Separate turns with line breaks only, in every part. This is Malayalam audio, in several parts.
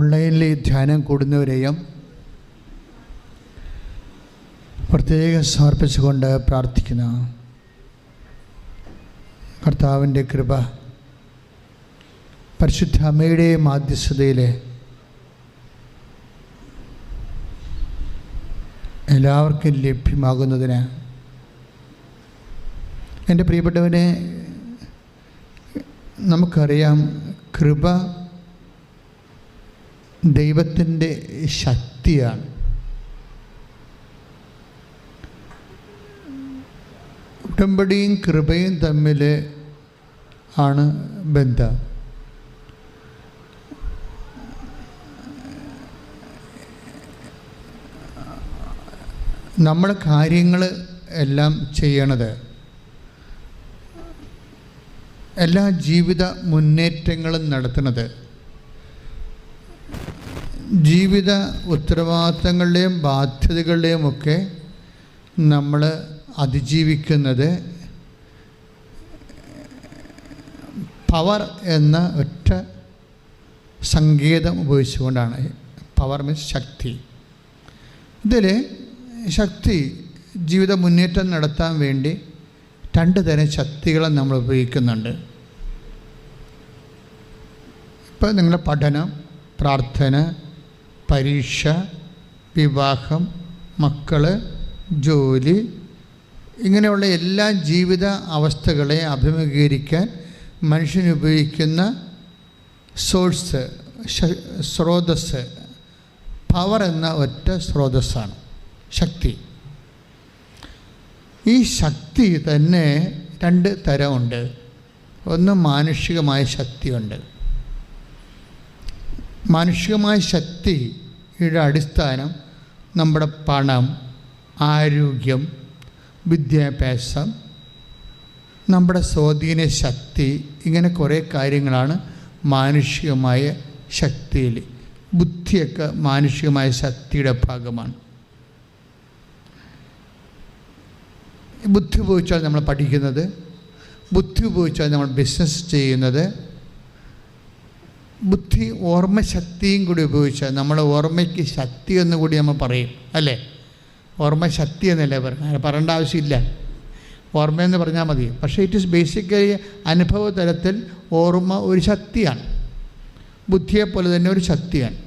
ഓൺലൈനിൽ ധ്യാനം കൂടുന്നവരെയും പ്രത്യേകം സമർപ്പിച്ചുകൊണ്ട് പ്രാർത്ഥിക്കുന്നു. കർത്താവിൻ്റെ കൃപ പരിശുദ്ധ അമ്മയുടെ മാധ്യസ്ഥതയിൽ എല്ലാവർക്കും ലഭ്യമാകുന്നതിന് എൻ്റെ പ്രിയപ്പെട്ടവനെ, നമുക്കറിയാം കൃപ ദൈവത്തിൻ്റെ ശക്തിയാണ്. ഉടമ്പടിയും കൃപയും തമ്മിൽ ആണ് ബന്ധം. നമ്മൾ കാര്യങ്ങൾ എല്ലാം ചെയ്യണത്, എല്ലാ ജീവിത മുന്നേറ്റങ്ങളും നടത്തുന്നത്, ജീവിത ഉത്തരവാദിത്തങ്ങളുടെയും ബാധ്യതകളുടെയും ഒക്കെ നമ്മൾ അതിജീവിക്കുന്നത് പവർ എന്ന ഒറ്റ സങ്കേതം ഉപയോഗിച്ചുകൊണ്ടാണ്. പവർ മീൻസ് ശക്തി. ഇതിൽ ശക്തി ജീവിത മുന്നേറ്റം നടത്താൻ വേണ്ടി രണ്ട് തരം ശക്തികളെ നമ്മൾ ഉപയോഗിക്കുന്നുണ്ട്. ഇപ്പോൾ നിങ്ങളുടെ പഠനം, പ്രാർത്ഥന, പരീക്ഷ, വിവാഹം, മക്കൾ, ജോലി, ഇങ്ങനെയുള്ള എല്ലാ ജീവിത അവസ്ഥകളെ അഭിമുഖീകരിക്കാൻ മനുഷ്യൻ ഉപയോഗിക്കുന്ന സോഴ്സ്, സ്രോതസ്സ് പവർ എന്ന ഒറ്റ സ്രോതസ്സാണ് ശക്തി. ഈ ശക്തി തന്നെ രണ്ട് തരമുണ്ട്. ഒന്ന് മാനുഷികമായ ശക്തിയുണ്ട്. മാനുഷികമായ ശക്തിയുടെ അടിസ്ഥാനം നമ്മുടെ പണം, ആരോഗ്യം, വിദ്യാഭ്യാസം, നമ്മുടെ സ്വാധീന ശക്തി, ഇങ്ങനെ കുറേ കാര്യങ്ങളാണ് മാനുഷികമായ ശക്തിയിൽ. ബുദ്ധിയൊക്കെ മാനുഷികമായ ശക്തിയുടെ ഭാഗമാണ്. ബുദ്ധി ഉപയോഗിച്ചാൽ നമ്മൾ പഠിക്കുന്നത്, ബുദ്ധി ഉപയോഗിച്ചാൽ നമ്മൾ ബിസിനസ് ചെയ്യുന്നത്, ബുദ്ധി ഓർമ്മശക്തിയും കൂടി ഉപയോഗിച്ചാൽ നമ്മൾ ഓർമ്മയ്ക്ക് ശക്തി എന്ന് കൂടി നമ്മൾ പറയും, അല്ലേ? ഓർമ്മശക്തി എന്നല്ലേ പറയേണ്ട ആവശ്യമില്ല, ഓർമ്മയെന്ന് പറഞ്ഞാൽ മതി. പക്ഷേ ഇറ്റ് ഈസ് ബേസിക്കലി അനുഭവ തലത്തിൽ ഓർമ്മ ഒരു ശക്തിയാണ്, ബുദ്ധിയെപ്പോലെ തന്നെ ഒരു ശക്തിയാണ്.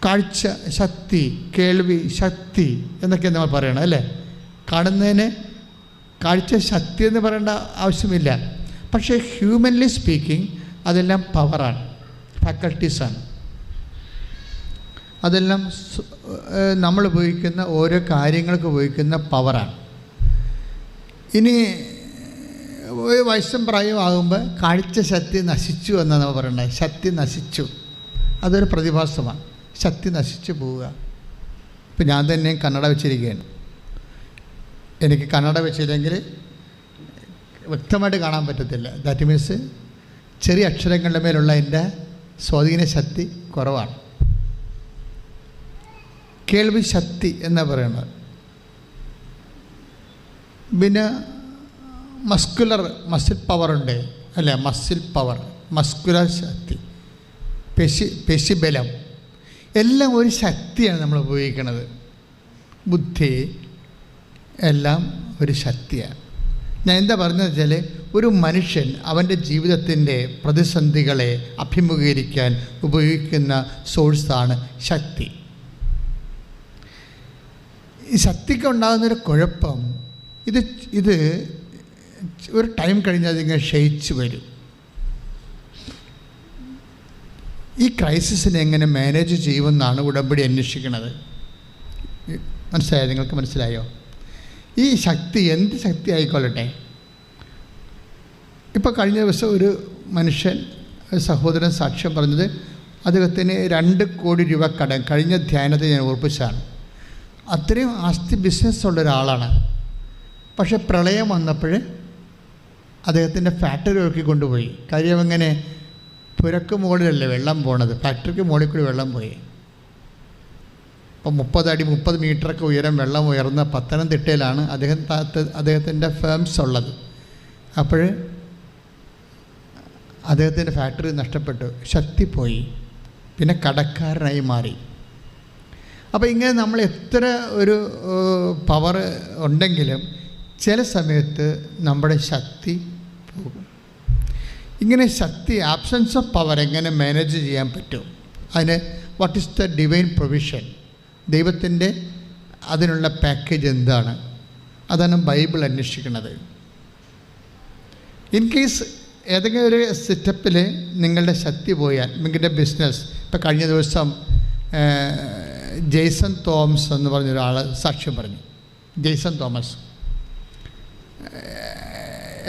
കാഴ്ച ശക്തി, കേൾവി ശക്തി എന്നൊക്കെ നമ്മൾ പറയണം, അല്ലേ? കാണുന്നതിന് കാഴ്ച ശക്തി എന്ന് പറയേണ്ട ആവശ്യമില്ല. പക്ഷേ ഹ്യൂമൻലി സ്പീക്കിംഗ് അതെല്ലാം പവറാണ്, ഫാക്കൽറ്റീസാണ്. അതെല്ലാം നമ്മൾ ഉപയോഗിക്കുന്ന ഓരോ കാര്യങ്ങൾക്ക് ഉപയോഗിക്കുന്ന പവറാണ്. ഇനി വയസ്സും പ്രായമാകുമ്പോൾ കാഴ്ച ശക്തി നശിച്ചു എന്നാണ് നമ്മൾ പറയേണ്ടത്. ശക്തി നശിച്ചു, അതൊരു പ്രതിഭാസമാണ്. ശക്തി നശിച്ചു പോവുക. ഇപ്പം ഞാൻ തന്നെ കണ്ണട വെച്ചിരിക്കുകയാണ്. എനിക്ക് കണ്ണട വെച്ചില്ലെങ്കിൽ വ്യക്തമായിട്ട് കാണാൻ പറ്റത്തില്ല. ദാറ്റ് മീൻസ് ചെറിയ അക്ഷരങ്ങളുടെ മേലുള്ള എൻ്റെ സ്വാധീന ശക്തി കുറവാണ്. കേൾവി ശക്തി എന്നാണ് പറയുന്നത്. പിന്നെ മസിൽ പവറുണ്ട്, അല്ലേ? മസിൽ പവർ, മസ്കുലർ ശക്തി, പേശിബലം, എല്ലാം ഒരു ശക്തിയാണ് നമ്മൾ ഉപയോഗിക്കുന്നത്. ബുദ്ധി എല്ലാം ഒരു ശക്തിയാണ്. ഞാൻ എന്താ പറഞ്ഞതെന്ന് വെച്ചാൽ, ഒരു മനുഷ്യൻ അവൻ്റെ ജീവിതത്തിൻ്റെ പ്രതിസന്ധികളെ അഭിമുഖീകരിക്കാൻ ഉപയോഗിക്കുന്ന സോഴ്സാണ് ശക്തി. ഈ ശക്തിക്ക് ഉണ്ടാകുന്നൊരു കുഴപ്പം, ഇത് ഒരു ടൈം കഴിഞ്ഞാൽ അതിങ്ങനെ ക്ഷയിച്ചു വരും. ഈ ക്രൈസിസിനെ എങ്ങനെ മാനേജ് ചെയ്യുമെന്നാണ് ഉടമ്പടി അന്വേഷിക്കുന്നത്. മനസ്സിലായോ? നിങ്ങൾക്ക് മനസ്സിലായോ? ഈ ശക്തി എന്ത് ശക്തി ആയിക്കൊള്ളട്ടെ. ഇപ്പോൾ കഴിഞ്ഞ ദിവസം ഒരു മനുഷ്യൻ, സഹോദരൻ സാക്ഷ്യം പറഞ്ഞത്, അദ്ദേഹത്തിന് 2 കോടി രൂപ കടം. കഴിഞ്ഞ ധ്യാനത്തെ ഞാൻ ഓർപ്പിച്ചാണ്. അത്രയും ആസ്തി ബിസിനസ്സുള്ള ഒരാളാണ്. പക്ഷെ പ്രളയം വന്നപ്പോൾ അദ്ദേഹത്തിൻ്റെ ഫാക്ടറി ഒഴുക്കി കൊണ്ടുപോയി. കാര്യം എങ്ങനെ? പുരക്ക് മുകളിലല്ലേ വെള്ളം പോണത്, ഫാക്ടറിക്ക് മുകളിൽ കൂടി വെള്ളം പോയി. അപ്പോൾ 30 അടി 30 മീറ്ററൊക്കെ ഉയരം വെള്ളം ഉയർന്ന പത്തനംതിട്ടയിലാണ് അദ്ദേഹത്തിൻ്റെ ഫേംസ് ഉള്ളത്. അപ്പോൾ അദ്ദേഹത്തിൻ്റെ ഫാക്ടറി നഷ്ടപ്പെട്ടു, ശക്തി പോയി, പിന്നെ കടക്കാരനായി മാറി. അപ്പോൾ ഇങ്ങനെ നമ്മൾ എത്ര ഒരു പവർ ഉണ്ടെങ്കിലും ചില സമയത്ത് നമ്മുടെ ശക്തി പോകും. ഇങ്ങനെ ശക്തി, ആബ്സെൻസ് ഓഫ് പവർ എങ്ങനെ മാനേജ് ചെയ്യാൻ പറ്റും? അതിന് what is the divine provision? ദൈവത്തിൻ്റെ അതിനുള്ള പാക്കേജ് എന്താണ്? അതാണ് ബൈബിൾ അന്വേഷിക്കുന്നത്. ഇൻ കേസ് ഏതെങ്കിലും ഒരു സെറ്റപ്പിൽ നിങ്ങളുടെ ശക്തി പോയാൽ, നിങ്ങളുടെ ബിസിനസ്, ഇപ്പോൾ കഴിഞ്ഞ ദിവസം ജെയ്സൺ തോമസ് എന്ന് പറഞ്ഞൊരാൾ സാക്ഷ്യം പറഞ്ഞു. ജെയ്സൺ തോമസ്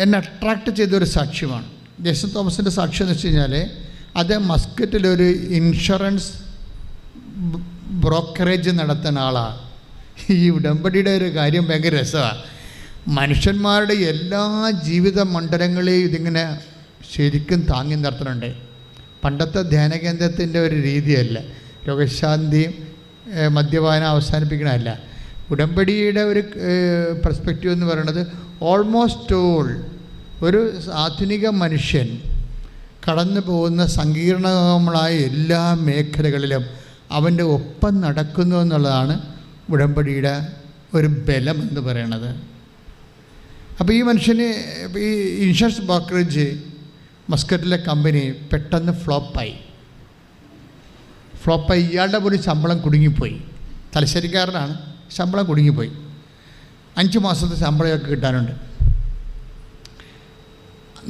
എന്നെ അട്രാക്റ്റ് ചെയ്തൊരു സാക്ഷ്യമാണ്. ജെയ്സൺ തോമസിൻ്റെ സാക്ഷ്യം എന്ന് വെച്ച് കഴിഞ്ഞാൽ, അത് മസ്കറ്റിലൊരു ഇൻഷുറൻസ് ബ്രോക്കറേജ് നടത്തുന്ന ആളാണ്. ഈ ഉടമ്പടിയുടെ ഒരു കാര്യം ഭയങ്കര രസമാണ്. മനുഷ്യന്മാരുടെ എല്ലാ ജീവിത മണ്ഡലങ്ങളെയും ഇതിങ്ങനെ ശരിക്കും താങ്ങി നിർത്തുന്നുണ്ട്. പണ്ടത്തെ ധ്യാന കേന്ദ്രത്തിൻ്റെ ഒരു രീതിയല്ല, രോഗശാന്തിയും മദ്യപാനം അവസാനിപ്പിക്കണമല്ല. ഉടമ്പടിയുടെ ഒരു പെർസ്പെക്റ്റീവ് എന്ന് പറയുന്നത് ഓൾമോസ്റ്റ് ഓൾ ഒരു ആധുനിക മനുഷ്യൻ കടന്നു പോകുന്ന സങ്കീർണമായ എല്ലാ മേഖലകളിലും അവൻ്റെ ഒപ്പം നടക്കുന്നു എന്നുള്ളതാണ് ഉടമ്പടിയുടെ ഒരു ബലം എന്ന് പറയുന്നത്. അപ്പോൾ ഈ മനുഷ്യന് ഈ ഇൻഷുറൻസ് ബ്രോക്കറേജ് മസ്കറ്റിലെ കമ്പനി പെട്ടെന്ന് ഫ്ലോപ്പായി. ഇയാളുടെ പോലും ശമ്പളം കുടുങ്ങിപ്പോയി. തലശ്ശേരിക്കാരനാണ്, ശമ്പളം കുടുങ്ങിപ്പോയി. 5 മാസത്തെ ശമ്പളമൊക്കെ കിട്ടാനുണ്ട്.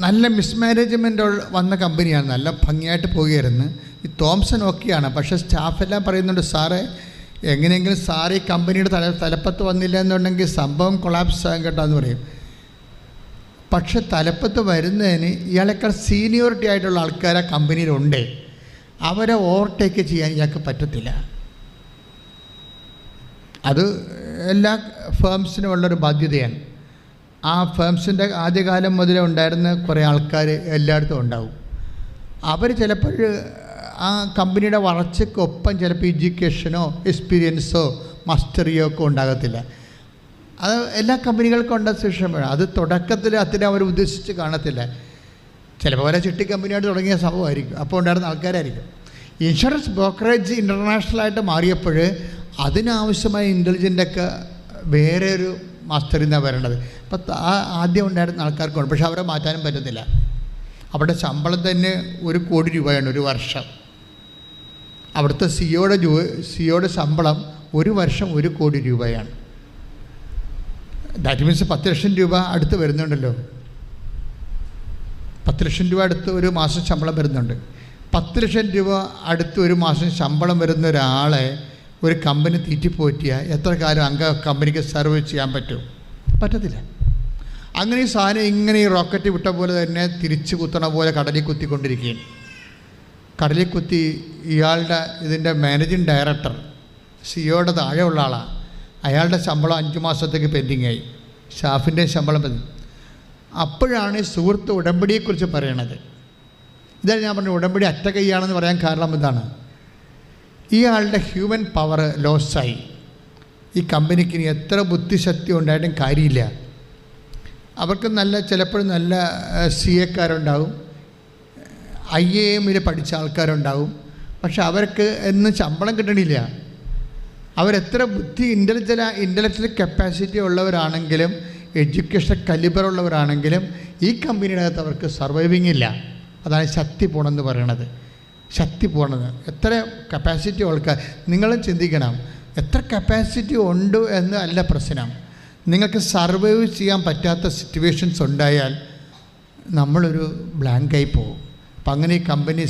നല്ല മിസ്മാനേജ്മെൻ്റ് വന്ന കമ്പനിയാണ്, നല്ല ഭംഗിയായിട്ട് പോകുകയായിരുന്നു. ഈ തോംസൺ ഓക്കെയാണ്, പക്ഷേ സ്റ്റാഫെല്ലാം പറയുന്നുണ്ട്, സാറേ എങ്ങനെയെങ്കിലും സാറ് ഈ കമ്പനിയുടെ തലപ്പത്ത് വന്നില്ല എന്നുണ്ടെങ്കിൽ സംഭവം കൊളാപ്സ് ആകും കേട്ടോ എന്ന് പറയും. പക്ഷെ തലപ്പത്ത് വരുന്നതിന് ഇയാളെക്കാൾ സീനിയോറിറ്റി ആയിട്ടുള്ള ആൾക്കാർ ആ കമ്പനിയിലുണ്ട്. അവരെ ഓവർടേക്ക് ചെയ്യാൻ ഇയാൾക്ക് പറ്റത്തില്ല. അത് എല്ലാ ഫേംസിനുമുള്ളൊരു ബാധ്യതയാണ്. ആ ഫേംസിൻ്റെ ആദ്യകാലം മുതലേ ഉണ്ടായിരുന്ന കുറേ ആൾക്കാർ എല്ലായിടത്തും ഉണ്ടാവും. അവർ ചിലപ്പോൾ ആ കമ്പനിയുടെ വളർച്ചയ്ക്കൊപ്പം ചിലപ്പോൾ എഡ്യൂക്കേഷനോ എക്സ്പീരിയൻസോ മാസ്റ്ററിയോ ഒക്കെ ഉണ്ടാകത്തില്ല. അത് എല്ലാ കമ്പനികൾക്കും ഉണ്ടാ ശേഷം വേണം. അത് തുടക്കത്തിൽ അത്ര അവർ ഉദ്ദേശിച്ച് കാണത്തില്ല. ചിലപ്പോൾ വരെ ചിട്ടി കമ്പനിയായിട്ട് തുടങ്ങിയ സംഭവമായിരിക്കും, അപ്പോൾ ഉണ്ടായിരുന്ന ആൾക്കാരായിരിക്കും. ഇൻഷുറൻസ് ബ്രോക്കറേജ് ഇൻ്റർനാഷണലായിട്ട് മാറിയപ്പോൾ അതിനാവശ്യമായ ഇൻ്റലിജൻ്റൊക്കെ വേറെ ഒരു മാസ്റ്ററിൽ നിന്നാണ് വരേണ്ടത്. അപ്പോൾ ആദ്യം ഉണ്ടായിരുന്ന ആൾക്കാർക്കുണ്ട്, പക്ഷെ അവരെ മാറ്റാനും പറ്റത്തില്ല. അവിടെ ശമ്പളം തന്നെ 1 കോടി രൂപയാണ് ഒരു വർഷം. അവിടുത്തെ സിഒയുടെ ശമ്പളം ഒരു വർഷം 1 കോടി രൂപയാണ്. ദാറ്റ് മീൻസ് 10 ലക്ഷം രൂപ അടുത്ത് വരുന്നുണ്ടല്ലോ. 10 ലക്ഷം രൂപ അടുത്ത് ഒരു മാസം ശമ്പളം വരുന്നുണ്ട്. 10 ലക്ഷം രൂപ അടുത്ത് ഒരു മാസം ശമ്പളം വരുന്ന ഒരാളെ ഒരു കമ്പനി തീറ്റിപ്പോറ്റിയാൽ എത്ര കാലം കമ്പനിക്ക് സർവ് ചെയ്യാൻ പറ്റും? പറ്റത്തില്ല. അങ്ങനെ ഈ സാധനം ഇങ്ങനെ ഈ റോക്കറ്റ് വിട്ട പോലെ തന്നെ തിരിച്ച് കുത്തണ പോലെ കടലിൽ കുത്തിക്കൊണ്ടിരിക്കുകയും, കടലിൽ കുത്തി ഇയാളുടെ ഇതിൻ്റെ മാനേജിങ് ഡയറക്ടർ സിഒയുടെ താഴെയുള്ള ആളാണ്. അയാളുടെ ശമ്പളം 5 മാസത്തേക്ക് പെൻഡിങ്ങായി, സ്റ്റാഫിൻ്റെ ശമ്പളം പെൻഡിങ്. അപ്പോഴാണ് ഈ സുഹൃത്ത് ഉടമ്പടിയെക്കുറിച്ച് പറയണത്. ഇതാണ് ഞാൻ പറഞ്ഞത്, ഉടമ്പടി അറ്റ കൈയാണെന്ന് പറയാൻ കാരണം എന്താണ്? ഇയാളുടെ ഹ്യൂമൻ പവർ ലോസായി. ഈ കമ്പനിക്ക് ഇനി എത്ര ബുദ്ധിശക്തി ഉണ്ടായിട്ടും കാര്യമില്ല. അവർക്ക് ചിലപ്പോഴും നല്ല CA IAM പഠിച്ച ആൾക്കാരുണ്ടാവും, പക്ഷെ അവർക്ക് എന്നും ശമ്പളം കിട്ടണില്ല. അവരെത്ര ഇൻ്റലക്ച്വൽ കപ്പാസിറ്റി ഉള്ളവരാണെങ്കിലും എഡ്യൂക്കേഷൻ കലിബർ ഉള്ളവരാണെങ്കിലും ഈ കമ്പനിയുടെ അകത്ത് അവർക്ക് സർവൈവിങ് ഇല്ല. അതാണ് ശക്തി പോണെന്ന് പറയണത്. ശക്തി പോണത് എത്ര കപ്പാസിറ്റി ആൾക്കാർ, നിങ്ങളും ചിന്തിക്കണം. എത്ര കപ്പാസിറ്റി ഉണ്ട് എന്ന് അല്ല പ്രശ്നം. നിങ്ങൾക്ക് സർവൈവ് ചെയ്യാൻ പറ്റാത്ത സിറ്റുവേഷൻസ് ഉണ്ടായാൽ നമ്മളൊരു ബ്ലാങ്കായി പോകും. അപ്പം അങ്ങനെ ഈ കമ്പനി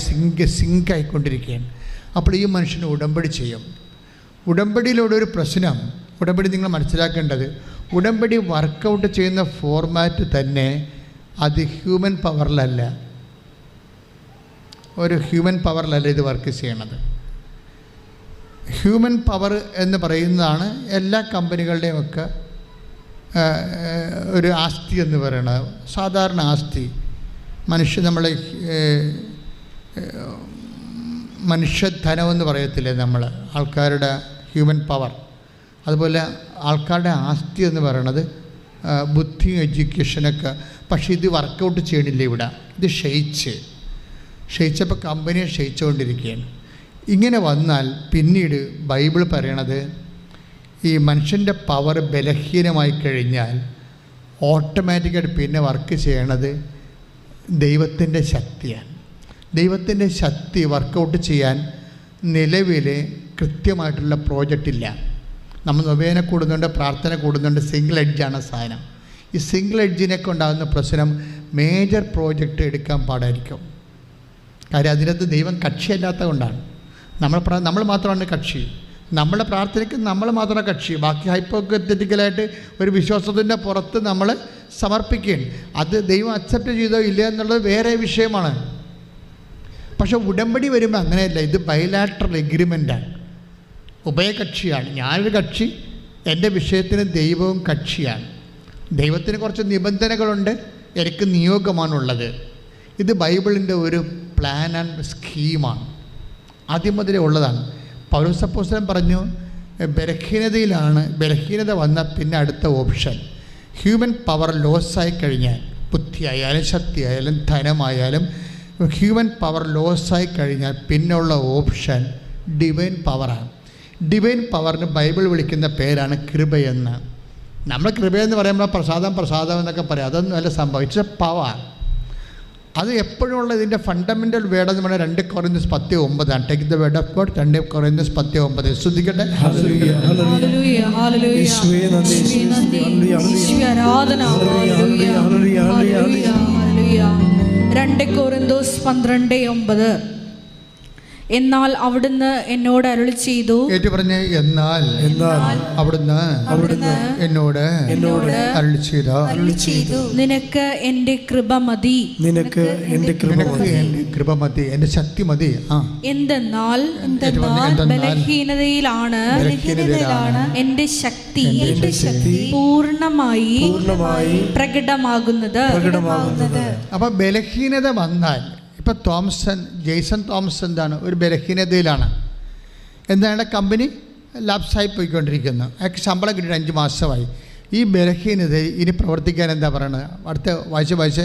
സിങ്കായിക്കൊണ്ടിരിക്കുകയാണ്. അപ്പോൾ ഈ മനുഷ്യന് ഉടമ്പടി ചെയ്യും. ഉടമ്പടിയിലൂടെ ഒരു പ്രശ്നം, ഉടമ്പടി നിങ്ങൾ മനസ്സിലാക്കേണ്ടത്, ഉടമ്പടി വർക്കൗട്ട് ചെയ്യുന്ന ഫോർമാറ്റ് തന്നെ അത് ഹ്യൂമൻ പവറിലല്ല, ഒരു ഹ്യൂമൻ പവറിലല്ല ഇത് വർക്ക് ചെയ്യണത്. ഹ്യൂമൻ പവർ എന്ന് പറയുന്നതാണ് എല്ലാ കമ്പനികളുടെയും ഒക്കെ ഒരു ആസ്തി എന്ന് പറയുന്നത്. സാധാരണ ആസ്തി നമ്മളെ മനുഷ്യധനമെന്ന് പറയത്തില്ലേ നമ്മൾ, ആൾക്കാരുടെ ഹ്യൂമൻ പവർ. അതുപോലെ ആൾക്കാരുടെ ആസ്തി എന്ന് പറയുന്നത് ബുദ്ധിയും എഡ്യൂക്കേഷനൊക്കെ. പക്ഷേ ഇത് വർക്കൗട്ട് ചെയ്യണില്ല ഇവിടെ. ഇത് ക്ഷയിച്ച് ക്ഷയിച്ചപ്പോൾ കമ്പനിയെ ക്ഷയിച്ചുകൊണ്ടിരിക്കുകയാണ്. ഇങ്ങനെ വന്നാൽ പിന്നീട് ബൈബിൾ പറയണത് ഈ മനുഷ്യൻ്റെ പവർ ബലഹീനമായി കഴിഞ്ഞാൽ ഓട്ടോമാറ്റിക്കായിട്ട് പിന്നെ വർക്ക് ചെയ്യണത് ദൈവത്തിൻ്റെ ശക്തിയാണ്. ദൈവത്തിൻ്റെ ശക്തി വർക്കൗട്ട് ചെയ്യാൻ നിലവിൽ കൃത്യമായിട്ടുള്ള പ്രോജക്റ്റ് ഇല്ല. നമ്മൾ നൊവേന കൂടുന്നുണ്ട്, പ്രാർത്ഥന കൂടുന്നുണ്ട്, സിംഗിൾ എഡ്ജാണ് സാധനം. ഈ സിംഗിൾ എഡ്ജിനൊക്കെ ഉണ്ടാകുന്ന പ്രശ്നം മേജർ പ്രോജക്റ്റ് എടുക്കാൻ പാടായിരിക്കും. കാര്യം അതിനകത്ത് ദൈവം കക്ഷിയല്ലാത്തത് കൊണ്ടാണ്. നമ്മൾ മാത്രമാണ് കക്ഷി. നമ്മുടെ പ്രാർത്ഥനയ്ക്ക് നമ്മൾ മാത്രമാണ് കക്ഷി. ബാക്കി ഹൈപ്പോത്തറ്റിക്കലായിട്ട് ഒരു വിശ്വാസത്തിൻ്റെ പുറത്ത് നമ്മൾ സമർപ്പിക്കുകയാണ്. അത് ദൈവം അക്സെപ്റ്റ് ചെയ്തോ ഇല്ല എന്നുള്ളത് വേറെ വിഷയമാണ്. പക്ഷെ ഉടമ്പടി വരുമ്പോൾ അങ്ങനെയല്ല. ഇത് ബൈലാറ്ററൽ എഗ്രിമെൻ്റാണ്, ഉഭയകക്ഷിയാണ്. ഞാനൊരു കക്ഷി, എൻ്റെ വിഷയത്തിന് ദൈവവും കക്ഷിയാണ്. ദൈവത്തിന് കുറച്ച് നിബന്ധനകളുണ്ട്, എനിക്ക് നിയോഗമാണുള്ളത്. ഇത് ബൈബിളിൻ്റെ ഒരു പ്ലാൻ ആൻഡ് സ്കീമാണ്, ആദ്യം മുതലേ ഉള്ളതാണ്. പൗലോസ് അപ്പോസ്തലൻ പറഞ്ഞു, ബലഹീനത വന്ന പിന്നെ അടുത്ത ഓപ്ഷൻ ഹ്യൂമൻ പവർ ലോസായി കഴിഞ്ഞാൽ, ബുദ്ധിയായാലും ശക്തിയായാലും ധനമായാലും ഹ്യൂമൻ പവർ ലോസായി കഴിഞ്ഞാൽ പിന്നുള്ള ഓപ്ഷൻ ഡിവൈൻ പവറാണ്. ഡിവൈൻ പവറിന് ബൈബിൾ വിളിക്കുന്ന പേരാണ് കൃപയെന്ന്. നമ്മൾ കൃപയെന്ന് പറയുമ്പോൾ പ്രസാദം എന്നൊക്കെ പറയാം. അതൊന്നും അല്ല സംഭവം. It's A power. അത് എപ്പോഴുമുള്ള ഇതിൻ്റെ ഫണ്ടമെൻ്റൽ വേർഡ് എന്ന് പറഞ്ഞാൽ 2 കൊറിന്ത്യസ് 10:9. Take the word of God. 2 കൊറിന്ത്യസ് 10:9 ശ്രദ്ധിക്കട്ടെ.
എന്നാൽ അവിടുന്ന് എന്നോട് അരുളി ചെയ്തു.
പറഞ്ഞേ, എന്നാൽ അവിടുന്ന് എന്നോട് അരുളി ചെയ്തു,
നിനക്ക് എൻ്റെ കൃപ മതി,
എൻ്റെ ശക്തി മതി.
എന്തെന്നാൽ ബലഹീനതയിലാണ് എൻ്റെ ശക്തി പൂർണ്ണമായി പ്രകടമാകുന്നത്.
അപ്പൊ ബലഹീനത വന്നാൽ, ഇപ്പം ജെയ്സൺ തോമസ് എന്താണ്, ഒരു ബലഹീനതയിലാണ്. എന്താണ്, കമ്പനി ലാപ്സായി പോയിക്കൊണ്ടിരിക്കുന്നു. അയാൾക്ക് ശമ്പളം കിട്ടിയിട്ട് 5 മാസമായി. ഈ ബലഹീനത ഇനി പ്രവർത്തിക്കാൻ എന്താ പറയണത്? അടുത്ത വായിച്ച്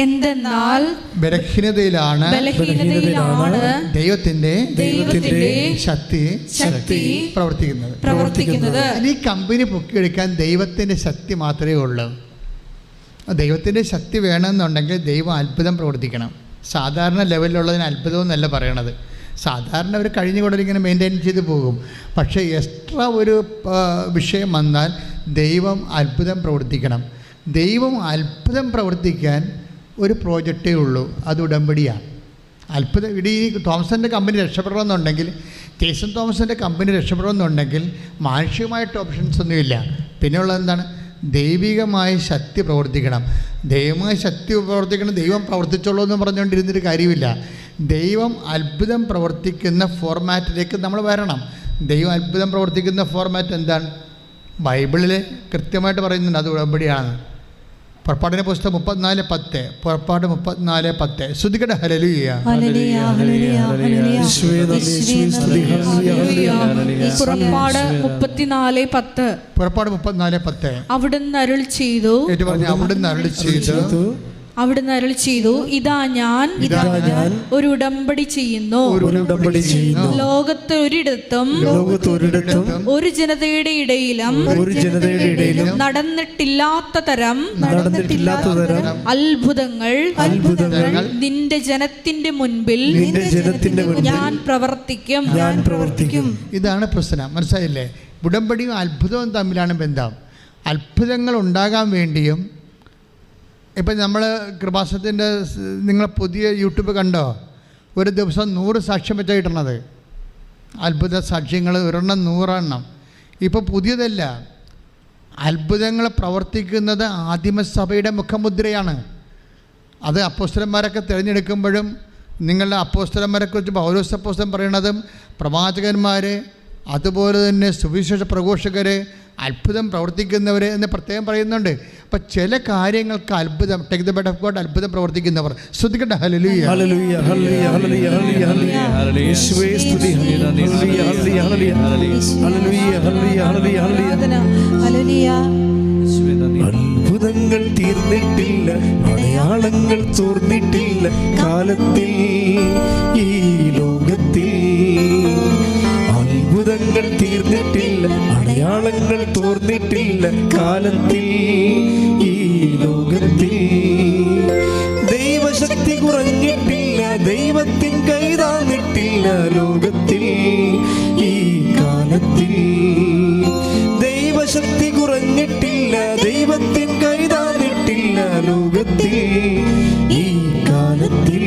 എന്തെന്നാൽ ബലഹീനതയിലാണ് ദൈവത്തിന്റെ ശക്തി പ്രവർത്തിക്കുന്നത്. ഈ കമ്പനി പൊക്കിയെടുക്കാൻ ദൈവത്തിന്റെ ശക്തി മാത്രമേ ഉള്ളൂ. ദൈവത്തിൻ്റെ ശക്തി വേണമെന്നുണ്ടെങ്കിൽ ദൈവം അത്ഭുതം പ്രവർത്തിക്കണം. സാധാരണ ലെവലിലുള്ളതിന് അത്ഭുതം എന്നല്ല പറയണത്. സാധാരണ അവർ കഴിഞ്ഞുകൊണ്ടിങ്ങനെ മെയിൻറ്റെയിൻ ചെയ്ത് പോകും. പക്ഷേ എക്സ്ട്രാ ഒരു വിഷയം വന്നാൽ ദൈവം അത്ഭുതം പ്രവർത്തിക്കണം. ദൈവം അത്ഭുതം പ്രവർത്തിക്കാൻ ഒരു പ്രോജക്റ്റേ ഉള്ളൂ, അത് ഉടമ്പടിയാണ്. അത്ഭുതം ഈ തോമസിൻ്റെ കമ്പനി രക്ഷപ്പെടണമെന്നുണ്ടെങ്കിൽ, ജെയ്സൺ തോമസിൻ്റെ കമ്പനി രക്ഷപ്പെടണമെന്നുണ്ടെങ്കിൽ മാനുഷികമായിട്ട് ഓപ്ഷൻസ് ഒന്നുമില്ല. പിന്നെയുള്ളത് എന്താണ്? ദൈവികമായ ശക്തി പ്രവർത്തിക്കണം. ദൈവമായ ശക്തി പ്രവർത്തിക്കണം. ദൈവം പ്രവർത്തിച്ചോളൂ എന്ന് പറഞ്ഞുകൊണ്ടിരുന്നൊരു കാര്യമില്ല. ദൈവം അത്ഭുതം പ്രവർത്തിക്കുന്ന ഫോർമാറ്റിലേക്ക് നമ്മൾ വരണം. ദൈവം അത്ഭുതം പ്രവർത്തിക്കുന്ന ഫോർമാറ്റ് എന്താണ്? ബൈബിളിൽ കൃത്യമായിട്ട് പറയുന്നുണ്ട്, അത് ഉടമ്പടിയാണ്. പുറപ്പാടിൻ്റെ പുസ്തകം 34:10. പുറപ്പാട് 34:10. ശ്രദ്ധിക്കട്ടെ. ഹല്ലേലൂയ.
പുറപ്പാട് 34:10. അവിടുന്ന് അരുളി ചെയ്തു. അവിടുന്ന് അരുളി ചെയ്തു, ഇതാ ഞാൻ ഒരു ഉടമ്പടി ചെയ്യുന്നു. ലോകത്ത് ഒരിടത്തും ഒരു ജനതയുടെ ഇടയിലും നടന്നിട്ടില്ലാത്ത തരം അത്ഭുതങ്ങൾ നിന്റെ ജനത്തിന്റെ മുൻപിൽ ഞാൻ പ്രവർത്തിക്കും.
ഇതാണ് പ്രശ്നം. മനസ്സിലായില്ലേ? ഉടമ്പടിയും അത്ഭുതവും തമ്മിലാണ് ബന്ധം. അത്ഭുതങ്ങൾ ഉണ്ടാകാൻ വേണ്ടിയും, ഇപ്പം നമ്മൾ കൃപാസനത്തിൻ്റെ നിങ്ങൾ പുതിയ യൂട്യൂബ് കണ്ടോ? ഒരു ദിവസം 100 സാക്ഷ്യം വെച്ചാൽ കിട്ടണത്. അത്ഭുത സാക്ഷ്യങ്ങൾ 100 ഇപ്പോൾ പുതിയതല്ല. അത്ഭുതങ്ങൾ പ്രവർത്തിക്കുന്നത് ആദിമസഭയുടെ മുഖമുദ്രയാണ്. അത് അപ്പോസ്തലന്മാരൊക്കെ തിരഞ്ഞെടുക്കുമ്പോഴും, നിങ്ങളുടെ അപ്പോസ്തലന്മാരെക്കുറിച്ച് പൗലോസ് അപ്പോസ്തലൻ പറയണതും, പ്രവാചകന്മാർ, അതുപോലെ തന്നെ സുവിശേഷ പ്രഘോഷകർ, അത്ഭുതം പ്രവർത്തിക്കുന്നവർ എന്ന് പ്രത്യേകം പറയുന്നുണ്ട്. അപ്പം ചില കാര്യങ്ങൾക്ക് അത്ഭുതം, take the bed of God, അത്ഭുതം പ്രവർത്തിക്കുന്നവർ. ശ്രദ്ധിക്കട്ടെ. ഹല്ലേലൂയ.
അത്ഭുതങ്ങൾ തീർന്നിട്ടില്ല, അടയാളങ്ങൾ ചോർന്നിട്ടില്ല കാലത്തിൽ, ഈ ലോകത്തിൽ. അത്ഭുതങ്ങൾ തീർന്നിട്ടില്ല, അടയാളങ്ങൾ തോർന്നിട്ടില്ല കാലത്തിൽ, ഈ ലോകത്തിൽ. ദൈവശക്തി കുറഞ്ഞിട്ടില്ല, ദൈവത്തിൻ കൈതാന്നിട്ടില്ല ലോകത്തിൽ, ഈ കാലത്തിൽ. ദൈവശക്തി കുറഞ്ഞിട്ടില്ല, ദൈവത്തിൻ കൈതാന്നിട്ടില്ല ലോകത്തിൽ, ഈ കാലത്തിൽ.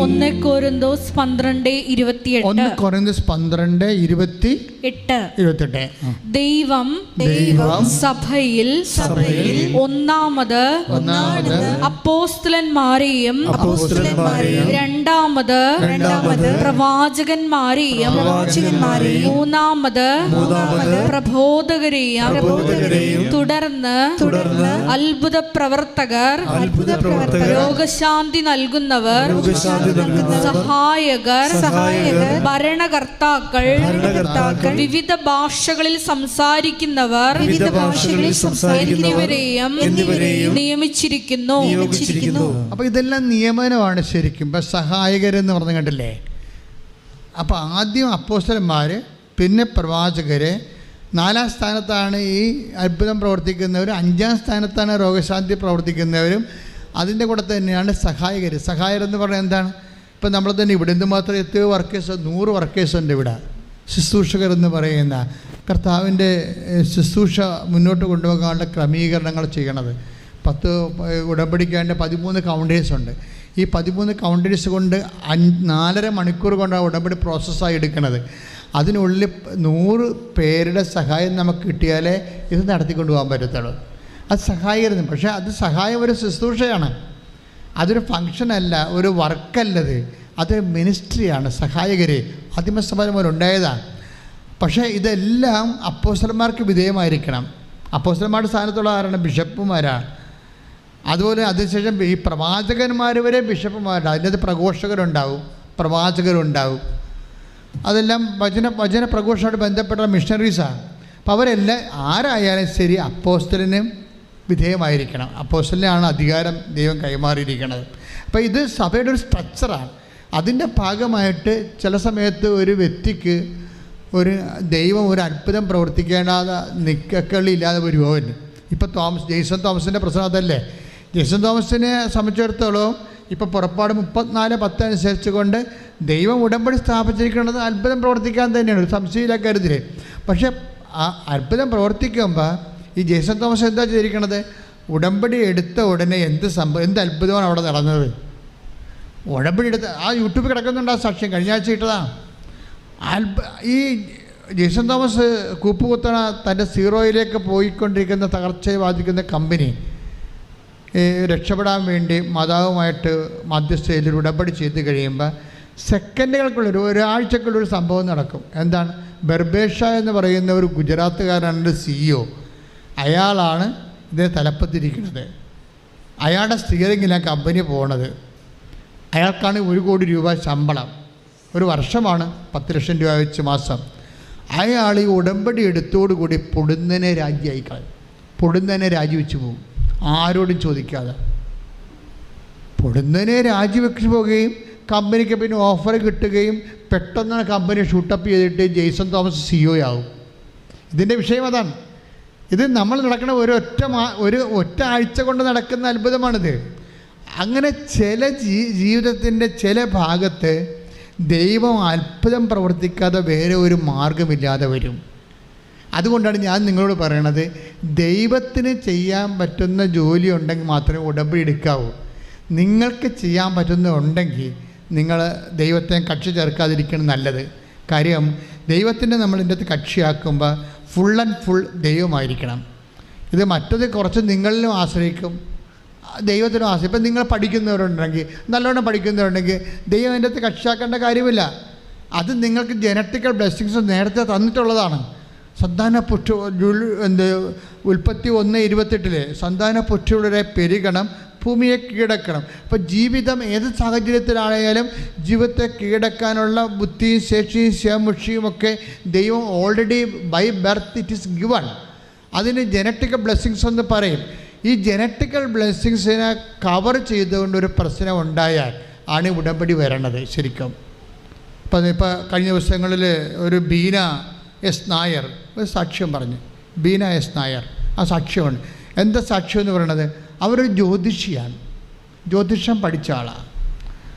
1 കൊരിന്തോസ് 12:28.
1 കൊരിന്തോസ് 12:28.
ദൈവം സഭയിൽ ഒന്നാമത് അപ്പോസ്തലന്മാരെയും രണ്ടാമത് പ്രവാചകന്മാരെയും മൂന്നാമത് പ്രബോധകരെയും തുടർന്ന് അത്ഭുത പ്രവർത്തകർ, രോഗശാന്തി നൽകുന്നവർ, സഹായകർ, ഭരണകർത്താക്കൾ, വിവിധ ഭാഷകളിൽ സംസാരിക്കുന്നവർ എന്നിവരെയും നിയമിച്ചിരിക്കുന്നു.
അപ്പൊ ഇതെല്ലാം നിയമനമാണ് ശരിക്കും. ഇപ്പൊ സഹായകരെന്ന് പറഞ്ഞു കണ്ടില്ലേ? അപ്പൊ ആദ്യം അപ്പോസ്തലന്മാർ, പിന്നെ പ്രവാചകര്, 4-ാം സ്ഥാനത്താണ് ഈ അത്ഭുതം പ്രവർത്തിക്കുന്നവരും, 5-ാം സ്ഥാനത്താണ് രോഗശാന്തി പ്രവർത്തിക്കുന്നവരും. അതിൻ്റെ കൂടെ തന്നെയാണ് സഹായകർ. സഹായരെന്ന് പറഞ്ഞാൽ എന്താണ്? ഇപ്പം നമ്മൾ തന്നെ ഇവിടെ എന്തുമാത്രം എത്രയോ വർക്കേഴ്സ്, 100 വർക്കേഴ്സ് ഉണ്ട് ഇവിടെ. ശുശ്രൂഷകർ എന്ന് പറയുന്ന കർത്താവിൻ്റെ ശുശ്രൂഷ മുന്നോട്ട് കൊണ്ടുപോകാനുള്ള ക്രമീകരണങ്ങൾ ചെയ്യണത്. 10 ഉടമ്പടിക്കേണ്ട 13 കൗണ്ടേഴ്സ് ഉണ്ട്. ഈ 13 കൗണ്ടേഴ്സ് കൊണ്ട് 4.5 മണിക്കൂർ കൊണ്ടാണ് ഉടമ്പടി പ്രോസസ്സായി എടുക്കുന്നത്. അതിനുള്ളിൽ 100 പേരുടെ സഹായം നമുക്ക് കിട്ടിയാലേ ഇത് നടത്തിക്കൊണ്ടുപോകാൻ പറ്റത്തുള്ളൂ. അത് സഹായികരുന്നു. പക്ഷേ അത് സഹായം ഒരു ശുശ്രൂഷയാണ്, അതൊരു ഫങ്ഷനല്ല, ഒരു വർക്കല്ലത്, അത് മിനിസ്ട്രിയാണ്. സഹായകർ ആദിമസഭ മുതൽ ഉണ്ടായതാണ്. പക്ഷേ ഇതെല്ലാം അപ്പോസ്തലന്മാർക്ക് വിധേയമായിരിക്കണം. അപ്പോസ്തലന്മാരുടെ സ്ഥാനത്തുള്ള ആരാണ്? ബിഷപ്പുമാരാണ്. അതുപോലെ അതിനുശേഷം ഈ പ്രവാചകന്മാർ വരെ ബിഷപ്പുമാരുണ്ട്. അതിൻ്റെ പ്രഘോഷകരുണ്ടാവും, പ്രവാചകരുണ്ടാവും. അതെല്ലാം വചന പ്രഘോഷമായിട്ട് ബന്ധപ്പെട്ട മിഷണറീസാണ്. അപ്പോൾ അവരെല്ലാം ആരായാലും ശരി അപ്പോസ്തലനും വിധേയമായിരിക്കണം. അപ്പോസ്തലനാണ് അധികാരം ദൈവം കൈമാറിയിരിക്കുന്നത്. അപ്പോൾ ഇത് സഭയുടെ ഒരു സ്ട്രക്ചറാണ്. അതിൻ്റെ ഭാഗമായിട്ട് ചില സമയത്ത് ഒരു വ്യക്തിക്ക് ഒരു ദൈവം ഒരു അത്ഭുതം പ്രവർത്തിക്കേണ്ടാതെ നിക്കക്കളില്ലാതെ വരുമോ? ഇപ്പോൾ ജെയ്സൺ തോമസിൻ്റെ പ്രശ്നം അതല്ലേ? ജെയ്സൺ തോമസിനെ സംബന്ധിച്ചിടത്തോളം ഇപ്പോൾ പുറപ്പാട് 34:10 അനുസരിച്ച് കൊണ്ട് ദൈവം ഉടമ്പടി സ്ഥാപിച്ചിരിക്കുന്നത് അത്ഭുതം പ്രവർത്തിക്കാൻ തന്നെയാണ്, ഒരു സംശയമില്ല കരുതിൽ. പക്ഷേ ആ അത്ഭുതം പ്രവർത്തിക്കുമ്പോൾ ഈ ജെയ്സൺ തോമസ് എന്താ ചെയ്തിരിക്കണത്? ഉടമ്പടി എടുത്ത ഉടനെ എന്ത് അത്ഭുതമാണ് അവിടെ നടന്നത്? ഉടമ്പടി എടുത്ത് ആ യൂട്യൂബിൽ കിടക്കുന്നുണ്ട്, ആ സാക്ഷ്യം കഴിഞ്ഞ ആഴ്ച ഇട്ടതാണ്. ഈ ജെയ്സൺ തോമസ് കൂപ്പുകുത്തണ തൻ്റെ സീറോയിലേക്ക് പോയിക്കൊണ്ടിരിക്കുന്ന തകർച്ചയെ ബാധിക്കുന്ന കമ്പനി രക്ഷപ്പെടാൻ വേണ്ടി മാതാവുമായിട്ട് മധ്യസ്ഥയിൽ ഉടമ്പടി ചെയ്ത് കഴിയുമ്പോൾ സെക്കൻഡുകൾക്കുള്ളിൽ ഒരാഴ്ചക്കുള്ളൊരു സംഭവം നടക്കും. എന്താണ്? ബർബേഷ എന്ന് പറയുന്ന ഒരു ഗുജറാത്തുകാരനാണ് CEO. അയാളാണ് ഇതിനെ തലപ്പത്തിരിക്കുന്നത്. അയാളുടെ സ്റ്റിയറിങ്ങിലാണ് കമ്പനി പോണത്. അയാൾക്കാണ് 1 കോടി രൂപ ശമ്പളം, ഒരു വർഷമാണ് 10 ലക്ഷം രൂപ വെച്ച് മാസം. അയാൾ ഈ ഉടമ്പടി എടുത്തോടുകൂടി പൊടുന്നനെ രാജിയായി കളയും. പൊടുന്നനെ രാജിവെച്ച് പോകും, ആരോടും ചോദിക്കാതെ പൊടുന്നനെ രാജിവെച്ച് പോവുകയും കമ്പനിക്ക് പിന്നെ ഓഫർ കിട്ടുകയും പെട്ടെന്ന് കമ്പനി ഷൂട്ടപ്പ് ചെയ്തിട്ട് ജെയ്സൺ തോമസ് CEO ആവും. ഇതിൻ്റെ വിഷയം അതാണ്. ഇത് നമ്മൾ നടക്കുന്ന ഒറ്റ ആഴ്ച കൊണ്ട് നടക്കുന്ന അത്ഭുതമാണിത്. അങ്ങനെ ചില ജീവിതത്തിൻ്റെ ചില ഭാഗത്ത് ദൈവം അത്ഭുതം പ്രവർത്തിക്കാതെ വേറെ ഒരു മാർഗമില്ലാതെ വരും. അതുകൊണ്ടാണ് ഞാൻ നിങ്ങളോട് പറയണത്, ദൈവത്തിന് ചെയ്യാൻ പറ്റുന്ന ജോലി ഉണ്ടെങ്കിൽ മാത്രമേ ഉടമ്പടി എടുക്കാവൂ. നിങ്ങൾക്ക് ചെയ്യാൻ പറ്റുന്നുണ്ടെങ്കിൽ നിങ്ങൾ ദൈവത്തെ കക്ഷി ചേർക്കാതിരിക്കണം നല്ലത്. കാര്യം ദൈവത്തിൻ്റെ നമ്മളിൻ്റെ അകത്ത് കക്ഷിയാക്കുമ്പോൾ ഫുൾ ആൻഡ് ഫുൾ ദൈവമായിരിക്കണം. ഇത് മറ്റത് കുറച്ച് നിങ്ങളിലും ആശ്രയിക്കും, ദൈവത്തിനും ആശ്രയിക്കും. ഇപ്പം നിങ്ങൾ പഠിക്കുന്നവരുണ്ടെങ്കിൽ, നല്ലോണം പഠിക്കുന്നവരുണ്ടെങ്കിൽ ദൈവം എൻ്റെ അകത്ത് കക്ഷിയാക്കേണ്ട കാര്യമില്ല. അത് നിങ്ങൾക്ക് ജനറ്റിക്കൽ ബ്ലെസ്സിങ്സ് നേരത്തെ തന്നിട്ടുള്ളതാണ്. സന്താനപുഷ്ടി ഉൽപ്പത്തി 1:28 സന്താനപുഷ്ടിയുടെ പെരുകണം, ഭൂമിയെ കീഴടക്കണം. അപ്പോൾ ജീവിതം ഏത് സാഹചര്യത്തിലാണെങ്കിലും ജീവിതത്തെ കീഴടക്കാനുള്ള ബുദ്ധിയും ശേഷിയും ശേമുഷിയും ഒക്കെ ദൈവം already by birth it is given. അതിന് ജനറ്റിക്കൽ ബ്ലെസ്സിങ്സ് എന്ന് പറയും. ഈ ജനറ്റിക്കൽ ബ്ലെസ്സിങ്സിനെ കവർ ചെയ്തുകൊണ്ട് ഒരു പ്രശ്നം ഉണ്ടായാൽ ആണ് ഉടമ്പടി വരണത് ശരിക്കും. ഇപ്പോൾ കഴിഞ്ഞ ദിവസങ്ങളിൽ ഒരു ബീന എസ് നായർ ഒരു സാക്ഷ്യം പറഞ്ഞു. ബീന എസ് നായർ ആ സാക്ഷ്യമുണ്ട്. എന്താ സാക്ഷ്യം എന്ന് പറയണത്? അവരൊരു ജ്യോതിഷിയാണ്, ജ്യോതിഷം പഠിച്ച ആളാണ്.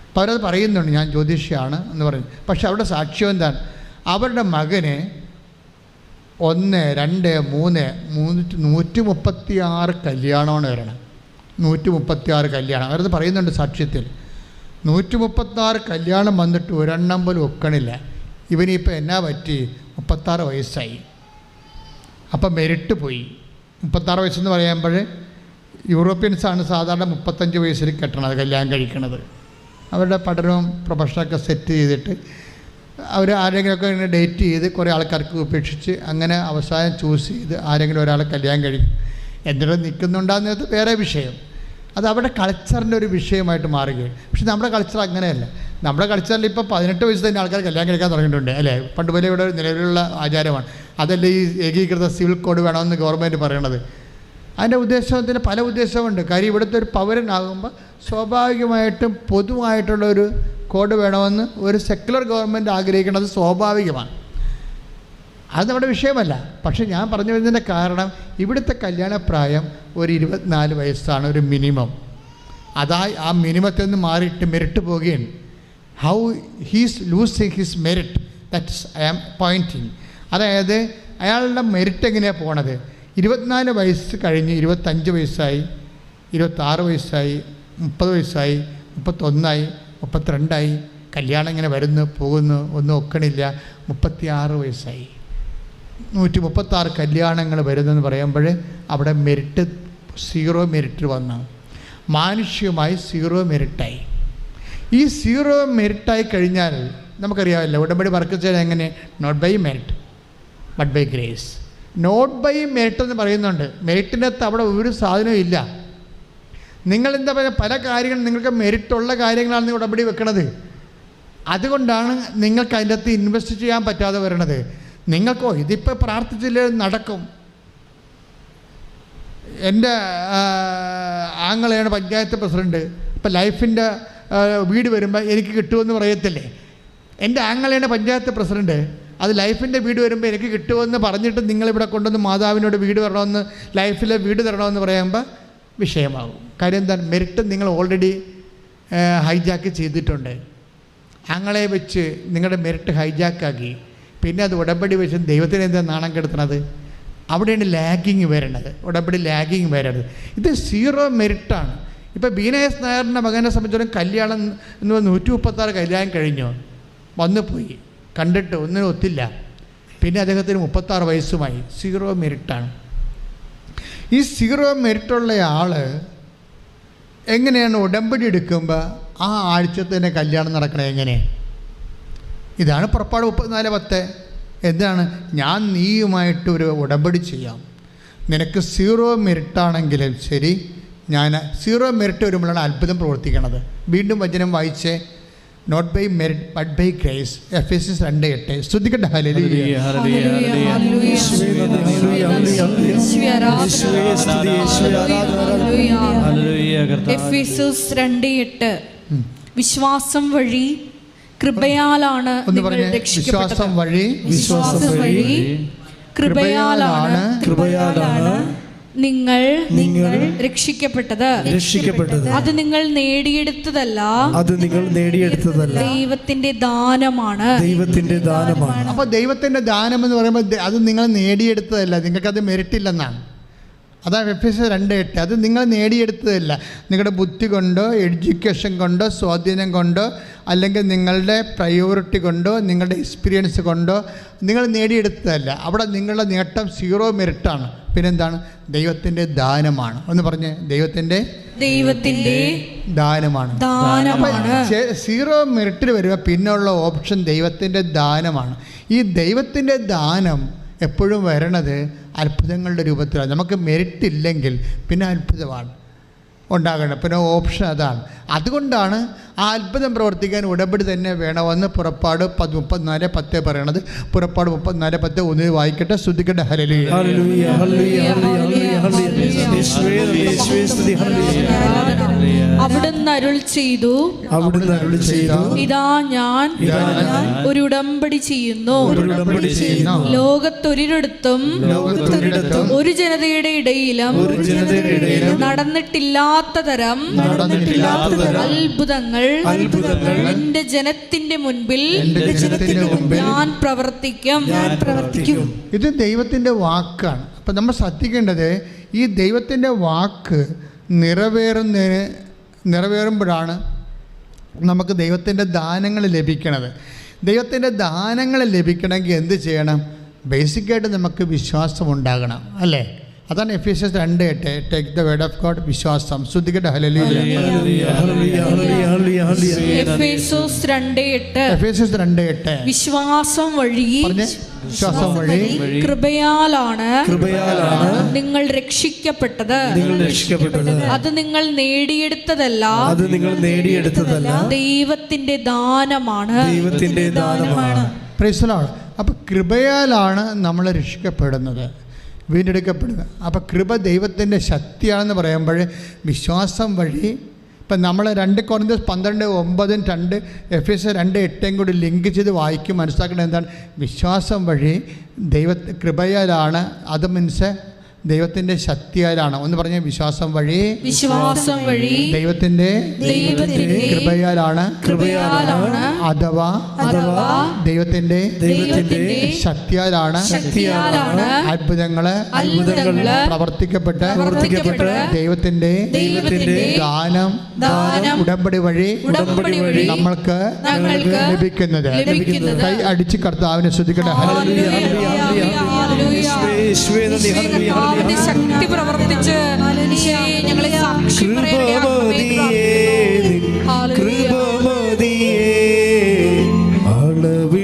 അപ്പോൾ അവരത് പറയുന്നുണ്ട്, ഞാൻ ജ്യോതിഷിയാണ് എന്ന് പറയും. പക്ഷെ അവരുടെ സാക്ഷ്യം എന്താണ്? അവരുടെ മകന് 1, 2, 3, 136 കല്യാണമാണ് വരണം. 136 കല്യാണം അവരത് പറയുന്നുണ്ട് സാക്ഷ്യത്തിൽ. 136 കല്യാണം വന്നിട്ട് ഒരെണ്ണം പോലും ഒക്കണില്ല. ഇവനിപ്പോൾ എന്നാ പറ്റി? 36 വയസ്സായി. അപ്പം മെരിട്ട് പോയി. 36 വയസ്സെന്ന് പറയുമ്പോൾ യൂറോപ്യൻസാണ് സാധാരണ 35 വയസ്സിൽ കെട്ടണത്, കല്യാണം കഴിക്കണത്. അവരുടെ പഠനവും പ്രൊഫഷനൊക്കെ സെറ്റ് ചെയ്തിട്ട് അവർ ആരെങ്കിലുമൊക്കെ ഇങ്ങനെ ഡേറ്റ് ചെയ്ത് കുറേ ആൾക്കാർക്ക് ഉപേക്ഷിച്ച് അങ്ങനെ അവസാനം ചൂസ് ചെയ്ത് ആരെങ്കിലും ഒരാളെ കല്യാണം കഴിക്കും. എന്തിനും നിൽക്കുന്നുണ്ടാകുന്നത് വേറെ വിഷയം. അത് അവരുടെ കൾച്ചറിൻ്റെ ഒരു വിഷയമായിട്ട് മാറുകയാണ്. പക്ഷെ നമ്മുടെ കൾച്ചർ അങ്ങനെയല്ല. നമ്മുടെ കൾച്ചറിൽ ഇപ്പോൾ 18 വയസ്സ് തന്നെ ആൾക്കാർ കല്യാണം കഴിക്കാൻ തുടങ്ങിയിട്ടുണ്ട് അല്ലേ? പണ്ട് പോലെ ഇവിടെ നിലവിലുള്ള ആചാരമാണ്. അതല്ല ഈ ഏകീകൃത സിവിൽ കോഡ് വേണമെന്ന് ഗവൺമെൻറ് പറയണത്. അതിൻ്റെ ഉദ്ദേശത്തിന് പല ഉദ്ദേശമുണ്ട്. കാര്യം ഇവിടുത്തെ ഒരു പൗരനാകുമ്പോൾ സ്വാഭാവികമായിട്ടും പൊതുവായിട്ടുള്ളൊരു കോഡ് വേണമെന്ന് ഒരു സെക്കുലർ ഗവൺമെൻറ് ആഗ്രഹിക്കുന്നത് സ്വാഭാവികമാണ്. അത് നമ്മുടെ വിഷയമല്ല. പക്ഷേ ഞാൻ പറഞ്ഞു വരുന്നതിൻ്റെ കാരണം ഇവിടുത്തെ കല്യാണപ്രായം ഒരു 24 വയസ്സാണ് ഒരു മിനിമം. ആ മിനിമത്തിൽ നിന്ന് മാറിയിട്ട് മെറിറ്റ് പോവുകയാണ്. How he's losing his merit, that's I am pointing. അതായത് അയാളുടെ മെറിറ്റ് എങ്ങനെയാണ് പോണത്? 24 വയസ്സ് കഴിഞ്ഞ് 25 വയസ്സായി, 26 വയസ്സായി, 30 വയസ്സായി, 31ആയി, 32ആയി, കല്യാണം ഇങ്ങനെ വരുന്നു പോകുന്നു, ഒന്നും ഒക്കണില്ല. 36 വയസ്സായി, 136 കല്യാണങ്ങൾ വരുന്നെന്ന് പറയുമ്പോൾ അവിടെ മെറിറ്റ് 0 മെറിറ്റ് വന്നു. മാനുഷ്യമായി 0 മെറിറ്റായി. ഈ 0 മെറിറ്റായി കഴിഞ്ഞാൽ നമുക്കറിയാമല്ലോ ഉടമ്പടി വർക്ക് ചെയ്യാൻ എങ്ങനെ? Not by merit but by grace. Not by merit എന്ന് പറയുന്നുണ്ട്. മെറിറ്റിനകത്ത് അവിടെ ഒരു സാധനവും ഇല്ല. നിങ്ങളെന്താ പറയുക, പല കാര്യങ്ങളും നിങ്ങൾക്ക് മെറിറ്റുള്ള കാര്യങ്ങളാണ് നിങ്ങൾ ഉടമ്പടി വെക്കണത്. അതുകൊണ്ടാണ് നിങ്ങൾക്ക് അതിൻ്റെ അകത്ത് ഇൻവെസ്റ്റ് ചെയ്യാൻ പറ്റാതെ വരണത്. നിങ്ങൾക്കോ ഇതിപ്പോൾ പ്രാർത്ഥിച്ചില്ലേ നടക്കും. എൻ്റെ ആങ്ങളെയാണ് പഞ്ചായത്ത് പ്രസിഡൻറ്റ്. ഇപ്പം ലൈഫിൻ്റെ വീട് വരുമ്പോൾ എനിക്ക് കിട്ടുമെന്ന് പറയത്തില്ലേ? എൻ്റെ ആങ്ങളെയാണ് പഞ്ചായത്ത് പ്രസിഡൻറ്റ്, അത് ലൈഫിൻ്റെ വീട് വരുമ്പോൾ എനിക്ക് കിട്ടുമെന്ന് പറഞ്ഞിട്ട് നിങ്ങളിവിടെ കൊണ്ടുവന്ന് മാതാവിനോട് വീട് തരണമെന്ന്, ലൈഫിലെ വീട് തരണമെന്ന് പറയുമ്പോൾ വിഷയമാകും. കാര്യം എന്താണ്? മെറിറ്റ് നിങ്ങൾ ഓൾറെഡി ഹൈജാക്ക് ചെയ്തിട്ടുണ്ട്. ആങ്ങളെ വെച്ച് നിങ്ങളുടെ മെറിറ്റ് ഹൈജാക്കാക്കി. പിന്നെ അത് ഉടമ്പടി വെച്ച് ദൈവത്തിന് എന്താ നാണം കെടുത്തണത്? അവിടെയാണ് ലാഗിങ് വരണത്. ഉടമ്പടി ലാഗിങ് വരരുത്. ഇത് 0 മെറിറ്റാണ്. ഇപ്പോൾ ബീന എസ് നായറിൻ്റെ മകനെ സംബന്ധിച്ചിടത്തോളം കല്യാണം എന്ന് 136 കല്യാണം കഴിഞ്ഞു, വന്നു പോയി, കണ്ടിട്ട് ഒന്നിനും ഒത്തില്ല. പിന്നെ അദ്ദേഹത്തിന് 36 വയസ്സുമായി. 0 മെറിറ്റാണ്. ഈ 0 മെറിറ്റുള്ള ആൾ എങ്ങനെയാണ് ഉടമ്പടി എടുക്കുമ്പോൾ ആ ആഴ്ചത്തന്നെ കല്യാണം നടക്കണത് എങ്ങനെ? ഇതാണ് പുറപ്പാട് 34:10. എന്താണ്? ഞാൻ നീയുമായിട്ടൊരു ഉടമ്പടി ചെയ്യാം. നിനക്ക് 0 മെറിറ്റാണെങ്കിലും ശരി, ഞാൻ 0 മെറിറ്റ് വരുമ്പോഴാണ് അത്ഭുതം പ്രവർത്തിക്കണത്. വീണ്ടും വചനം വായിച്ചേ. Not by merit but by grace. Ephesians 2:8. സ്തുതിക്കട്ടെ. ഹല്ലേലൂയ.
എഫെസ്യസ് 2:8. വിശ്വാസം വഴി കൃപയാലാണ് നിങ്ങൾ രക്ഷിക്കപ്പെട്ടത്. വിശ്വാസം വഴി കൃപയാലാണ് നിങ്ങൾ രക്ഷിക്കപ്പെട്ടത്. അത് നിങ്ങൾ നേടിയെടുത്തതല്ല, ദൈവത്തിന്റെ ദാനമാണ്.
അപ്പോൾ ദൈവത്തിന്റെ ദാനം എന്ന് പറയുമ്പോൾ അത് നിങ്ങൾ നേടിയെടുത്തതല്ല, നിങ്ങൾക്കത് മെറിറ്റ് ഇല്ലെന്നാണ്. അതാണ് എഫെസ്യസ് 2:8. അത് നിങ്ങൾ നേടിയെടുത്തതല്ല, നിങ്ങളുടെ ബുദ്ധി കൊണ്ടോ എഡ്യൂക്കേഷൻ കൊണ്ടോ സ്വാധീനം കൊണ്ടോ അല്ലെങ്കിൽ നിങ്ങളുടെ പ്രയോറിറ്റി കൊണ്ടോ നിങ്ങളുടെ എക്സ്പീരിയൻസ് കൊണ്ടോ നിങ്ങൾ നേടിയെടുത്തതല്ല. അവിടെ നിങ്ങളുടെ നേട്ടം 0 മെറിറ്റാണ്. പിന്നെന്താണ്? ദൈവത്തിൻ്റെ ദാനമാണ്. ഒന്ന് പറഞ്ഞ്, ദൈവത്തിൻ്റെ ദാനമാണ്. 0 മെറിറ്റിൽ വരുമ്പോൾ പിന്നെയുള്ള ഓപ്ഷൻ ദൈവത്തിൻ്റെ ദാനമാണ്. ഈ ദൈവത്തിൻ്റെ ദാനം എപ്പോഴും വരണത് അത്ഭുതങ്ങളുടെ രൂപത്തിലാണ്. നമുക്ക് മെറിറ്റ് ഇല്ലെങ്കിൽ പിന്നെ അത്ഭുതമാണ് ഉണ്ടാകേണ്ടത്. പിന്നെ ഓപ്ഷൻ അതാണ്. അതുകൊണ്ടാണ് ആ അത്ഭുതം പ്രവർത്തിക്കാൻ ഉടമ്പടി തന്നെ വേണമെന്ന് പുറപ്പാട് 34:10 പറയണത്. പുറപ്പാട് 34:10 ഒന്ന് വായിക്കട്ടെ, ശ്രദ്ധിക്കട്ടെ. ഹല്ലേലൂയ.
ഹല്ലേലൂയ, ഹല്ലേലൂയ, ഹല്ലേലൂയ, ഹല്ലേലൂയ. യേശുവേ, യേശുവേ, സ്തുതി. ഹല്ലേലൂയ.
അവിടുന്ന് അരുൾ ചെയ്തു,
അവിടുന്ന് അരുളി ചെയ്തു,
ഇതാ ഞാൻ ഒരു ഉടമ്പടി ചെയ്യുന്നു. ലോകത്തൊരിടത്തും ഒരു ജനതയുടെ ഇടയിലും നടന്നിട്ടില്ലാത്ത തരം അത്ഭുതങ്ങൾ എന്റെ ജനത്തിന്റെ മുൻപിൽ ഞാൻ പ്രവർത്തിക്കും.
ഇത് ദൈവത്തിൻ്റെ വാക്കാണ്. അപ്പം നമ്മൾ ശ്രദ്ധിക്കേണ്ടത്, ഈ ദൈവത്തിൻ്റെ വാക്ക് നിറവേറുമ്പോഴാണ് നമുക്ക് ദൈവത്തിൻ്റെ ദാനങ്ങൾ ലഭിക്കണത്. ദൈവത്തിൻ്റെ ദാനങ്ങൾ ലഭിക്കണമെങ്കിൽ എന്ത് ചെയ്യണം? ബേസിക്കായിട്ട് നമുക്ക് വിശ്വാസം ഉണ്ടാകണം, അല്ലേ? അതാണ് എഫേസ്യസ് 2:8, take the word of God. വിശ്വാസം. ശ്രദ്ധിക്കട്ടെ. ഹല്ലേലൂയ.
എഫേസ്യോസ് 2:8
എഫേസ്യസ് 2:8
വിശ്വാസം വഴി കൃപയാലാണ് നിങ്ങൾ രക്ഷിക്കപ്പെട്ടത്. അത് നിങ്ങൾ നേടിയെടുത്തതല്ല, ദൈവത്തിന്റെ ദാനമാണ്.
Praise the Lord. അപ്പോൾ കൃപയാലാണ് നമ്മൾ രക്ഷിക്കപ്പെടുന്നത്, വീണ്ടെടുക്കപ്പെടുന്നത്. അപ്പോൾ കൃപ ദൈവത്തിൻ്റെ ശക്തിയാണെന്ന് പറയുമ്പോൾ വിശ്വാസം വഴി, ഇപ്പം നമ്മൾ 2 കൊരിന്ത്യർ 12:9, 2 എഫേസ്യർ 2:8 കൂടി ലിങ്ക് ചെയ്ത് വായിക്കും. മനസ്സിലാക്കേണ്ടത് എന്താണ്? വിശ്വാസം വഴി കൃപയാലാണ്. അത് മീൻസ് ദൈവത്തിൻ്റെ ശക്തിയാലാണ്. ഒന്ന് പറഞ്ഞ വിശ്വാസം വഴി ദൈവത്തിൻ്റെ കൃപയാലാണ്, അഥവാ ദൈവത്തിൻ്റെ ശക്തിയാലാണ് അത്ഭുതങ്ങള് പ്രവർത്തിക്കപ്പെട്ട് ദൈവത്തിൻ്റെ ദാനം ഉടമ്പടി വഴി നമ്മൾക്ക് ലഭിക്കുന്നത്. കൈ അടിച്ച് കർത്താവിനെ ശ്രദ്ധിക്കട്ടെ.
ശക്തി പ്രവർത്തിച്ച് ഞങ്ങളെ സാക്ഷി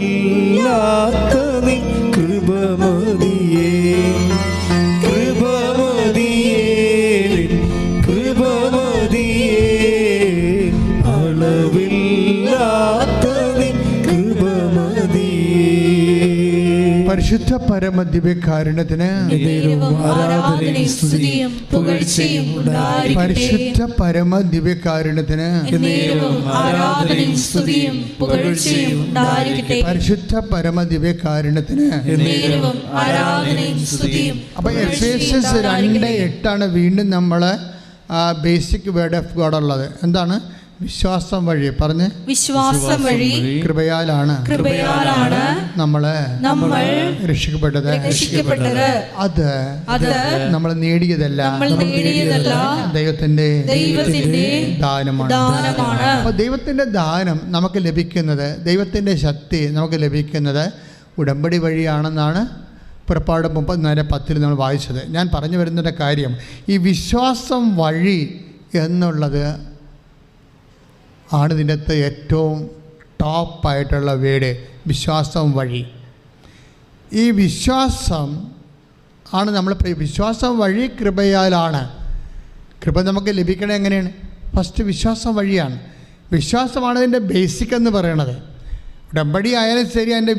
അളവില്ലാത്ത നിൻ കൃപമതിയേ, കൃപമതിയേ, കൃപമതിയേ, അളവില്ലാത്ത നിൻ കൃപമതിയേ.
പരിശുദ്ധ പരമദിവ്യകാരുണ്യത്തിന് പരിശുദ്ധ പരമദിവ്യകാരുണ്യത്തിന് പരിശുദ്ധ പരമദിവ്യകാരുണ്യത്തിന്. അപ്പം എഫേസ്യസ് 2:8 വീണ്ടും നമ്മൾ ബേസിക് വേർഡ് ഓഫ് ഗോഡ് ഉള്ളത്. എന്താണ്? വിശ്വാസം വഴി. പറഞ്ഞ്
വിശ്വാസം വഴി
കൃപയാലാണ് നമ്മൾ രക്ഷിക്കപ്പെട്ടത്. അത് നമ്മൾ നേടിയതല്ല, ദൈവത്തിന്റെ ദാനമാണ്. അപ്പോൾ ദൈവത്തിന്റെ ദാനം നമുക്ക് ലഭിക്കുന്നത്, ദൈവത്തിന്റെ ശക്തി നമുക്ക് ലഭിക്കുന്നത് ഉടമ്പടി വഴിയാണെന്നാണ് പുറപ്പാട് 34:10 നമ്മൾ വായിച്ചത്. ഞാൻ പറഞ്ഞു വരുന്നൊരു കാര്യം, ഈ വിശ്വാസം വഴി എന്നുള്ളത് ആണ് ഇതിൻ്റെ അകത്ത് ഏറ്റവും ടോപ്പായിട്ടുള്ള വേഡ്. വിശ്വാസം വഴി. ഈ വിശ്വാസം ആണ് നമ്മൾ വിശ്വാസം വഴി കൃപയാലാണ്. കൃപ നമുക്ക് ലഭിക്കണത് എങ്ങനെയാണ്? ഫസ്റ്റ് വിശ്വാസം വഴിയാണ്. വിശ്വാസമാണ് ഇതിൻ്റെ ബേസിക് എന്ന് പറയണത്. ഉടമ്പടി ആയാലും ശരി, അതിൻ്റെ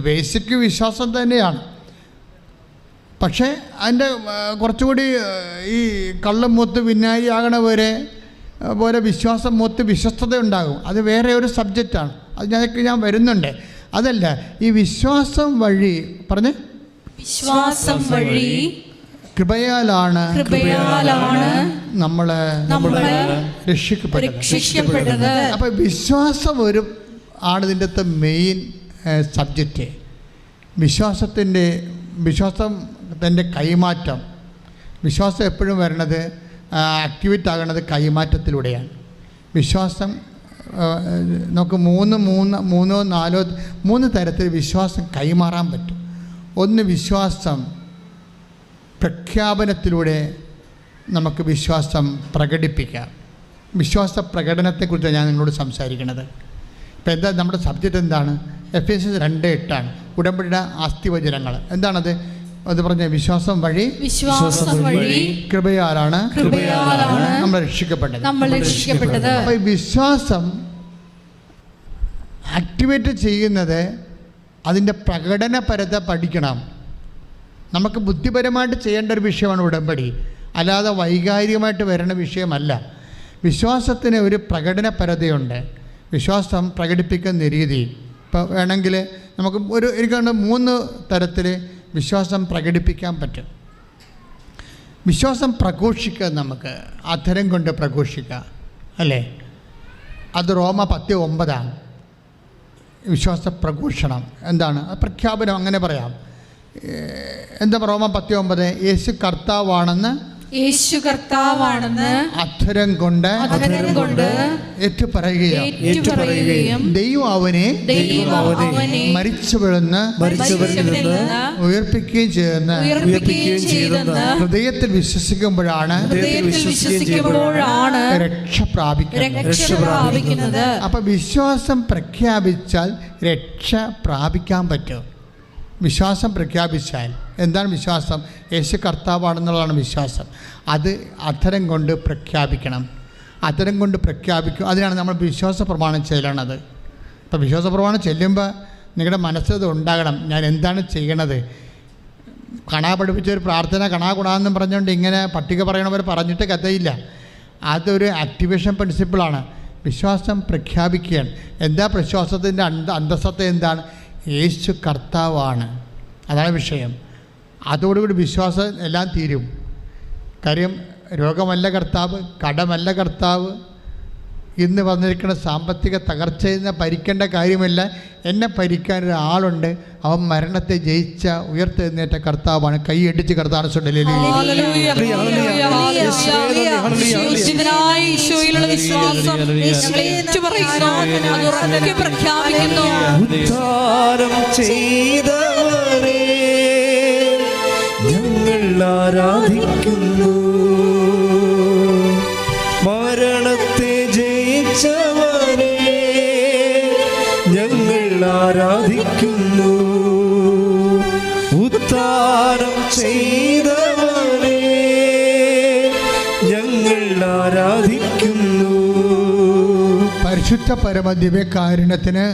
ബേസിക് വിശ്വാസം തന്നെയാണ്. പക്ഷേ അതിൻ്റെ കുറച്ചുകൂടി ഈ കള്ളം മൂത്ത് വിനായി ആകണ പോലെ വിശ്വാസം മൂത്ത് വിശ്വസ്തത ഉണ്ടാകും. അത് വേറെ ഒരു സബ്ജക്റ്റാണ്. അത് ഞാൻ വരുന്നുണ്ട്. അതല്ല, ഈ വിശ്വാസം വഴി പറഞ്ഞ്
വിശ്വാസം വഴി
കൃപയാലാണ് നമ്മൾ രക്ഷിക്കപ്പെട്ടത്. അപ്പോൾ വിശ്വാസം ആണ് ഇതിൻ്റെ അകത്ത് മെയിൻ സബ്ജക്റ്റ്. വിശ്വാസത്തിൻ്റെ കൈമാറ്റം. വിശ്വാസം എപ്പോഴും വരണത്, ആക്ടിവേറ്റ് ആകണത് കൈമാറ്റത്തിലൂടെയാണ്. വിശ്വാസം നമുക്ക് മൂന്നോ നാലോ തരത്തിൽ വിശ്വാസം കൈമാറാൻ പറ്റും. ഒന്ന്, വിശ്വാസം പ്രഖ്യാപനത്തിലൂടെ നമുക്ക് വിശ്വാസം പ്രകടിപ്പിക്കാം. വിശ്വാസ പ്രകടനത്തെക്കുറിച്ചാണ് ഞാൻ നിങ്ങളോട് സംസാരിക്കുന്നത്. ഇപ്പം എന്താ നമ്മുടെ സബ്ജക്റ്റ് എന്താണ്? എഫേസ്യസ് 2:8 ഉടമ്പടിയുടെ അസ്ഥിവചനങ്ങൾ. എന്താണത്? അത് പറഞ്ഞ വിശ്വാസം വഴി കൃപയാലാണ് നമ്മൾ രക്ഷിക്കപ്പെട്ടത്.
അപ്പോൾ ഈ
വിശ്വാസം ആക്ടിവേറ്റ് ചെയ്യുന്നത് അതിൻ്റെ പ്രകടനപരത പഠിക്കണം. നമുക്ക് ബുദ്ധിപരമായിട്ട് ചെയ്യേണ്ട ഒരു വിഷയമാണ് ഉടമ്പടി, അല്ലാതെ വൈകാരികമായിട്ട് വരുന്ന വിഷയമല്ല. വിശ്വാസത്തിന് ഒരു പ്രകടനപരതയുണ്ട്, വിശ്വാസം പ്രകടിപ്പിക്കുന്ന രീതി. ഇപ്പോൾ വേണമെങ്കിൽ നമുക്ക് എനിക്ക് 3 തരത്തിൽ വിശ്വാസം പ്രകടിപ്പിക്കാൻ പറ്റും. വിശ്വാസം പ്രഘോഷിക്കുക, നമുക്ക് അധരം കൊണ്ട് പ്രഘോഷിക്കുക, അല്ലേ? അത് റോമ 10:9 വിശ്വാസ പ്രഘോഷണം. എന്താണ് പ്രഖ്യാപനം? അങ്ങനെ പറയാം. എന്താ റോമ 10:9? യേശു കർത്താവാണെന്ന് അധരം കൊണ്ട് ഏറ്റുപറയുകയും ദൈവം അവനെ മരിച്ചവരെന്ന് ഉയർപ്പിക്കുകയും ചെയ്യുന്ന ഹൃദയത്തിൽ വിശ്വസിക്കുമ്പോഴാണ് രക്ഷ പ്രാപിക്കുന്നത്. അപ്പൊ വിശ്വാസം പ്രഖ്യാപിച്ചാൽ രക്ഷ പ്രാപിക്കാൻ പറ്റും. വിശ്വാസം പ്രഖ്യാപിച്ചാൽ എന്താണ് വിശ്വാസം? യേശു കർത്താവാണെന്നുള്ളതാണ് വിശ്വാസം. അത് അധരം കൊണ്ട് പ്രഖ്യാപിക്കണം. അധരം കൊണ്ട് പ്രഖ്യാപിക്കും. അതിനാണ് നമ്മൾ വിശ്വാസ പ്രമാണം ചെല്ലണത്. അപ്പോൾ വിശ്വാസ പ്രമാണം ചെല്ലുമ്പോൾ നിങ്ങളുടെ മനസ്സത് ഉണ്ടാകണം, ഞാൻ എന്താണ് ചെയ്യണത്. കണാ പഠിപ്പിച്ചൊരു പ്രാർത്ഥന കണാ കുണാന്നും പറഞ്ഞുകൊണ്ട് ഇങ്ങനെ പട്ടിക പറയണവർ പറഞ്ഞിട്ട് കഥയില്ല. അതൊരു ആക്ടിവേഷൻ പ്രിൻസിപ്പിളാണ്. വിശ്വാസം പ്രഖ്യാപിക്കുകയാണ്. എന്താ വിശ്വാസത്തിൻ്റെ അന്തസ്സത്ത എന്താണ്? യേശു കർത്താവാണ്, അതാണ് വിഷയം. അതോടുകൂടി വിശ്വാസം എല്ലാം തീരും. കാര്യം രോഗമല്ല കർത്താവ്, കടമല്ല കർത്താവ്, ഇന്ന് വന്നിരിക്കുന്ന സാമ്പത്തിക തകർച്ചയെന്ന് ഭരിക്കേണ്ട കാര്യമില്ല. എന്നെ ഭരിക്കാൻ ഒരാളുണ്ട്, അവൻ മരണത്തെ ജയിച്ച ഉയർത്തെഴുന്നേറ്റ കർത്താവാണ്. കൈയടിച്ച് കർത്താവ്
ആരാധിക്കുന്നു, മരണത്തെ ജയിച്ചവനെ ഞങ്ങൾ ആരാധിക്കുന്നു, ഉദ്ധാരം ചെയ്തവനെ ഞങ്ങൾ ആരാധിക്കുന്നു.
പരിശുദ്ധ പരമ ദിവ്യകാരുണ്യത്തിന്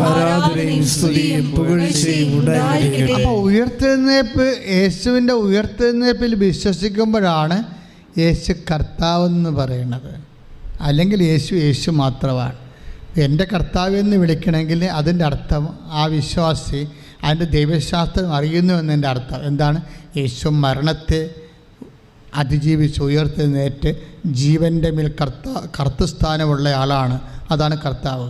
ആരാധനയും സ്തുതിയും പുകഴ്ചയും ഉണ്ടായിരിക്കട്ടെ.
അപ്പോൾ ഉയർത്തെഴുന്നേൽപ്പ്, യേശുവിൻ്റെ ഉയർത്തെഴുന്നേൽപ്പിൽ വിശ്വസിക്കുമ്പോഴാണ് യേശു കർത്താവെന്ന് പറയുന്നത്. അല്ലെങ്കിൽ യേശു മാത്രമാണ്. എൻ്റെ കർത്താവ് എന്ന് വിളിക്കണമെങ്കിൽ അതിൻ്റെ അർത്ഥം ആ വിശ്വാസി അതിൻ്റെ ദൈവശാസ്ത്രം അറിയുന്നു എന്നതിൻ്റെ അർത്ഥം എന്താണ്? യേശു മരണത്തെ അതിജീവിച്ച് ഉയർത്തെഴുന്നേറ്റ് ജീവൻ്റെ മേൽ കർത്തൃസ്ഥാനമുള്ള ആളാണ്. അതാണ് കർത്താവ്.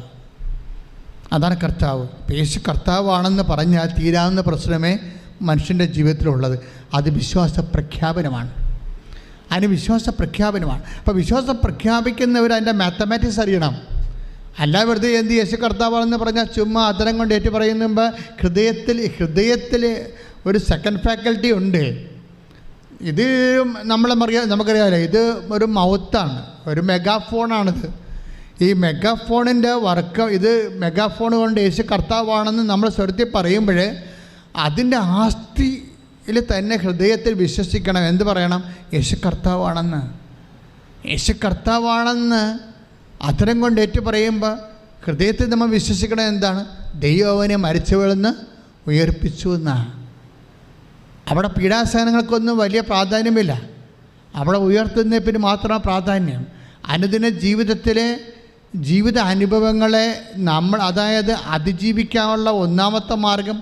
യേശു കർത്താവാണെന്ന് പറഞ്ഞാൽ തീരാവുന്ന പ്രശ്നമേ മനുഷ്യൻ്റെ ജീവിതത്തിലുള്ളത്. അത് വിശ്വാസ പ്രഖ്യാപനമാണ്. അപ്പോൾ വിശ്വാസം പ്രഖ്യാപിക്കുന്നവർ അതിൻ്റെ മാത്തമാറ്റിക്സ് അറിയണം. അല്ല വെറുതെ എന്ത് യേശു കർത്താവാണെന്ന് പറഞ്ഞാൽ ചുമ്മാ അത്തരം കൊണ്ട് ഏറ്റു പറയുമ്പോൾ ഹൃദയത്തിൽ ഒരു സെക്കൻഡ് ഫാക്കൽറ്റി ഉണ്ട്. ഇത് നമുക്കറിയാമല്ലോ, ഇത് ഒരു മൗത്താണ്, ഒരു മെഗാഫോണാണിത്. ഈ മെഗാഫോണിൻ്റെ ഇത് മെഗാഫോൺ കൊണ്ട് യേശു കർത്താവാണെന്ന് നമ്മൾ സ്വരത്തിൽ പറയുമ്പോൾ അതിൻ്റെ ആസ്തിയിൽ തന്നെ ഹൃദയത്തിൽ വിശ്വസിക്കണം. എന്ത് പറയണം? യേശു കർത്താവാണെന്ന് അത്തരം കൊണ്ട് ഏറ്റു പറയുമ്പോൾ ഹൃദയത്തിൽ നമ്മൾ വിശ്വസിക്കണം. എന്താണ്? ദൈവം അവനെ മരിച്ചവളെന്ന് ഉയർപ്പിച്ചു എന്നാണ്. അവിടെ പീഡാസഹനങ്ങൾക്കൊന്നും വലിയ പ്രാധാന്യമില്ല. അവിടെ ഉയർത്തുന്നതിന് മാത്രമാണ് പ്രാധാന്യം. അനുദിന ജീവിതത്തിലെ ജീവിത അനുഭവങ്ങളെ അതായത് അതിജീവിക്കാനുള്ള ഒന്നാമത്തെ മാർഗം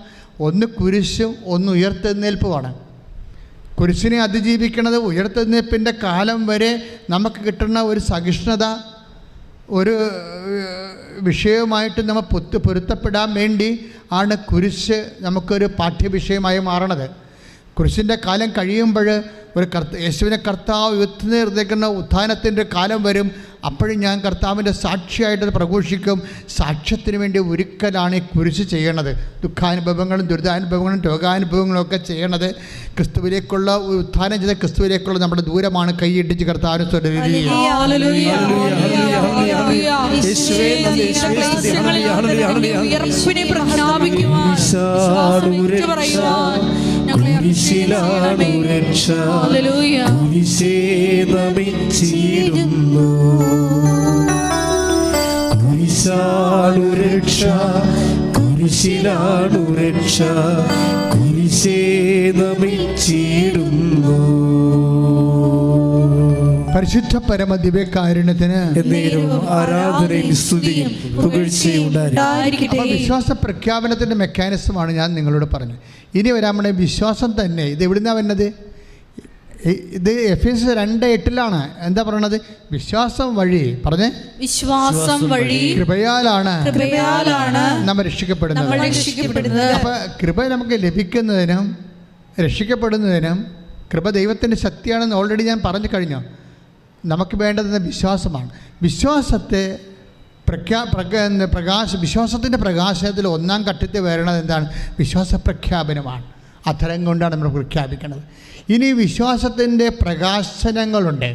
ഒന്ന് കുരിശും ഒന്ന് ഉയർത്തെഴുന്നേൽപ്പുമാണ്. കുരിശിനെ അതിജീവിക്കുന്നത് ഉയർത്തെഴുന്നേൽപ്പിൻ്റെ കാലം വരെ നമുക്ക് കിട്ടുന്ന ഒരു സഹിഷ്ണുത, ഒരു വിഷയവുമായിട്ട് നമ്മൾ പൊരുത്തപ്പെടാൻ വേണ്ടി ആണ് കുരിശ് നമുക്കൊരു പാഠ്യവിഷയമായി മാറണത്. കുരിശിൻ്റെ കാലം കഴിയുമ്പോൾ യേശുവിനെ കർത്താവ് ഉയർത്തുന്ന ഉത്ഥാനത്തിൻ്റെ കാലം വരും. അപ്പോഴും ഞാൻ കർത്താവിൻ്റെ സാക്ഷിയായിട്ട് പ്രഘോഷിക്കും. സാക്ഷ്യത്തിന് വേണ്ടി ഒരിക്കലാണ് ഈ കുരിശ് ചെയ്യണത്. ദുഃഖാനുഭവങ്ങളും ദുരിതാനുഭവങ്ങളും രോഗാനുഭവങ്ങളും ഒക്കെ ചെയ്യണത് ക്രിസ്തുവിലേക്കുള്ള ഉത്ഥാനം ചെയ്ത ക്രിസ്തുവിലേക്കുള്ള നമ്മുടെ ദൂരമാണ്. കൈയിട്ടിച്ച് കർത്താവിനെ
കുരിശിലാണു രക്ഷ, കുരിശേ നമിച്ചിടുന്നു, കുരിശാണു രക്ഷ, കുരിശിലാണു രക്ഷ, കുരിശേ നമിച്ചിടുന്നു.
പരിശുദ്ധ പരമ ദിവ്യകാരുണ്യത്തിന്
എന്നേരവും ആരാധനയും സ്തുതിയും പുകഴ്ചയും ഉണ്ടായിരിക്കട്ടെ.
അപ്പോൾ വിശ്വാസ പ്രഖ്യാപനത്തിൻ്റെ മെക്കാനിസമാണ് ഞാൻ നിങ്ങളോട് പറഞ്ഞത്. ഇനി വരാൻ വിശ്വാസം തന്നെ. ഇത് എവിടുന്നാണ് വരുന്നത്? ഇത് എഫേസ്യർ 2:8 എന്താ പറയണത്? വിശ്വാസം വഴി പറഞ്ഞേ,
വിശ്വാസം വഴി
കൃപയാലാണ് നമ്മൾ രക്ഷിക്കപ്പെടുന്നത്. അപ്പോൾ കൃപ നമുക്ക് ലഭിക്കുന്നതിനും രക്ഷിക്കപ്പെടുന്നതിനും കൃപ ദൈവത്തിൻ്റെ ശക്തിയാണെന്ന് ഓൾറെഡി ഞാൻ പറഞ്ഞു കഴിഞ്ഞു. നമുക്ക് വേണ്ടത് വിശ്വാസമാണ്. വിശ്വാസത്തെ വിശ്വാസത്തിൻ്റെ പ്രകാശത്തിൽ ഒന്നാം ഘട്ടത്തിൽ വരണത് എന്താണ്? വിശ്വാസ പ്രഖ്യാപനമാണ്. അത്തരം കൊണ്ടാണ് നമ്മൾ പ്രഖ്യാപിക്കുന്നത്. ഇനി വിശ്വാസത്തിൻ്റെ പ്രകാശനങ്ങളുണ്ട്.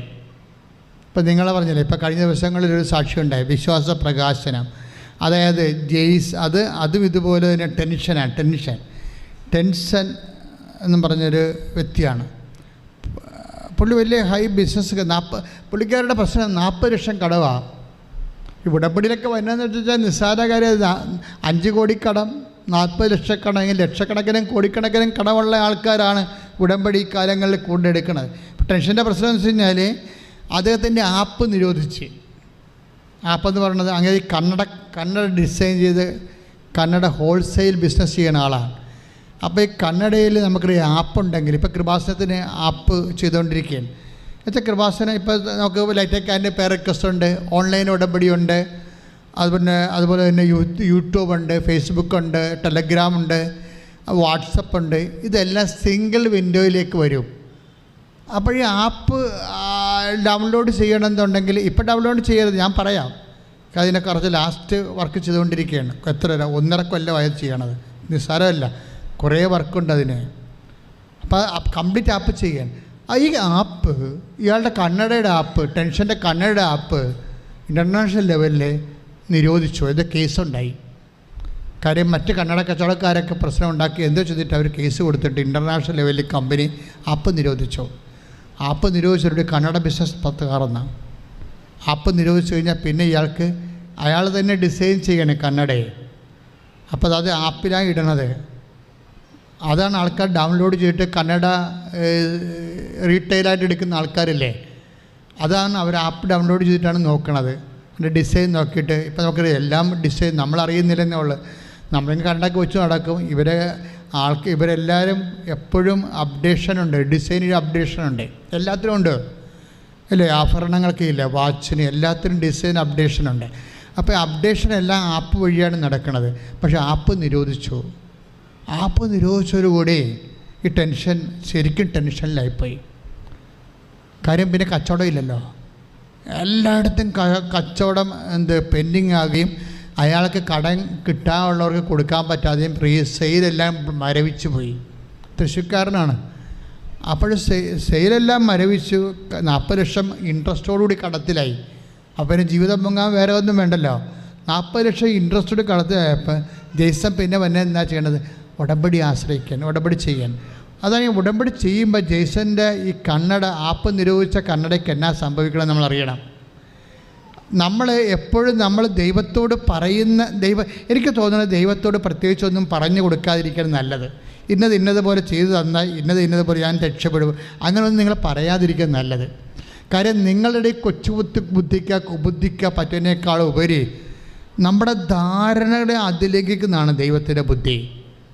ഇപ്പം നിങ്ങളെ പറഞ്ഞില്ലേ, ഇപ്പം കഴിഞ്ഞ ദിവസങ്ങളിലൊരു സാക്ഷ്യം ഉണ്ടായി, വിശ്വാസ പ്രകാശനം. അതായത് അതും ഇതുപോലെ തന്നെ ടെൻഷൻ എന്നും പറഞ്ഞൊരു വ്യക്തിയാണ്. പുള്ളി വലിയ ഹൈ ബിസിനസ്. പുള്ളിക്കാരുടെ പ്രശ്നം 40 ലക്ഷം കടവാണ്. ഈ ഉടമ്പടിയിലൊക്കെ വരുന്നതെന്ന് വെച്ചാൽ നിസ്സാര കാര്യം. 5 കോടി കടം, 40 ലക്ഷക്കണക്കിന് ലക്ഷക്കണക്കിനും കോടിക്കണക്കിനും കടമുള്ള ആൾക്കാരാണ് ഉടമ്പടി കാലങ്ങളിൽ കൊണ്ടെടുക്കുന്നത്. ടെൻഷൻ്റെ പ്രശ്നം എന്ന് വെച്ച് കഴിഞ്ഞാൽ അദ്ദേഹത്തിൻ്റെ ആപ്പ് നിരോധിച്ച്. ആപ്പെന്ന് പറയുന്നത് അങ്ങനെ കന്നഡ ഡിസൈൻ ചെയ്ത് കന്നഡ ഹോൾസെയിൽ ബിസിനസ് ചെയ്യുന്ന ആളാണ്. അപ്പോൾ ഈ കന്നഡയിൽ നമുക്കൊരു ആപ്പുണ്ടെങ്കിൽ, ഇപ്പോൾ കൃപാസനത്തിന് ആപ്പ് ചെയ്തുകൊണ്ടിരിക്കുകയാണ്. എന്നുവെച്ചാൽ കൃപാസനം ഇപ്പോൾ നമുക്ക് ലൈറ്റൊക്കെ അതിൻ്റെ പേ റിക്വസ്റ്റ് ഉണ്ട്, ഓൺലൈൻ ഉടമ്പടിയുണ്ട്, അതുപോലെ തന്നെ യൂട്യൂബ് ഉണ്ട്, ഫേസ്ബുക്ക് ഉണ്ട്, ടെലഗ്രാം ഉണ്ട്, വാട്സപ്പ് ഉണ്ട്. ഇതെല്ലാം സിംഗിൾ വിൻഡോയിലേക്ക് വരും. അപ്പോൾ ഈ ആപ്പ് ഡൗൺലോഡ് ചെയ്യണമെന്നുണ്ടെങ്കിൽ ഇപ്പം ഡൗൺലോഡ് ചെയ്യരുത്, ഞാൻ പറയാം. അതിനെ കുറച്ച് ലാസ്റ്റ് വർക്ക് ചെയ്തുകൊണ്ടിരിക്കുകയാണ്. എത്ര 1.5 കൊല്ലമായി ചെയ്യണത്, നിസ്സാരമല്ല, കുറേ വർക്കുണ്ട് അതിന്. അപ്പോൾ കംപ്ലീറ്റ് ആപ്പ് ചെയ്യാൻ ഈ ആപ്പ്, ഇയാളുടെ കന്നഡയുടെ ആപ്പ്, ടെൻഷൻ്റെ കന്നഡയുടെ ആപ്പ് ഇൻ്റർനാഷണൽ ലെവലിൽ നിരോധിച്ചു. ഇത് കേസുണ്ടായി. കാര്യം മറ്റ് കന്നഡ കച്ചവടക്കാരൊക്കെ പ്രശ്നം ഉണ്ടാക്കി എന്തോ ചെയ്തിട്ട് അവർ കേസ് കൊടുത്തിട്ട് ഇൻ്റർനാഷണൽ ലെവലിൽ കമ്പനി ആപ്പ് നിരോധിച്ചു. ആപ്പ് നിരോധിച്ചവരുടെ കന്നഡ ബിസിനസ് തകർന്ന. ആപ്പ് നിരോധിച്ചു കഴിഞ്ഞാൽ പിന്നെ അയാൾ തന്നെ ഡിസൈൻ ചെയ്യണേ കന്നഡയെ. അപ്പോൾ അത് ആപ്പിലാണ് ഇടണത്. അതാണ് ആൾക്കാർ ഡൗൺലോഡ് ചെയ്തിട്ട് കന്നഡ റീറ്റെയിലായിട്ട് എടുക്കുന്ന ആൾക്കാരില്ലേ, അതാണ് അവർ ആപ്പ് ഡൗൺലോഡ് ചെയ്തിട്ടാണ് നോക്കണത്. അതിൻ്റെ ഡിസൈൻ നോക്കിയിട്ട് ഇപ്പോൾ നമുക്ക് എല്ലാം ഡിസൈൻ നമ്മളറിയുന്നില്ലെന്നേ ഉള്ളൂ. നമ്മളിങ്ങനെ കണ്ടൊക്കെ വെച്ച് നടക്കും. ഇവരെല്ലാവരും എപ്പോഴും അപ്ഡേഷനുണ്ട്, ഡിസൈനിൽ അപ്ഡേഷനുണ്ട്, എല്ലാത്തിനും ഉണ്ട് അല്ലേ? ആഭരണങ്ങൾക്ക് ഇല്ല, വാച്ചിന്, എല്ലാത്തിനും ഡിസൈൻ അപ്ഡേഷനുണ്ട്. അപ്പോൾ അപ്ഡേഷൻ എല്ലാം ആപ്പ് വഴിയാണ് നടക്കുന്നത്. പക്ഷേ ആപ്പ് നിരോധിച്ചു. ആപ്പ് നിരോധിച്ചതോടുകൂടി ഈ ടെൻഷൻ ശരിക്കും ടെൻഷനിലായിപ്പോയി. കാര്യം പിന്നെ കച്ചവടം ഇല്ലല്ലോ, എല്ലായിടത്തും കച്ചവടം പെൻഡിങ് ആകുകയും അയാൾക്ക് കടം കിട്ടാനുള്ളവർക്ക് കൊടുക്കാൻ പറ്റാതെയും സെയിലെല്ലാം മരവിച്ചു പോയി. തൃശ്ശൂർക്കാരനാണ്. അപ്പോൾ സെയിലെല്ലാം മരവിച്ചു. 40 ലക്ഷം ഇൻട്രസ്റ്റോടുകൂടി കടത്തിലായി. അപ്പം ജീവിതം പൊങ്ങാൻ വേറെ ഒന്നും വേണ്ടല്ലോ. 40 ലക്ഷം ഇൻട്രസ്റ്റോട് കടത്തിലായപ്പോൾ ജെയ്സൺ പിന്നെ എന്താ ചെയ്യണത്? ഉടമ്പടി ആശ്രയിക്കാൻ, ഉടമ്പടി ചെയ്യാൻ. അതാണ് ഈ ഉടമ്പടി ചെയ്യുമ്പോൾ ജെയ്സൻ്റെ ഈ കന്നഡ ആപ്പ് നിരോധിച്ച കന്നഡയ്ക്ക് എന്നാ സംഭവിക്കണം നമ്മളറിയണം. നമ്മൾ എപ്പോഴും ദൈവത്തോട് പറയുന്ന എനിക്ക് തോന്നുന്നത് ദൈവത്തോട് പ്രത്യേകിച്ചൊന്നും പറഞ്ഞു കൊടുക്കാതിരിക്കാൻ നല്ലത്. ഇന്നതുപോലെ ചെയ്തു തന്നാൽ ഇന്നതുപോലെ ഞാൻ രക്ഷപ്പെടും, അങ്ങനെയൊന്നും നിങ്ങൾ പറയാതിരിക്കാൻ നല്ലത്. കാര്യം നിങ്ങളുടെ കൊച്ചു ബുദ്ധിക്ക് പറ്റുന്നതിനേക്കാൾ ഉപരി നമ്മുടെ ധാരണയുടെ അതിലേക്കാണ് ദൈവത്തിൻ്റെ ബുദ്ധി.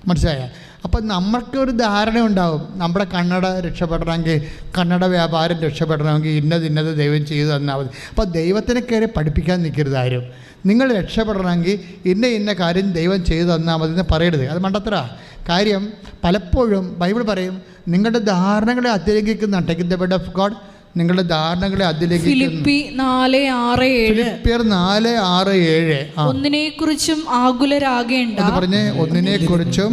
മനസ്സിലായ? അപ്പം നമ്മൾക്കൊരു ധാരണ ഉണ്ടാവും, നമ്മുടെ കന്നഡ രക്ഷപ്പെടണമെങ്കിൽ, കന്നഡ വ്യാപാരം രക്ഷപ്പെടണമെങ്കിൽ ഇന്നത് ദൈവം ചെയ്തു തന്നാൽ മതി. അപ്പോൾ ദൈവത്തിനെ കയറി പഠിപ്പിക്കാൻ നിൽക്കരുത് ആരും. നിങ്ങൾ രക്ഷപ്പെടണമെങ്കിൽ ഇന്ന കാര്യം ദൈവം ചെയ്തു തന്നാൽ മതി എന്ന് പറയരുത്. അത് മണ്ടത്തര. കാര്യം പലപ്പോഴും ബൈബിൾ പറയും, നിങ്ങളുടെ ധാരണകളെ അതിലേക്കാണ് taking the word of God. നിങ്ങളുടെ ധാരണകളെ അതിലേക്ക്.
ഫിലിപ്പിയർ 4:6-7 ഒന്നിനെക്കുറിച്ചും ആകുലരാകേണ്ട.
പറഞ്ഞേ, ഒന്നിനെക്കുറിച്ചും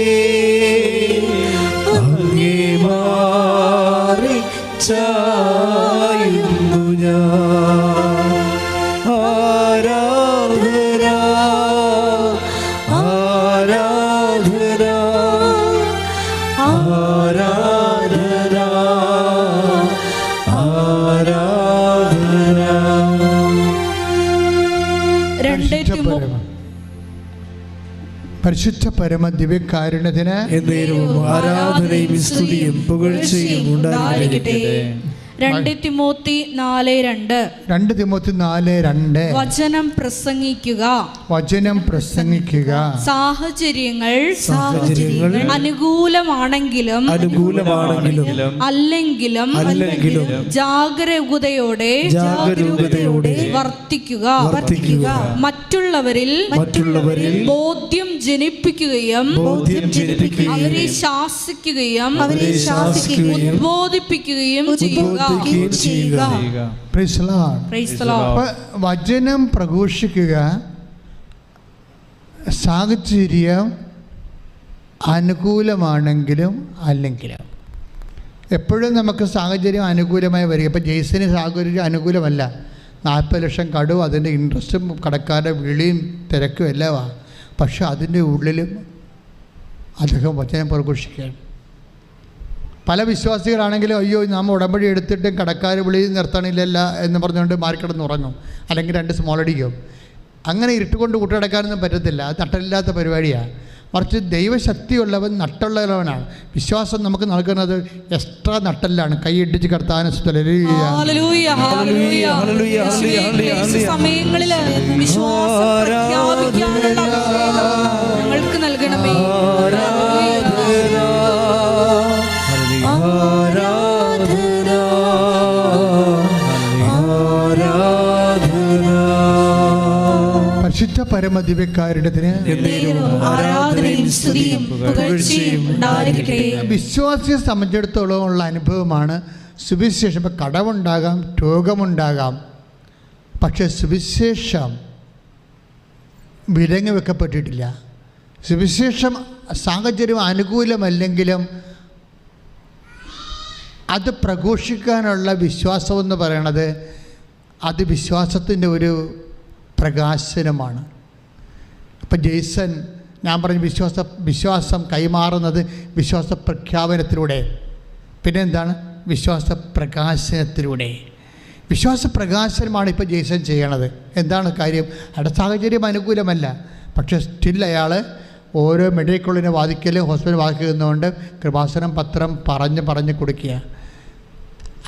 പരിശുദ്ധ പരമ ദിവ്യകാരുണ്യത്തിന്
എന്നേരവും ആരാധനയും സ്തുതിയും പുകഴ്ചയും ഉണ്ടായിരിക്കട്ടെ.
2 തിമോത്തി 4:2
2 തിമോത്തി 4:2
വചനം പ്രസംഗിക്കുക. സാഹചര്യങ്ങൾ അനുകൂലമാണെങ്കിലും അല്ലെങ്കിലും ജാഗരൂകതയോടെ വർത്തിക്കുക. മറ്റുള്ളവരിൽ ബോധ്യം ജനിപ്പിക്കുകയും അവരെ ശാസിക്കുകയും ഉദ്ബോധിപ്പിക്കുകയും ചെയ്യുക.
വചനം പ്രഘോഷിക്കുക. സാഹചര്യം അനുകൂലമാണെങ്കിലും അല്ലെങ്കിലും. എപ്പോഴും നമുക്ക് സാഹചര്യം അനുകൂലമായി വരിക. ഇപ്പം ജെയ്സിന് സാഹചര്യം അനുകൂലമല്ല. 40 ലക്ഷം കടവും അതിൻ്റെ ഇൻട്രസ്റ്റും കടക്കാരുടെ വിളിയും തിരക്കും എല്ലാമാണ്. പക്ഷെ അതിൻ്റെ ഉള്ളിലും അദ്ദേഹം വചനം പ്രഘോഷിക്കുകയാണ്. പല വിശ്വാസികളാണെങ്കിലും അയ്യോ നാം ഉടമ്പടി എടുത്തിട്ടും കടക്കാർ വിളി നിർത്തണില്ലല്ല എന്ന് പറഞ്ഞുകൊണ്ട് മാറിക്കിടന്ന് ഉറങ്ങും, അല്ലെങ്കിൽ 2 സ്മോളടിക്കും. അങ്ങനെ ഇരുട്ടുകൊണ്ട് കൂട്ടിടക്കാനൊന്നും പറ്റത്തില്ല. അത് നട്ടലില്ലാത്ത പരിപാടിയാണ്. മറിച്ച് ദൈവശക്തിയുള്ളവൻ നട്ടുള്ളവനാണ്. വിശ്വാസം നമുക്ക് നൽകുന്നത് എക്സ്ട്രാ നട്ടല്ലാണ്. കൈയിടിച്ച് കർത്താവിനെ
സമയങ്ങളിൽ ഞങ്ങൾക്ക് നൽകണമേ. പരിശുദ്ധ പരമദിവ്യകാരുണ്യത്തിന് വിശ്വാസിയെ സംബന്ധിച്ചിടത്തോളം ഉള്ള അനുഭവമാണ് സുവിശേഷം. ഇപ്പം കടമുണ്ടാകാം, രോഗമുണ്ടാകാം, പക്ഷെ സുവിശേഷം വിലങ്ങ് വെക്കപ്പെട്ടിട്ടില്ല. സുവിശേഷം സാഹചര്യം അനുകൂലമല്ലെങ്കിലും അത് പ്രഘോഷിക്കാനുള്ള വിശ്വാസമെന്ന് പറയണത് അത് വിശ്വാസത്തിൻ്റെ ഒരു പ്രകാശനമാണ്. അപ്പം ജെയ്സൺ ഞാൻ പറഞ്ഞ വിശ്വാസം കൈമാറുന്നത് വിശ്വാസ പ്രഖ്യാപനത്തിലൂടെ, പിന്നെ എന്താണ് വിശ്വാസ പ്രകാശനത്തിലൂടെ. വിശ്വാസ പ്രകാശനമാണ് ഇപ്പോൾ ജെയ്സൺ ചെയ്യണത്. എന്താണ് കാര്യം? അവിടെ സാഹചര്യം അനുകൂലമല്ല, പക്ഷേ സ്റ്റിൽ അയാൾ ഓരോ മെഡിക്കൽ കോളേജിനെ വാദിക്കലും ഹോസ്പിറ്റൽ വാദിക്കുന്നതുകൊണ്ട് കൃപാസനം പത്രം പറഞ്ഞ് കൊടുക്കുക.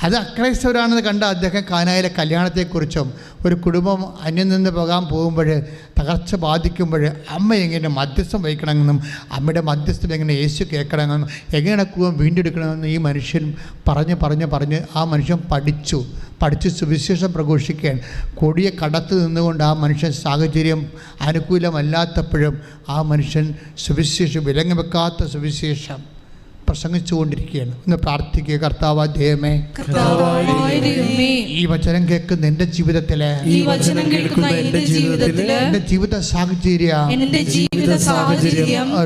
അത് അക്രൈസ്തവരാണെന്ന് കണ്ട അദ്ദേഹം കാനായിലെ കല്യാണത്തെക്കുറിച്ചും ഒരു കുടുംബം അന്യം നിന്ന് പോകാൻ പോകുമ്പോൾ തകർച്ച ബാധിക്കുമ്പോൾ അമ്മ എങ്ങനെ മധ്യസ്ഥം വഹിക്കണമെന്നും അമ്മയുടെ മധ്യസ്ഥം എങ്ങനെ യേശു കേൾക്കണമെന്നും എങ്ങനെ കുടുംബം വീണ്ടെടുക്കണമെന്നും ഈ മനുഷ്യൻ പറഞ്ഞ് ആ മനുഷ്യൻ പഠിച്ച് സുവിശേഷം പ്രഘോഷിക്കാൻ കൊടിയ കടത്ത് നിന്നുകൊണ്ട് ആ മനുഷ്യൻ സാഹചര്യം അനുകൂലമല്ലാത്തപ്പോഴും ആ മനുഷ്യൻ സുവിശേഷം വിലങ്ങ് വെക്കാത്ത സുവിശേഷം പ്രസംഗിച്ചുകൊണ്ടിരിക്കുകയാണ്. ഒന്ന് പ്രാർത്ഥിക്കുക. കർത്താവായ ദൈവമേ, ഈ വചനം കേൾക്കുന്ന എൻ്റെ ജീവിതത്തിലെ എൻ്റെ ജീവിത സാഹചര്യം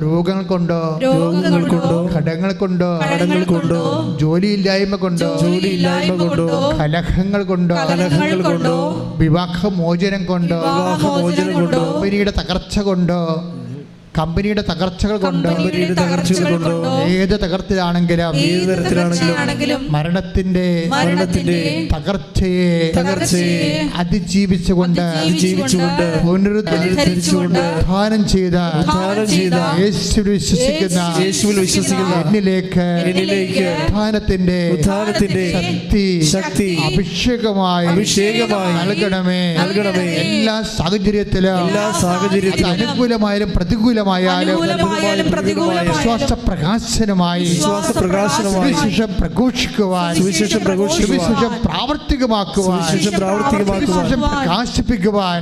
രോഗങ്ങൾ കൊണ്ടോ കടങ്ങൾ കൊണ്ടോ ജോലിയില്ലായ്മ കൊണ്ടോ കലഹങ്ങൾ കൊണ്ടോ വിവാഹമോചനം കൊണ്ടോ കമ്പനിയുടെ തകർച്ചകൾ കൊണ്ടോ ഏത് തകർച്ചയിലാണെങ്കിലും മരണത്തിന്റെ തകർച്ചയെ അതിജീവിച്ചുകൊണ്ട് പുനരുദ്ധാനം ചെയ്ത യേശുവിൽ വിശ്വസിക്കുന്ന എന്നിലേക്ക് ഉദ്ധാനത്തിന്റെ ശക്തി അഭിഷേകമായി നൽകണമേ. എല്ലാ സാഹചര്യത്തിലും അനുകൂലമായാലും പ്രതികൂലമായാലും വിശ്വാസ പ്രകാശനമായി സുവിശേഷം പ്രഘോഷിക്കുവാൻ, സുവിശേഷം പ്രാവർത്തികമാക്കുവാൻ, സുവിശേഷം പ്രകാശിപ്പിക്കുവാൻ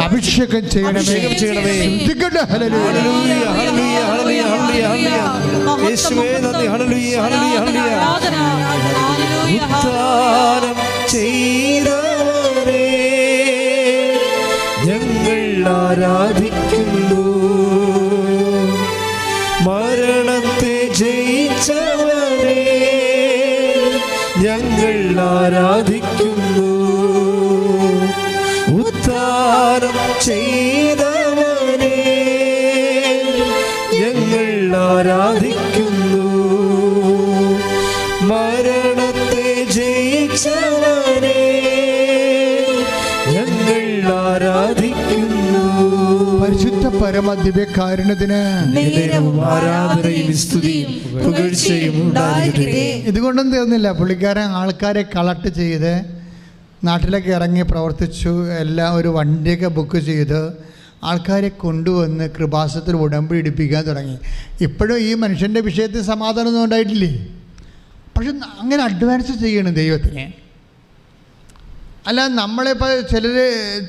അഭിഷേകം ചെയ്യണമേ.
ഞങ്ങൾ ആരാധിക്കുന്നു. മരണത്തെ ജയിച്ചവരെ ഞങ്ങൾ ആരാധിക്കുന്നു. ഉദ്ധാനം ചെയ്തവരെ ഞങ്ങൾ ആരാധിക്കുന്നു. മരണത്തെ ജയിച്ചവരെ ഞങ്ങൾ ആരാധിക്കുന്നു.
പരിശുദ്ധ പരമ ദിവ്യകാരുണ്യത്തിന്
ആരാധനയും സ്തുതിയും പുകഴ്ചയും ഉണ്ടായിരിക്കട്ടെ.
ഇതുകൊണ്ടും തീർന്നില്ല. പുള്ളിക്കാരൻ ആൾക്കാരെ കളക്ട് ചെയ്ത് നാട്ടിലേക്ക് ഇറങ്ങി പ്രവർത്തിച്ചു. എല്ലാം ഒരു വണ്ടിയൊക്കെ ബുക്ക് ചെയ്ത് ആൾക്കാരെ കൊണ്ടുവന്ന് കൃപാസനത്തിൽ ഉടമ്പടി എടുപ്പിക്കാൻ തുടങ്ങി. ഇപ്പോഴും ഈ മനുഷ്യൻ്റെ വിഷയത്തിൽ സമാധാനമൊന്നും ഉണ്ടായിട്ടില്ലേ? പക്ഷെ അങ്ങനെ അഡ്വാൻസ് ചെയ്യണം ദൈവത്തിനെ. അല്ല, നമ്മളിപ്പോൾ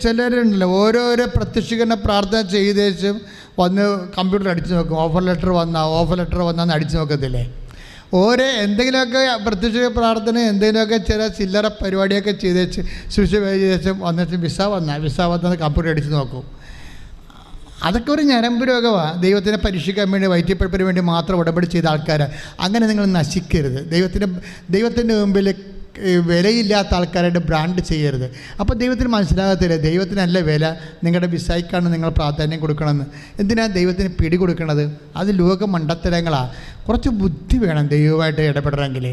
ചിലരുണ്ടല്ലോ ഓരോരോ പ്രത്യക്ഷീകരണ പ്രാർത്ഥന ചെയ്തേച്ചും വന്ന് കമ്പ്യൂട്ടർ അടിച്ചു നോക്കും. ഓഫർ ലെറ്റർ വന്നാന്ന് അടിച്ചു നോക്കത്തില്ലേ? ഓരോ എന്തെങ്കിലുമൊക്കെ പ്രത്യക്ഷ പ്രാർത്ഥന എന്തെങ്കിലുമൊക്കെ ചില ചില്ലറ പരിപാടിയൊക്കെ ചെയ്തേച്ച് ചെയ്തേച്ചും വന്നിട്ട് വിസ വന്നാൽ കമ്പ്യൂട്ടർ അടിച്ച് നോക്കും. അതൊക്കെ ഒരു ഞരമ്പ് രോഗമാണ്. ദൈവത്തിനെ പരീക്ഷിക്കാൻ വേണ്ടി വയറ്റിപ്പഴപ്പിന് വേണ്ടി മാത്രം ഉടമ്പടി ചെയ്ത ആൾക്കാർ. അങ്ങനെ നിങ്ങൾ നശിക്കരുത്. ദൈവത്തിൻ്റെ മുമ്പിൽ വിലയില്ലാത്ത ആൾക്കാരായിട്ട് ബ്രാൻഡ് ചെയ്യരുത്. അപ്പോൾ ദൈവത്തിന് മനസ്സിലാകത്തില്ല, ദൈവത്തിനല്ല വില, നിങ്ങളുടെ വിസയ്ക്കാണ് നിങ്ങൾ പ്രാധാന്യം കൊടുക്കണമെന്ന്. എന്തിനാണ് ദൈവത്തിന് പിടി കൊടുക്കണത്? അത് ലോക മണ്ടത്തരങ്ങളാണ്. കുറച്ച് ബുദ്ധി വേണം ദൈവമായിട്ട് ഇടപെടണമെങ്കിൽ.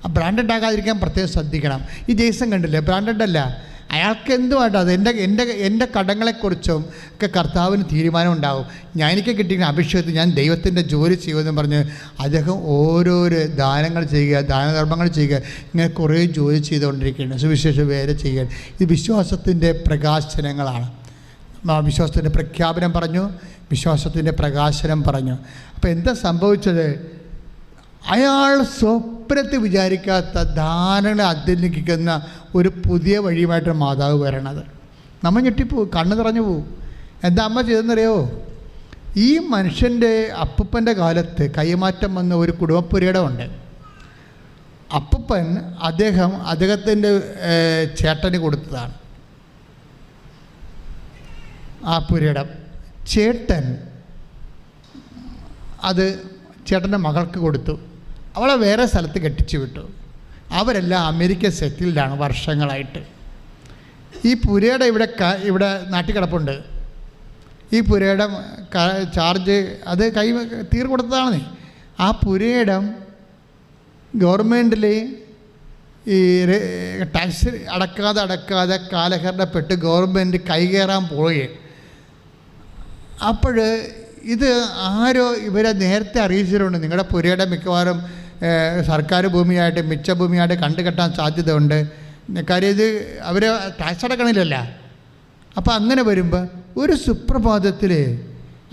ആ ബ്രാൻഡഡ് ആകാതിരിക്കാൻ പ്രത്യേകം ശ്രദ്ധിക്കണം. ഈ ജെയ്സൺ കണ്ടില്ലേ, ബ്രാൻഡഡ് അല്ല. അയാൾക്ക് എന്തുമായിട്ട് അത് എൻ്റെ കടങ്ങളെക്കുറിച്ചും ഒക്കെ കർത്താവിന് തീരുമാനം ഉണ്ടാവും. എനിക്ക് കിട്ടിയ അഭിഷേകത്തിൽ ഞാൻ ദൈവത്തിൻ്റെ ജോലി ചെയ്യുമെന്ന് പറഞ്ഞ് അദ്ദേഹം ഓരോരോ ദാനങ്ങൾ ചെയ്യുക, ദാനധർമ്മങ്ങൾ ചെയ്യുക, ഇങ്ങനെ കുറേ ജോലി ചെയ്തുകൊണ്ടിരിക്കുകയാണ്. സുവിശേഷ വേല ചെയ്യുക. ഇത് വിശ്വാസത്തിൻ്റെ പ്രകാശനങ്ങളാണ്. വിശ്വാസത്തിൻ്റെ പ്രഖ്യാപനം പറഞ്ഞു, വിശ്വാസത്തിൻ്റെ പ്രകാശനം പറഞ്ഞു. അപ്പോൾ എന്താ സംഭവിച്ചത്? അയാൾ സ്വപ്നത്തിൽ വിചാരിക്കാത്ത ധാരണ അധ്യയനിക്കുന്ന ഒരു പുതിയ വഴിയുമായിട്ട് മാതാവ് വരണത്. നമ്മൾ ഞെട്ടിപ്പോവും, കണ്ണ് നിറഞ്ഞു പോവും. എന്താ അമ്മ ചെയ്തെന്നറിയോ? ഈ മനുഷ്യൻ്റെ അപ്പൂപ്പൻ്റെ കാലത്ത് കൈമാറ്റം വന്ന ഒരു കുടുംബപ്പുരയിടമുണ്ട്. അപ്പൂപ്പൻ അദ്ദേഹത്തിൻ്റെ ചേട്ടന് കൊടുത്തതാണ് ആ പുരയിടം. ചേട്ടൻ അത് ചേട്ടൻ്റെ മകൾക്ക് കൊടുത്തു. അവളെ വേറെ സ്ഥലത്ത് കെട്ടിച്ചു വിട്ടു. അവരെല്ലാം അമേരിക്ക സെറ്റിൽഡാണ് വർഷങ്ങളായിട്ട്. ഈ പുരയുടെ ഇവിടെ നാട്ടിൽ കിടപ്പുണ്ട്. ഈ പുരയുടെ ചാർജ് അത് തീർ കൊടുത്തതാണ്. ആ പുരയിടം ഗവൺമെൻറ്റിൽ ഈ ടാക്സ് അടക്കാതെ കാലഹരണപ്പെട്ട് ഗവൺമെൻറ് കൈകയറാൻ പോയി. അപ്പോൾ ഇത് ആരോ ഇവരെ നേരത്തെ അറിയിച്ചിട്ടുണ്ട്, നിങ്ങളുടെ പുരയുടെ മിക്കവാറും സർക്കാർ ഭൂമിയായിട്ട് മിച്ച ഭൂമിയായിട്ട് കണ്ടുകെട്ടാൻ സാധ്യതയുണ്ട്. കാര്യം ഇത് അവർ ടാക്സ് അടക്കണില്ലല്ല. അപ്പോൾ അങ്ങനെ വരുമ്പോൾ ഒരു സുപ്രഭാതത്തിൽ,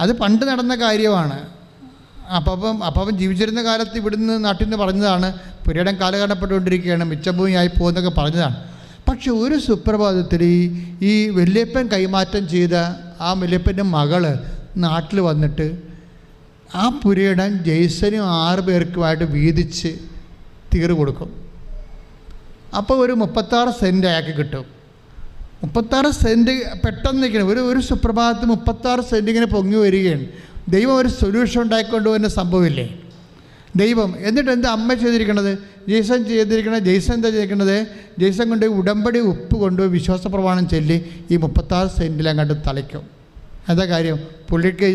അത് പണ്ട് നടന്ന കാര്യമാണ്. അപ്പം ജീവിച്ചിരുന്ന കാലത്ത് ഇവിടുന്ന് നാട്ടിൽ നിന്ന് പറഞ്ഞതാണ്, പുരയിടം കാലഘട്ടപ്പെട്ടുകൊണ്ടിരിക്കുകയാണ്, മിച്ചഭൂമിയായി പോകുന്നതൊക്കെ പറഞ്ഞതാണ്. പക്ഷെ ഒരു സുപ്രഭാതത്തിൽ ഈ വല്യപ്പൻ കൈമാറ്റം ചെയ്ത ആ വല്യപ്പൻ്റെ മകള് നാട്ടിൽ വന്നിട്ട് ആ പുരയിടം ജെയ്സനും 6 പേർക്കുമായിട്ട് വീതിച്ച് തീർ കൊടുക്കും. അപ്പോൾ ഒരു 36 സെൻറ്റ് അയാൾക്ക് കിട്ടും. 36 സെൻറ്റ് പെട്ടെന്ന് നിൽക്കണം. ഒരു സുപ്രഭാതത്തിൽ 36 സെൻറ്റ് ഇങ്ങനെ പൊങ്ങി വരികയാണ്. ദൈവം ഒരു സൊല്യൂഷൻ ഉണ്ടായിക്കൊണ്ട് വരുന്ന സംഭവമില്ലേ ദൈവം. എന്നിട്ട് എന്താ അമ്മ ചെയ്തിരിക്കണത്? ജെയ്സൺ എന്താ ചെയ്തിരിക്കണത്? ജെയ്സൺ കൊണ്ട് ഉടമ്പടി ഉപ്പ് കൊണ്ടുപോയി വിശ്വാസ പ്രമാണം ചൊല്ലി ഈ 36 സെൻറ്റിൽ അങ്ങോട്ട് തളിക്കും. എന്താ കാര്യം? പുള്ളിക്ക്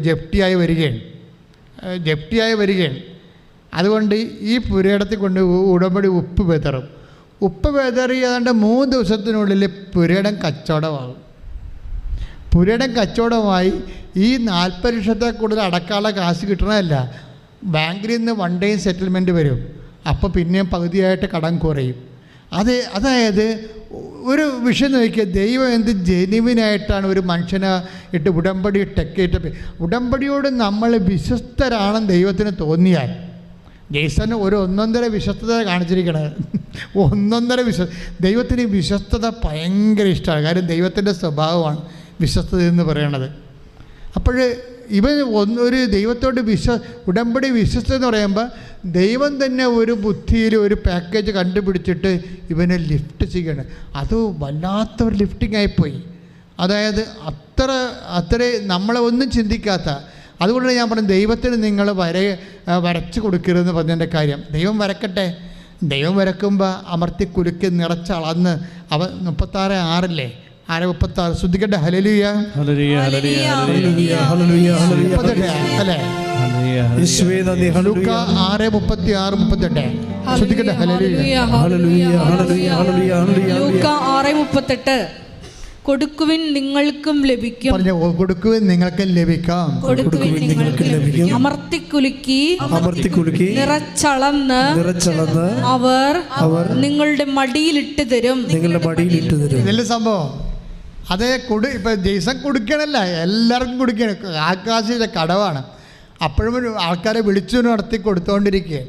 ജപ്തിയായി വരികയാണ്. അതുകൊണ്ട് ഈ പുരയിടത്തിൽ കൊണ്ട് ഉടമ്പടി ഉപ്പ് വിതറും. ഉപ്പ് വിതറി ഏതാണ്ട് 3 ദിവസത്തിനുള്ളിൽ പുരയിടം കച്ചവടമായി. ഈ 40 ലക്ഷത്തെ കൂടുതൽ അടക്കാനുള്ള കാശ് കിട്ടണമല്ല, ബാങ്കിൽ നിന്ന് 1 ഡേ സെറ്റിൽമെൻറ്റ് വരും. അപ്പോൾ പിന്നെയും പകുതിയായിട്ട് കടം കുറയും. അതായത് ഒരു വിഷയം നോക്കിയ ദൈവം എന്ത് ജെനുവിനായിട്ടാണ് ഒരു മനുഷ്യനെ ഇട്ട് ഉടമ്പടി ടെക്കേറ്റ്. ഉടമ്പടിയോട് നമ്മൾ വിശ്വസ്തരാണെന്ന് ദൈവത്തിന് തോന്നിയാൽ, ജെയ്സന് ഒരു 1.5 വിശ്വസ്തത കാണിച്ചിരിക്കണത്. 1.5 ദൈവത്തിന് വിശ്വസ്തത ഭയങ്കര ഇഷ്ടമാണ്. കാര്യം ദൈവത്തിൻ്റെ സ്വഭാവമാണ് വിശ്വസ്തത എന്ന് പറയണത്. അപ്പോൾ ഇവൻ ഒരു ദൈവത്തോട് ഉടമ്പടി വിശ്വസ്തത എന്ന് പറയുമ്പോൾ ദൈവം തന്നെ ഒരു ബുദ്ധിയിൽ ഒരു പാക്കേജ് കണ്ടുപിടിച്ചിട്ട് ഇവനെ ലിഫ്റ്റ് ചെയ്യണം. അത് വല്ലാത്തൊരു ലിഫ്റ്റിംഗ് ആയിപ്പോയി. അതായത് അത്ര നമ്മളെ ഒന്നും ചിന്തിക്കാത്ത. അതുകൊണ്ട് ഞാൻ പറഞ്ഞു, ദൈവത്തിന് നിങ്ങൾ വരച്ച് കൊടുക്കരുതെന്ന് പറഞ്ഞതിൻ്റെ കാര്യം. ദൈവം വരക്കട്ടെ. ദൈവം വരക്കുമ്പോൾ അമർത്തി കുലുക്കി നിറച്ചളന്ന് അവൻ 36 6:36 ശ്രദ്ധിക്കട്ടെ. ഹല്ലേലൂയ അല്ലേ?
യേശുവേ നന്ദി.
ലൂക്ക 6:36-38 ശ്രദ്ധിക്കട്ടെ. ഹല്ലേലൂയ.
ലൂക്ക 6:38 കൊടുക്കുവിൻ നിങ്ങൾക്കും ലഭിക്കും.
പറഞ്ഞ കൊടുക്കുവിൻ നിങ്ങൾക്കും ലഭിക്കാം.
കൊടുക്കുവിൻ നിങ്ങൾക്കും ലഭിക്കും. അമർത്തിക്കുലുക്കി നിറച്ചളന്ന് അവർ നിങ്ങളുടെ മടിയിലിട്ട് തരും.
ഇതിലെ സംഭവം അതേ ഇപ്പം ജെയ്സൺ കൊടുക്കണല്ല, എല്ലാവർക്കും കൊടുക്കണം. ആകാശിൻ്റെ കടവാണ്. അപ്പോഴും ആൾക്കാരെ വിളിച്ചു നടത്തി കൊടുത്തുകൊണ്ടിരിക്കുക,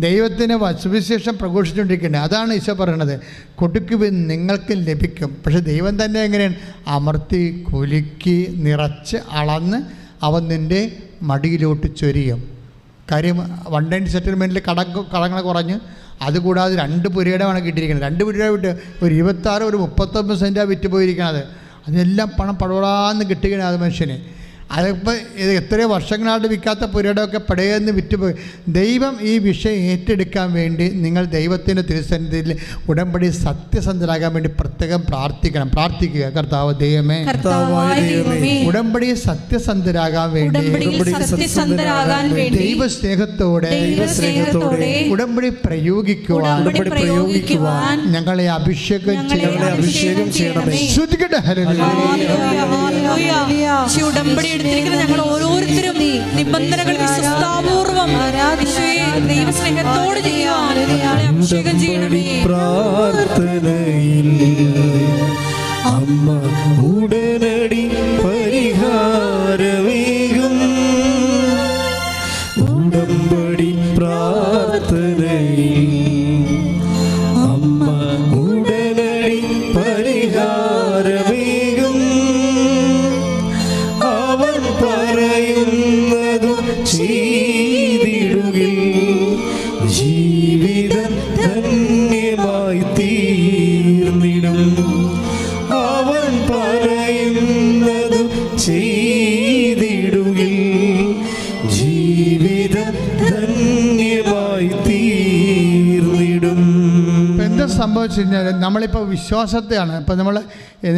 ദൈവത്തിന് സുവിശേഷം പ്രഘോഷിച്ചുകൊണ്ടിരിക്കുന്നത്. അതാണ് ഈശോ പറയണത്, കൊടുക്കുവിൻ നിങ്ങൾക്ക് ലഭിക്കും. പക്ഷെ ദൈവം തന്നെ എങ്ങനെയാണ്? അമർത്തി കുലുക്കി നിറച്ച് അളന്ന് അവൻ നിൻ്റെ മടിയിലോട്ട് ചൊരിയും. കാര്യം വൺ ടൈം സെറ്റിൽമെൻറ്റിൽ കടങ്ങൾ കുറഞ്ഞ്, അതുകൂടാതെ 2 പുരയിടമാണ് കിട്ടിയിരിക്കുന്നത്. 2 പുരയിട വിട്ട് ഒരു 26 ഒരു 39 സെൻറ്റാണ് വിറ്റ് പോയിരിക്കുന്നത്. അതെല്ലാം പണം പടവടാന്ന് കിട്ടുകയാണ് അത് മനുഷ്യന്. അതിപ്പോൾ എത്രയോ വർഷങ്ങളായിട്ട് വിൽക്കാത്ത പുരയിടമൊക്കെ പടയെന്ന് വിറ്റുപോയി. ദൈവം ഈ വിഷയം ഏറ്റെടുക്കാൻ വേണ്ടി നിങ്ങൾ ദൈവത്തിൻ്റെ തിരുസന്നിധിയിൽ ഉടമ്പടി സത്യസന്ധരാകാൻ വേണ്ടി പ്രത്യേകം പ്രാർത്ഥിക്കുക. കർത്താവ് ദൈവമേ, ഉടമ്പടി സത്യസന്ധരാകാൻ വേണ്ടി ദൈവസ്നേഹത്തോടെ ഉടമ്പടി പ്രയോഗിക്കുവാൻ ഞങ്ങളെ അഭിഷേകം ചെയ്യണമേ. ശ്രദ്ധിക്കട്ടെ.
ഞങ്ങൾ ഓരോരുത്തരും നിബന്ധനകൾ വിശ്വസ്താപൂർവം ദൈവസ്നേഹത്തോട് ചെയ്യാൻ അഭിഷേകം ചെയ്യണമേ.
പ്രാർത്ഥനയിൽ അമ്മ ഉടനടി പരിഹാരമേകും. ഉടമ്പടി പ്രാർത്ഥനയിൽ അമ്മ ഉടനടി പരിഹാരമേകും. പറയുന്നതു ചെയ്തിടുകിൽ ജീവിതം ധന്യമായി തീർന്നിടും. അവൻ പറയുന്നതു ചെയ്തിടുകിൽ ജീവിതം ധന്യമായി തീർന്നിടും.
എന്താ സംഭവിച്ചു കഴിഞ്ഞാൽ നമ്മളിപ്പോൾ വിശ്വാസത്തെയാണ്. ഇപ്പം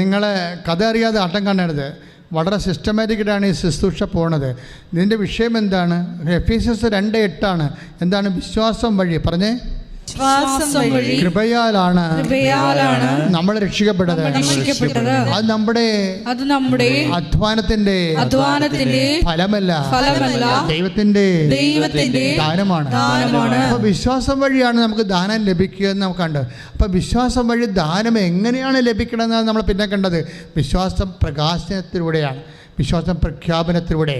നിങ്ങളെ കഥ അറിയാതെ ആട്ടം കാണരുത്. വളരെ സിസ്റ്റമാറ്റിക്കായിട്ടാണ് ഈ ശുശ്രൂഷ പോണത്. ഇതിൻ്റെ വിഷയം എന്താണ്? എഫേസ്യസ് 2:8 എന്താണ്? വിശ്വാസം വഴി പറഞ്ഞേ, കൃപയാലാണ് നമ്മൾ രക്ഷിക്കപ്പെട്ടത്. അത് നമ്മുടെ അധ്വാനത്തിന്റെ ഫലമല്ല, ദൈവത്തിന്റെ ദാനമാണ്. അപ്പൊ വിശ്വാസം വഴിയാണ് നമുക്ക് ദാനം ലഭിക്കുക എന്ന് നമുക്ക് കണ്ടത്. അപ്പൊ വിശ്വാസം വഴി ദാനം എങ്ങനെയാണ് ലഭിക്കണമെന്നാണ് നമ്മൾ പിന്നെ കണ്ടത്. വിശ്വാസം പ്രകാശനത്തിലൂടെയാണ്, വിശ്വാസം പ്രഖ്യാപനത്തിലൂടെ.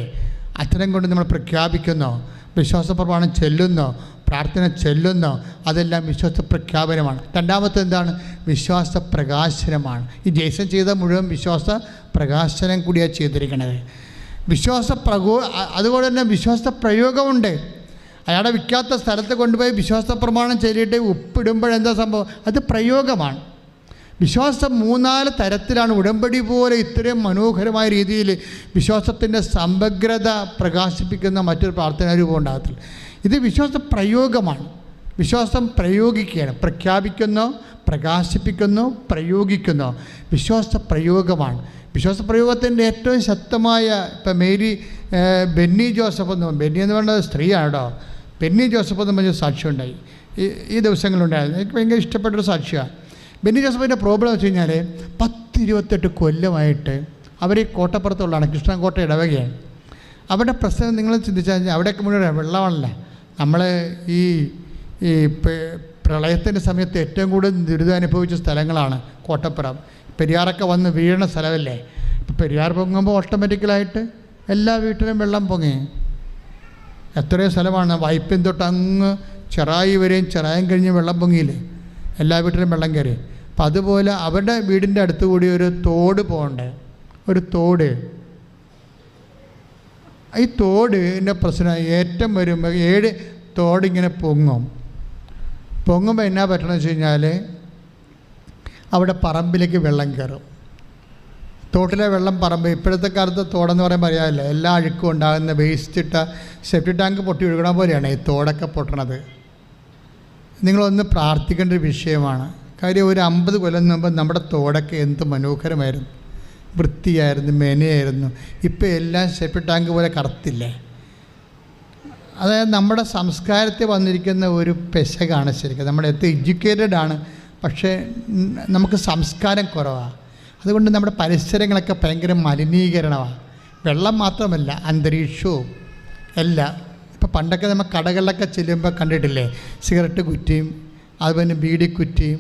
അത്തരം കൊണ്ട് നമ്മൾ പ്രഖ്യാപിക്കുന്നു, വിശ്വാസ പ്രമാണം ചെല്ലുന്നു, പ്രാർത്ഥന ചെല്ലുന്നു. അതെല്ലാം വിശ്വാസ പ്രഖ്യാപനമാണ്. രണ്ടാമത്തെ എന്താണ്? വിശ്വാസ പ്രകാശനമാണ്. ഈ ജെയ്സൺ ചെയ്ത മുഴുവൻ വിശ്വാസ പ്രകാശനം കൂടിയാണ് ചെയ്തിരിക്കുന്നത്. അതുപോലെ തന്നെ വിശ്വാസ പ്രയോഗമുണ്ട്. അയാളെ വിൽക്കാത്ത സ്ഥലത്ത് കൊണ്ടുപോയി വിശ്വാസ പ്രമാണം ചൊല്ലിയിട്ട് ഉപ്പിടുമ്പോഴെന്താ സംഭവം? അത് പ്രയോഗമാണ്. വിശ്വാസം 3-4 തരത്തിലാണ്. ഉടമ്പടി പോലെ ഇത്രയും മനോഹരമായ രീതിയിൽ വിശ്വാസത്തിൻ്റെ സമഗ്രത പ്രകാശിപ്പിക്കുന്ന മറ്റൊരു പ്രാർത്ഥനാ രൂപം ഉണ്ടാകത്തില്ല. ഇത് വിശ്വാസ പ്രയോഗമാണ്. വിശ്വാസം പ്രയോഗിക്കുകയാണ്. പ്രഖ്യാപിക്കുന്നു, പ്രകാശിപ്പിക്കുന്നു, പ്രയോഗിക്കുന്നു. വിശ്വാസ പ്രയോഗമാണ്. വിശ്വാസ പ്രയോഗത്തിൻ്റെ ഏറ്റവും ശക്തമായ ഇപ്പം ബെന്നി ജോസഫ് ബെന്നി എന്ന് പറഞ്ഞ സ്ത്രീയാണ് കേട്ടോ. ബെന്നി ജോസഫ് എന്ന് പറഞ്ഞ സാക്ഷ്യം ഉണ്ടായി ഈ ദിവസങ്ങളുണ്ടായിരുന്നു. എനിക്ക് ഭയങ്കര ഇഷ്ടപ്പെട്ടൊരു സാക്ഷിയാണ്. ബെന്നി ജോസഫിൻ്റെ പ്രോബ്ലം വെച്ച് കഴിഞ്ഞാൽ 10-28 കൊല്ലമായിട്ട് അവർ ഈ കോട്ടപ്പുറത്തുള്ളതാണ്, കൃഷ്ണൻകോട്ട ഇടവകയാണ്. അവരുടെ പ്രശ്നം നിങ്ങൾ ചിന്തിച്ചാൽ അവിടെയൊക്കെ മുഴുവൻ വെള്ളമാണല്ല. നമ്മൾ ഈ പ്രളയത്തിൻ്റെ സമയത്ത് ഏറ്റവും കൂടുതൽ ദുരിതം അനുഭവിച്ച സ്ഥലങ്ങളാണ് കോട്ടപ്പുറം. പെരിയാറൊക്കെ വന്ന് വീഴുന്ന സ്ഥലമല്ലേ. ഇപ്പോൾ പെരിയാർ പൊങ്ങുമ്പോൾ ഓട്ടോമാറ്റിക്കലായിട്ട് എല്ലാ വീട്ടിലും വെള്ളം പൊങ്ങി. എത്രയോ സ്ഥലമാണ് വൈപ്പിൻ തൊട്ട് അങ്ങ് ചെറായി വരെയും, ചെറായം കഴിഞ്ഞ് വെള്ളം പൊങ്ങിയില്ലേ, എല്ലാ വീട്ടിലും വെള്ളം കയറി. അപ്പം അതുപോലെ അവരുടെ വീടിൻ്റെ അടുത്ത് കൂടി ഒരു തോട് പോകണ്ടേ, ഒരു തോട്. ഈ തോടിൻ്റെ പ്രശ്നം ഏറ്റവും വരുമ്പോൾ 7 തോടിങ്ങനെ പൊങ്ങുമ്പോൾ എന്നാ പറ്റണമെന്ന് വെച്ച് കഴിഞ്ഞാൽ അവിടെ പറമ്പിലേക്ക് വെള്ളം കയറും. തോട്ടിലെ വെള്ളം പറമ്പ്. ഇപ്പോഴത്തെ കാലത്ത് തോടെന്ന് പറയുമ്പോൾ അറിയാമല്ല, എല്ലാ അഴുക്കും ഉണ്ടാകുന്ന വേസ്റ്റിട്ട സെപ്റ്റി ടാങ്ക് പൊട്ടി ഒഴുകണ പോലെയാണ് ഈ തോടൊക്കെ പൊട്ടണത്. നിങ്ങളൊന്ന് പ്രാർത്ഥിക്കേണ്ട ഒരു വിഷയമാണ്. കാര്യം ഒരു 50 കൊല്ലം മുമ്പ് നമ്മുടെ തോടൊക്കെ എന്ത് മനോഹരമായിരുന്നു, വൃത്തിയായിരുന്നു, മെനയായിരുന്നു. ഇപ്പോൾ എല്ലാം സെപ്റ്റി ടാങ്ക് പോലെ കറുത്തില്ലേ. അതായത് നമ്മുടെ സംസ്കാരത്തിൽ വന്നിരിക്കുന്ന ഒരു പെശകാണ് ശരിക്കും. നമ്മൾ എത്ര എഡ്യൂക്കേറ്റഡ് ആണ്, പക്ഷേ നമുക്ക് സംസ്കാരം കുറവാണ്.
അതുകൊണ്ട് നമ്മുടെ പരിസരങ്ങളൊക്കെ ഭയങ്കര മലിനീകരണമാണ്. വെള്ളം മാത്രമല്ല, അന്തരീക്ഷവും എല്ലാം. ഇപ്പോൾ പണ്ടൊക്കെ നമ്മൾ കടകളിലൊക്കെ ചെല്ലുമ്പോൾ കണ്ടിട്ടില്ലേ, സിഗരറ്റ് കുറ്റിയും അതുപോലെ ബീഡി കുറ്റിയും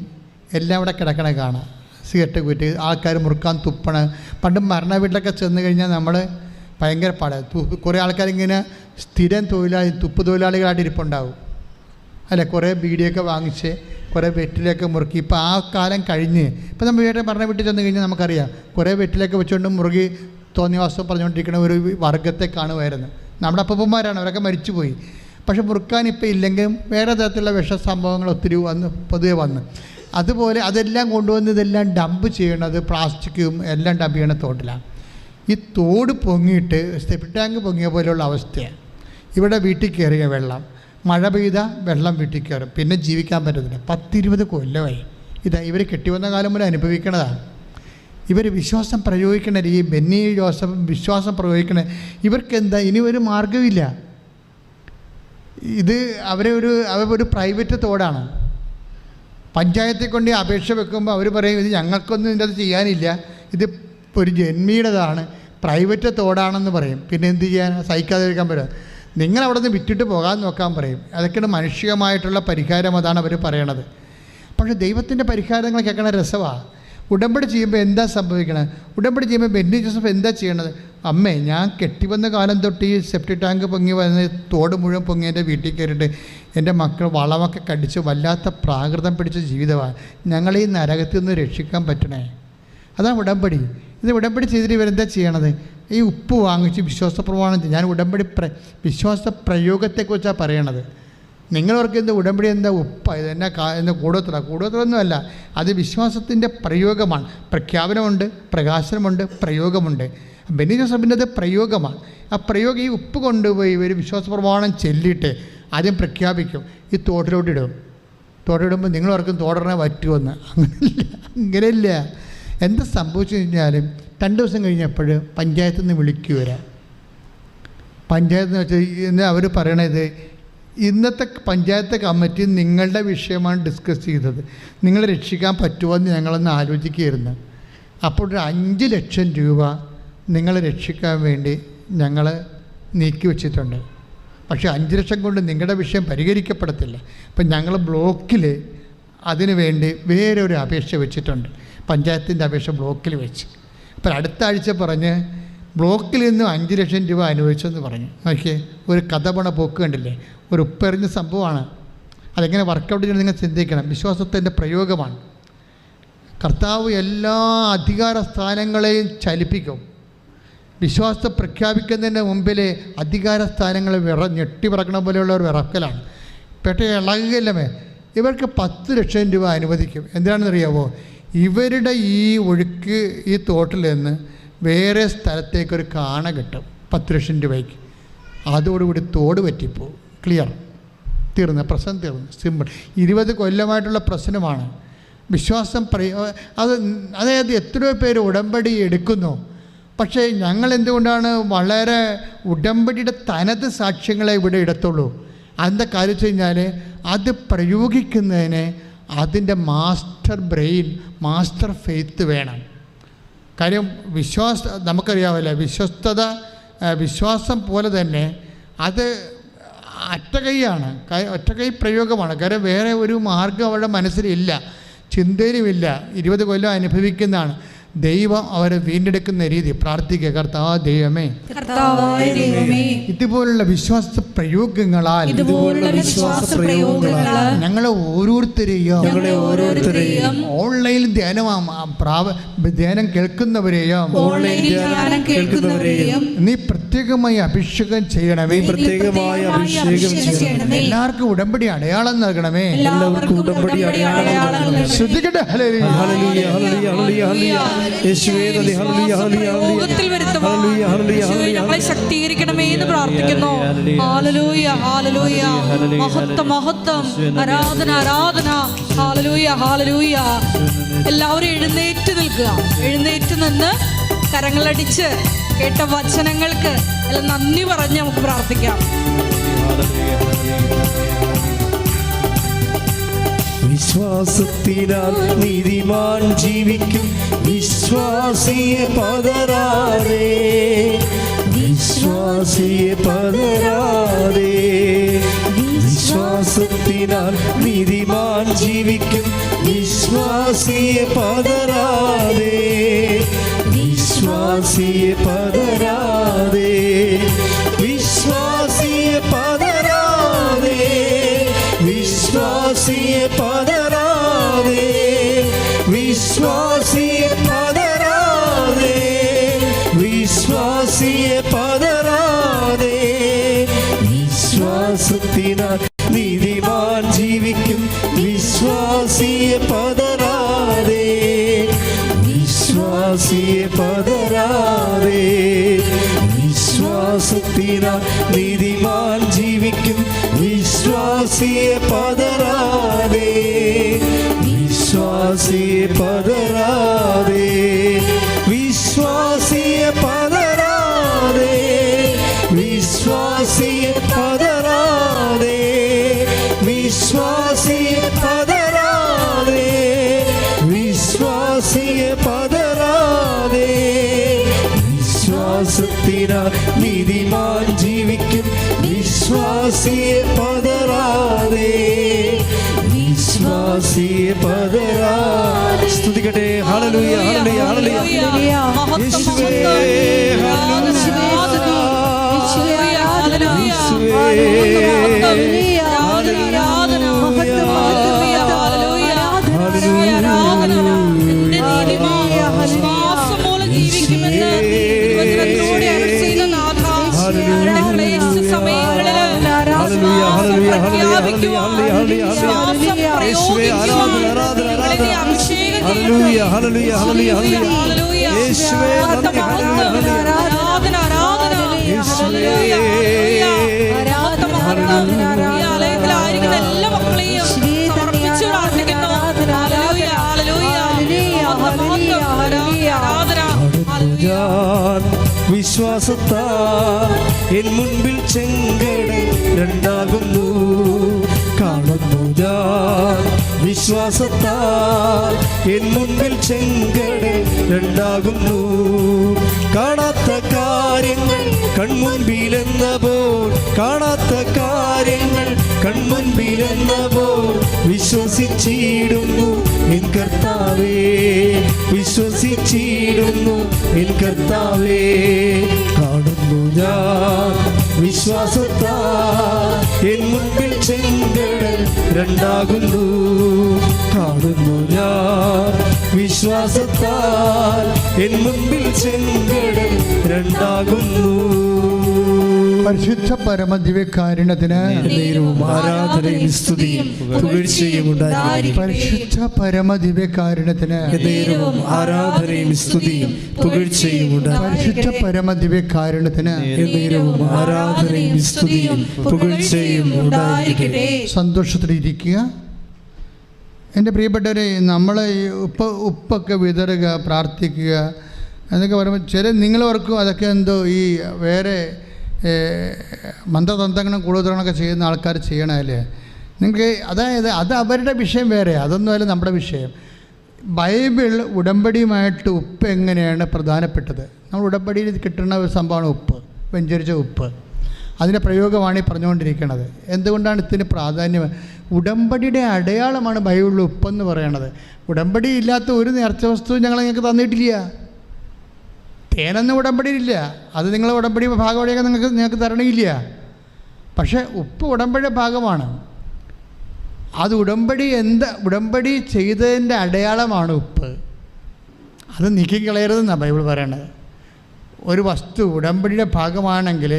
എല്ലാം ഇവിടെ കിടക്കണ കാണാം. സിഗരറ്റ് കുറ്റി, ആൾക്കാർ മുറുക്കാൻ തുപ്പണ. പണ്ട് മരണ വീട്ടിലൊക്കെ ചെന്ന് കഴിഞ്ഞാൽ നമ്മൾ ഭയങ്കര കുറേ ആൾക്കാരിങ്ങനെ സ്ഥിരം തുപ്പ് തൊഴിലാളികളായിട്ട് ഇരിപ്പുണ്ടാവും അല്ലേ. കുറേ ബീഡിയൊക്കെ വാങ്ങിച്ച് കുറേ വെറ്റിലൊക്കെ മുറുക്കി. ഇപ്പോൾ ആ കാലം കഴിഞ്ഞ് ഇപ്പോൾ നമ്മൾ വീട്ടിൽ മരണ വീട്ടിൽ ചെന്ന് കഴിഞ്ഞാൽ നമുക്കറിയാം, കുറേ വെറ്റിലൊക്കെ വെച്ചുകൊണ്ട് മുറുകി തോന്നിവാസം പറഞ്ഞുകൊണ്ടിരിക്കുന്ന ഒരു വർഗത്തെ കാണുമായിരുന്നു. നമ്മുടെ അപ്പൂപ്പന്മാരാണ്, അവരൊക്കെ മരിച്ചുപോയി. പക്ഷെ മുറുക്കാൻ ഇപ്പോൾ ഇല്ലെങ്കിലും വേറെ തരത്തിലുള്ള വിഷസംഭവങ്ങൾ ഒത്തിരി പൊതുവെ വന്ന്. അതുപോലെ അതെല്ലാം കൊണ്ടുവന്ന് ഇതെല്ലാം ഡംപ് ചെയ്യണത്, പ്ലാസ്റ്റിക്കും എല്ലാം ഡംപ് ചെയ്യണ തോട്ടിലാണ്. ഈ തോട് പൊങ്ങിയിട്ട് സെപ്റ്റി ടാങ്ക് പൊങ്ങിയ പോലെയുള്ള അവസ്ഥയാണ്. ഇവിടെ വീട്ടിൽ കയറിയ വെള്ളം, മഴ പെയ്ത വെള്ളം വീട്ടിൽ കയറും, പിന്നെ ജീവിക്കാൻ പറ്റത്തില്ല. 10-20 കൊല്ലമായി ഇതാ ഇവർ കെട്ടിവന്ന കാലം മുതൽ അനുഭവിക്കണതാണ്. ഇവർ വിശ്വാസം പ്രയോഗിക്കണ ഈ ബെന്നി ജോസഫ് വിശ്വാസം പ്രയോഗിക്കണ ഇവർക്ക് എന്താ ഇനി ഒരു മാർഗമില്ല. ഇത് അവരൊരു പ്രൈവറ്റ് തോടാണ്. പഞ്ചായത്തിൽ കൊണ്ട് അപേക്ഷ വെക്കുമ്പോൾ അവർ പറയും ഇത് ഞങ്ങൾക്കൊന്നും ഇതിൻ്റെ അത് ചെയ്യാനില്ല, ഇത് ഒരു ജന്മിയുടേതാണ്, പ്രൈവറ്റ് തോടാണെന്ന് പറയും. പിന്നെ എന്ത് ചെയ്യാൻ, സഹിക്കാതിരിക്കാൻ പറ്റും. നിങ്ങളവിടെ നിന്ന് വിറ്റിട്ട് പോകാൻ നോക്കാൻ പറയും. അതൊക്കെയാണ് മനുഷ്യമായിട്ടുള്ള പരിഹാരം, അതാണ് അവർ പറയണത്. പക്ഷേ ദൈവത്തിൻ്റെ പരിഹാരങ്ങൾ കേൾക്കണ രസമാണ്. ഉടമ്പടി ചെയ്യുമ്പോൾ എന്താ സംഭവിക്കണത്? ഉടമ്പടി ചെയ്യുമ്പോൾ ബെന്നി ജോസഫ് എന്താ ചെയ്യണത്? അമ്മേ, ഞാൻ കെട്ടിവന്ന കാലം തൊട്ട് ഈ സെപ്റ്റി ടാങ്ക് പൊങ്ങി വന്ന് തോട് മുഴുവൻ പൊങ്ങി എൻ്റെ വീട്ടിൽ കയറിയിട്ട് എൻ്റെ മക്കൾ വളമൊക്കെ കടിച്ച് വല്ലാത്ത പ്രാകൃതം പിടിച്ച ജീവിതമാണ്. ഞങ്ങളീ നരകത്തിൽ നിന്ന് രക്ഷിക്കാൻ പറ്റണേ. അതാണ് ഉടമ്പടി. ഇത് ഉടമ്പടി ചെയ്തിട്ട് ഇവരെന്താ ചെയ്യണത്? ഈ ഉപ്പ് വാങ്ങിച്ച് വിശ്വാസ പ്രമാണം. ഞാൻ ഉടമ്പടി വിശ്വാസ പ്രയോഗത്തെക്കുറിച്ചാണ് പറയണത്. നിങ്ങളവർക്ക് എന്താ ഉടമ്പടി എന്താ ഉപ്പ ഇതെന്നാ എന്താ കൂടത്തിലൊന്നുമല്ല. അത് വിശ്വാസത്തിൻ്റെ പ്രയോഗമാണ്. പ്രഖ്യാപനമുണ്ട്, പ്രകാശനമുണ്ട്, പ്രയോഗമുണ്ട്. ബെന്നി ജോസഫിൻ്റെ അത് പ്രയോഗമാണ്. ആ പ്രയോഗം ഈ ഉപ്പ് കൊണ്ടുപോയി ഇവർ വിശ്വാസ പ്രമാണം ചെല്ലിയിട്ട് ആദ്യം പ്രഖ്യാപിക്കും, ഈ തോട്ടിലോട്ടിടും. തോട്ടിടുമ്പോൾ നിങ്ങളവർക്കും തോടറിനെ പറ്റുമെന്ന്. അങ്ങനെയില്ല. എന്താ സംഭവിച്ചു കഴിഞ്ഞാലും 2 ദിവസം കഴിഞ്ഞപ്പോൾ പഞ്ചായത്തിൽ നിന്ന് വിളിക്കുവരാ. പഞ്ചായത്ത് എന്ന് വെച്ചാൽ അവർ പറയണത്, ഇന്നത്തെ പഞ്ചായത്ത് കമ്മിറ്റി നിങ്ങളുടെ വിഷയമാണ് ഡിസ്കസ് ചെയ്തത്, നിങ്ങളെ രക്ഷിക്കാൻ പറ്റുമോ എന്ന് ഞങ്ങളൊന്ന് ആലോചിക്കുകയായിരുന്നു. അപ്പോൾ ഒരു 5 ലക്ഷം രൂപ നിങ്ങളെ രക്ഷിക്കാൻ വേണ്ടി ഞങ്ങൾ നീക്കി വെച്ചിട്ടുണ്ട്. പക്ഷേ 5 ലക്ഷം കൊണ്ട് നിങ്ങളുടെ വിഷയം പരിഹരിക്കപ്പെടത്തില്ല. അപ്പം ഞങ്ങൾ ബ്ലോക്കിൽ അതിനു വേണ്ടി വേറെ ഒരു അപേക്ഷ വെച്ചിട്ടുണ്ട്. പഞ്ചായത്തിൻ്റെ അപേക്ഷ ബ്ലോക്കിൽ വെച്ച്. അപ്പോൾ അടുത്ത ആഴ്ച പറഞ്ഞ് ബ്ലോക്കിൽ നിന്നും 5 ലക്ഷം രൂപ അനുവദിച്ചെന്ന് പറഞ്ഞു. നോക്കിയേ, ഒരു കഥ പണ പോക്ക് കണ്ടില്ലേ? ഒരു ഉപ്പെറിഞ്ഞ സംഭവമാണ്. അതെങ്ങനെ വർക്കൗട്ട് ചെയ്യണം നിങ്ങൾ ചിന്തിക്കണം. വിശ്വാസത്തിൻ്റെ പ്രയോഗമാണ്. കർത്താവ് എല്ലാ അധികാര സ്ഥാനങ്ങളെയും ചലിപ്പിക്കും. വിശ്വാസത്തെ പ്രഖ്യാപിക്കുന്നതിന് മുമ്പിൽ അധികാര സ്ഥാനങ്ങൾ ഞെട്ടി പറക്കണ പോലെയുള്ള ഒരു വിറക്കലാണ്. പെട്ട ഇളകുകയല്ലേ. ഇവർക്ക് 10 ലക്ഷം രൂപ അനുവദിക്കും. എന്താണെന്നറിയാമോ? ഇവരുടെ ഈ ഒഴുക്ക് ഈ തോട്ടിൽ നിന്ന് വേറെ സ്ഥലത്തേക്കൊരു കാണ കിട്ടും 10 ലക്ഷം രൂപയ്ക്ക്. അതോടുകൂടി തോട് പറ്റിപ്പോവും. ക്ലിയർ, തീർന്ന്, പ്രശ്നം തീർന്നു. സിമ്പിൾ. 20 കൊല്ലമായിട്ടുള്ള പ്രശ്നമാണ്. വിശ്വാസം അതായത് എത്രയോ പേര് ഉടമ്പടി എടുക്കുന്നു. പക്ഷേ ഞങ്ങൾ എന്തുകൊണ്ടാണ് വളരെ ഉടമ്പടിയുടെ തനത് സാക്ഷ്യങ്ങളെ ഇവിടെ ഇടത്തുള്ളൂ? അതിൻ്റെ കാര്യം വെച്ച് കഴിഞ്ഞാൽ അത് പ്രയോഗിക്കുന്നതിന് അതിൻ്റെ മാസ്റ്റർ ബ്രെയിൻ, മാസ്റ്റർ ഫെയ്ത്ത് വേണം. കാര്യം നമുക്കറിയാമല്ലോ, വിശ്വാസം പോലെ തന്നെ അത് ഒറ്റക്കൈയാണ്, ഒറ്റക്കൈ പ്രയോഗമാണ്. കാര്യം വേറെ ഒരു മാർഗം അവരുടെ മനസ്സിലില്ല, ചിന്തയിലുമില്ല. 20 കൊല്ലം അനുഭവിക്കുന്നതാണ്. ദൈവം അവരെ വീണ്ടെടുക്കുന്ന രീതി. പ്രാർത്ഥിക്കുക, കർത്താവ് ദൈവമേ, ഇതുപോലുള്ള വിശ്വാസ പ്രയോഗങ്ങളാൽ ഞങ്ങളെ ഓരോരുത്തരെയും ഓൺലൈൻ ധ്യാനം കേൾക്കുന്നവരെയും നീ പ്രത്യേകമായി അഭിഷേകം ചെയ്യണമേ. എല്ലാവർക്കും ഉടമ്പടി അടയാളം നൽകണമേ. ശ്രദ്ധിക്കട്ടെ.
ഞങ്ങളെ ശക്തീകരിക്കണമേ എന്ന് പ്രാർത്ഥിക്കുന്നു. ഹല്ലേലൂയ, ഹല്ലേലൂയ, മഹത്വം, മഹത്വം, ആരാധന, ആരാധന. Hallelujah, hallelujah. എല്ലാവരും എഴുന്നേറ്റ് നിൽക്കുക. എഴുന്നേറ്റ് നിന്ന് കരങ്ങളടിച്ച് കേട്ട വചനങ്ങൾക്ക് എല്ലാം നന്ദി പറഞ്ഞ് നമുക്ക് പ്രാർത്ഥിക്കാം.
വിശ്വാസത്തിനാൽ നീതിമാൻ ജീവിക്കും. വിശ്വാസിയെ പതരാതെ, വിശ്വാസിയെ പതരാതെ. വിശ്വാസത്തിനാൽ നീതിമാൻ ജീവിക്കും. വിശ്വാസിയെ പതരാതെ, വിശ്വാസിയെ പതരാതെ. വിശ്വാസിയെ പതരാതെ, വിശ്വാസിയെ പതരാതെ. വിശ്വാസിയെ പതരാതെ, വിശ്വാസിയെ പതരാതെ. വിശ്വാസത്തിനാൽ നീതിമാൻ ജീവിക്കും. വിശ്വാസിയെ പതരാതെ, വിശ്വാസിയെ പതരാതെ. വിശ്വാസത്തിനാൽ നീതിമാൻ ജീവിക്കും. വിശ്വാസിയെ പതരാതെ, വിശ്വാസിയെ പതരാതെ. വിശ്വാസിയെ പതരാതെ, വിശ്വാസിയെ പതരാതെ. വിശ്വാസിയെ പതരാതെ, വിശ്വാസിയെ പതരാതെ. വിശ്വാസത്തിനാൽ നീതിമാൻ ജീവിക്കും. വിശ്വാസിയെ പതരാതെ, വിശ്വാസിയെ പതരാതെ. സ്തുതിക്കട്ടെ. ഹല്ലേലൂയ, ഹല്ലേലൂയ, ഹല്ലേലൂയ. യേശുവേ,
എല്ലാ മക്കളെയും സമർപ്പിച്ചു പ്രാർത്ഥിക്കുന്നു.
വിശ്വാസത്താൽ എൻ മുൻപിൽ ചെങ്കടൽ രണ്ടാകുന്നു കാണുന്നു ഞാൻ. വിശ്വാസത്താൽ എൻ മുൻപിൽ ചെങ്കടൽ രണ്ടാകുന്നു. കാണാത്ത കാര്യങ്ങൾ കൺമുൻപിലെന്ന പോൽ, കാണാത്ത കാര്യങ്ങൾ കൺമുൻപിലെന്ന പോൽ വിശ്വസിച്ചിടുന്നു എൻ കർത്താവേ, വിശ്വസിച്ചിടുന്നു എൻ കർത്താവേ. കാണുന്നു ഞാൻ വിശ്വാസത്താൽ എൻ മുൻപിൽ ചെങ്കടൽ രണ്ടാകുന്നു. കാണുന്നു ഞാൻ വിശ്വാസത്താൽ എൻ മുൻപിൽ ചെങ്കടൽ രണ്ടാകുന്നു.
പരിശുദ്ധ പരമദിവ്യകാരുണ്യത്തിന്
ആരാധനയും സ്തുതിയും പുകഴ്ചയും ഉണ്ടായിരിക്കട്ടെ.
പരിശുദ്ധ പരമദിവ്യകാരുണ്യത്തിന്
ആരാധനയും സ്തുതിയും പുകഴ്ചയും ഉണ്ടായിരിക്കട്ടെ.
പരിശുദ്ധ പരമദിവ്യകാരുണ്യത്തിന്
ആരാധനയും സ്തുതിയും പുകഴ്ചയും ഉണ്ടായിരിക്കട്ടെ.
സന്തോഷത്തിലിരിക്കുക. എൻ്റെ പ്രിയപ്പെട്ടവരെ, നമ്മൾ ഈ ഉപ്പൊക്കെ വിതറുക, പ്രാർത്ഥിക്കുക എന്നൊക്കെ പറയുമ്പോൾ നിങ്ങളവർക്കും അതൊക്കെ എന്തോ ഈ വേറെ മന്ത്രതന്ത്രങ്ങളും കൂടുതലൊക്കെ ചെയ്യുന്ന ആൾക്കാർ ചെയ്യണമല്ലേ. നിങ്ങൾക്ക് അതായത് അത് അവരുടെ വിഷയം വേറെ, അതൊന്നുമല്ല നമ്മുടെ വിഷയം. ബൈബിൾ ഉടമ്പടിയുമായിട്ട് ഉപ്പ് എങ്ങനെയാണ് പ്രധാനപ്പെട്ടത്. നമ്മൾ ഉടമ്പടിയിൽ കിട്ടുന്ന ഒരു സംഭവമാണ് ഉപ്പ്, വെഞ്ചരിച്ച ഉപ്പ്. അതിൻ്റെ പ്രയോഗമാണ് ഈ പറഞ്ഞുകൊണ്ടിരിക്കുന്നത്. എന്തുകൊണ്ടാണ് ഇതിന് പ്രാധാന്യം? ഉടമ്പടിയുടെ അടയാളമാണ് ബൈബിളിൽ ഉപ്പെന്ന് പറയണത്. ഉടമ്പടി ഇല്ലാത്ത ഒരു നേർച്ച വസ്തു ഞങ്ങൾ നിങ്ങൾക്ക് തന്നിട്ടില്ല. തേനൊന്നും ഉടമ്പടിയിലില്ല, അത് നിങ്ങൾ ഉടമ്പടി ഭാഗമായൊക്കെ നിങ്ങൾക്ക് തരണില്ല. പക്ഷേ ഉപ്പ് ഉടമ്പടിയുടെ ഭാഗമാണ്. അത് ഉടമ്പടി ചെയ്തതിൻ്റെ അടയാളമാണ് ഉപ്പ്. അത് നീക്കിക്കളയരുതെന്നാണ് ബൈബിൾ പറയണത്. ഒരു വസ്തു ഉടമ്പടിയുടെ ഭാഗമാണെങ്കിൽ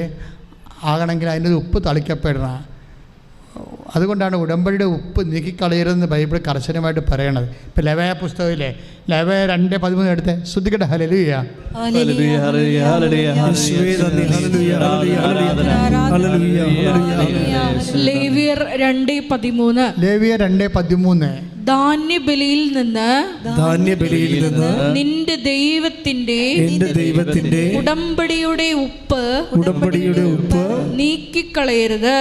ആകണമെങ്കിൽ അതിൻ്റെ ഉപ്പ് തളിക്കപ്പെടണം. അതുകൊണ്ടാണ് ഉടമ്പടിയുടെ ഉപ്പ് നീക്കിക്കളയരുതെന്ന് ബൈബിൾ കർശനമായിട്ട് പറയണത്. ഇപ്പം ലെവയ പുസ്തകമില്ലേ, ലെവയ 2:13 എടുത്ത് ശ്രദ്ധിക്കട്ടെ. ഹല്ലേലൂയ,
ലേവ്യർ 2:13.
ലേവ്യർ 2:13
ധാന്യബലിയിൽ നിന്ന് നിന്റെ ദൈവത്തിന്റെ ഉടമ്പടിയുടെ ഉപ്പ് നീക്കിക്കളയരുത്.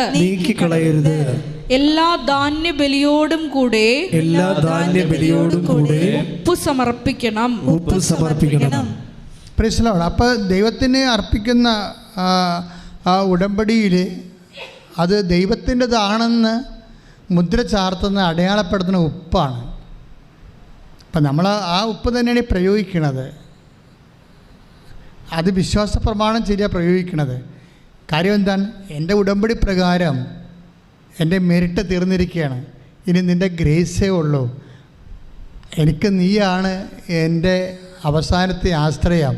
എല്ലാ ധാന്യബലിയോടും കൂടെ ഉപ്പ് സമർപ്പിക്കണം.
Praise the Lord. അപ്പോൾ ദൈവത്തിന് അർപ്പിക്കുന്ന ആ ഉടമ്പടിയിൽ അത് ദൈവത്തിൻ്റെതാണെന്ന് മുദ്ര ചാർത്തുന്ന അടയാളപ്പെടുത്തുന്ന ഉപ്പാണ്. അപ്പം നമ്മൾ ആ ഉപ്പ് തന്നെയാണ് പ്രയോഗിക്കുന്നത്. അത് വിശ്വാസ പ്രമാണം ശരിയാണ് പ്രയോഗിക്കുന്നത്. കാര്യം എന്താണ്? എൻ്റെ ഉടമ്പടി പ്രകാരം എൻ്റെ മെരിട്ട് തീർന്നിരിക്കുകയാണ്. ഇനി നിൻ്റെ ഗ്രേസേ ഉള്ളൂ. എനിക്ക് നീയാണ് എൻ്റെ അവസാനത്തെ ആശ്രയം.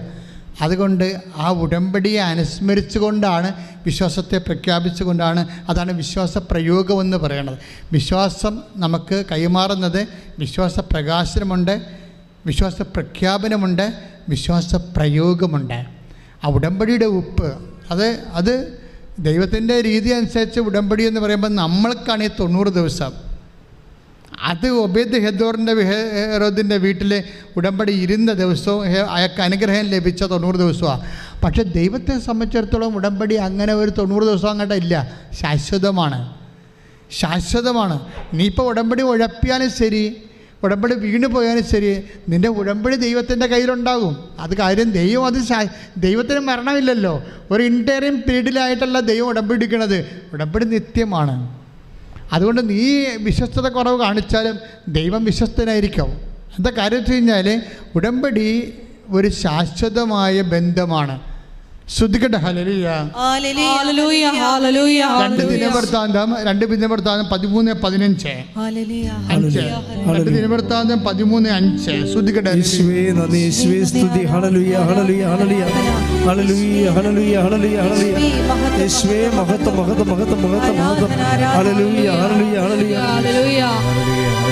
അതുകൊണ്ട് ആ ഉടമ്പടിയെ അനുസ്മരിച്ചുകൊണ്ടാണ്, വിശ്വാസത്തെ പ്രഖ്യാപിച്ചുകൊണ്ടാണ്, അതാണ് വിശ്വാസ പ്രയോഗമെന്ന് പറയുന്നത്. വിശ്വാസം നമുക്ക് കൈമാറുന്നത് വിശ്വാസ പ്രകാശനമുണ്ട്, വിശ്വാസ പ്രഖ്യാപനമുണ്ട്, വിശ്വാസ പ്രയോഗമുണ്ട്. ആ ഉടമ്പടിയുടെ ഉപ്പ് അത് ദൈവത്തിൻ്റെ രീതി അനുസരിച്ച് ഉടമ്പടി എന്ന് പറയുമ്പോൾ നമ്മൾക്കാണ് ഈ 90 ദിവസം. അത് ഒബേദ് ഹെറോദിൻ്റെ വീട്ടിൽ ഉടമ്പടി ഇരുന്ന ദിവസവും അയാൾക്ക് അനുഗ്രഹം ലഭിച്ച 90 ദിവസമാണ്. പക്ഷേ ദൈവത്തെ സംബന്ധിച്ചിടത്തോളം ഉടമ്പടി അങ്ങനെ ഒരു 90 ദിവസം അങ്ങോട്ട് ഇല്ല. ശാശ്വതമാണ്. നീ ഇപ്പോൾ ഉടമ്പടി ഉഴപ്പിയാലും ശരി, ഉടമ്പടി വീണ് പോയാലും ശരി, നിൻ്റെ ഉടമ്പടി ദൈവത്തിൻ്റെ കയ്യിലുണ്ടാകും. അത് കാര്യം ദൈവത്തിന് മരണമില്ലല്ലോ. ഒരു ഇൻറ്റേറിയം പീരീഡിലായിട്ടല്ല ദൈവം ഉടമ്പടി എടുക്കുന്നത്. ഉടമ്പടി നിത്യമാണ്. അതുകൊണ്ട് നീ വിശ്വസ്തത കുറവ് കാണിച്ചാലും ദൈവം വിശ്വസ്തനായിരിക്കും. എന്താ കാര്യം വെച്ച് കഴിഞ്ഞാൽ ഉടമ്പടി ഒരു ശാശ്വതമായ ബന്ധമാണ്. ശ്രദ്ധിക്കട്ടെ. ഹല്ലേലൂയ. 2 ദിനവൃത്താന്തം 13:15. 2 ദിനവൃത്താന്തം 13:5. ശ്രദ്ധിക്കട്ടെ.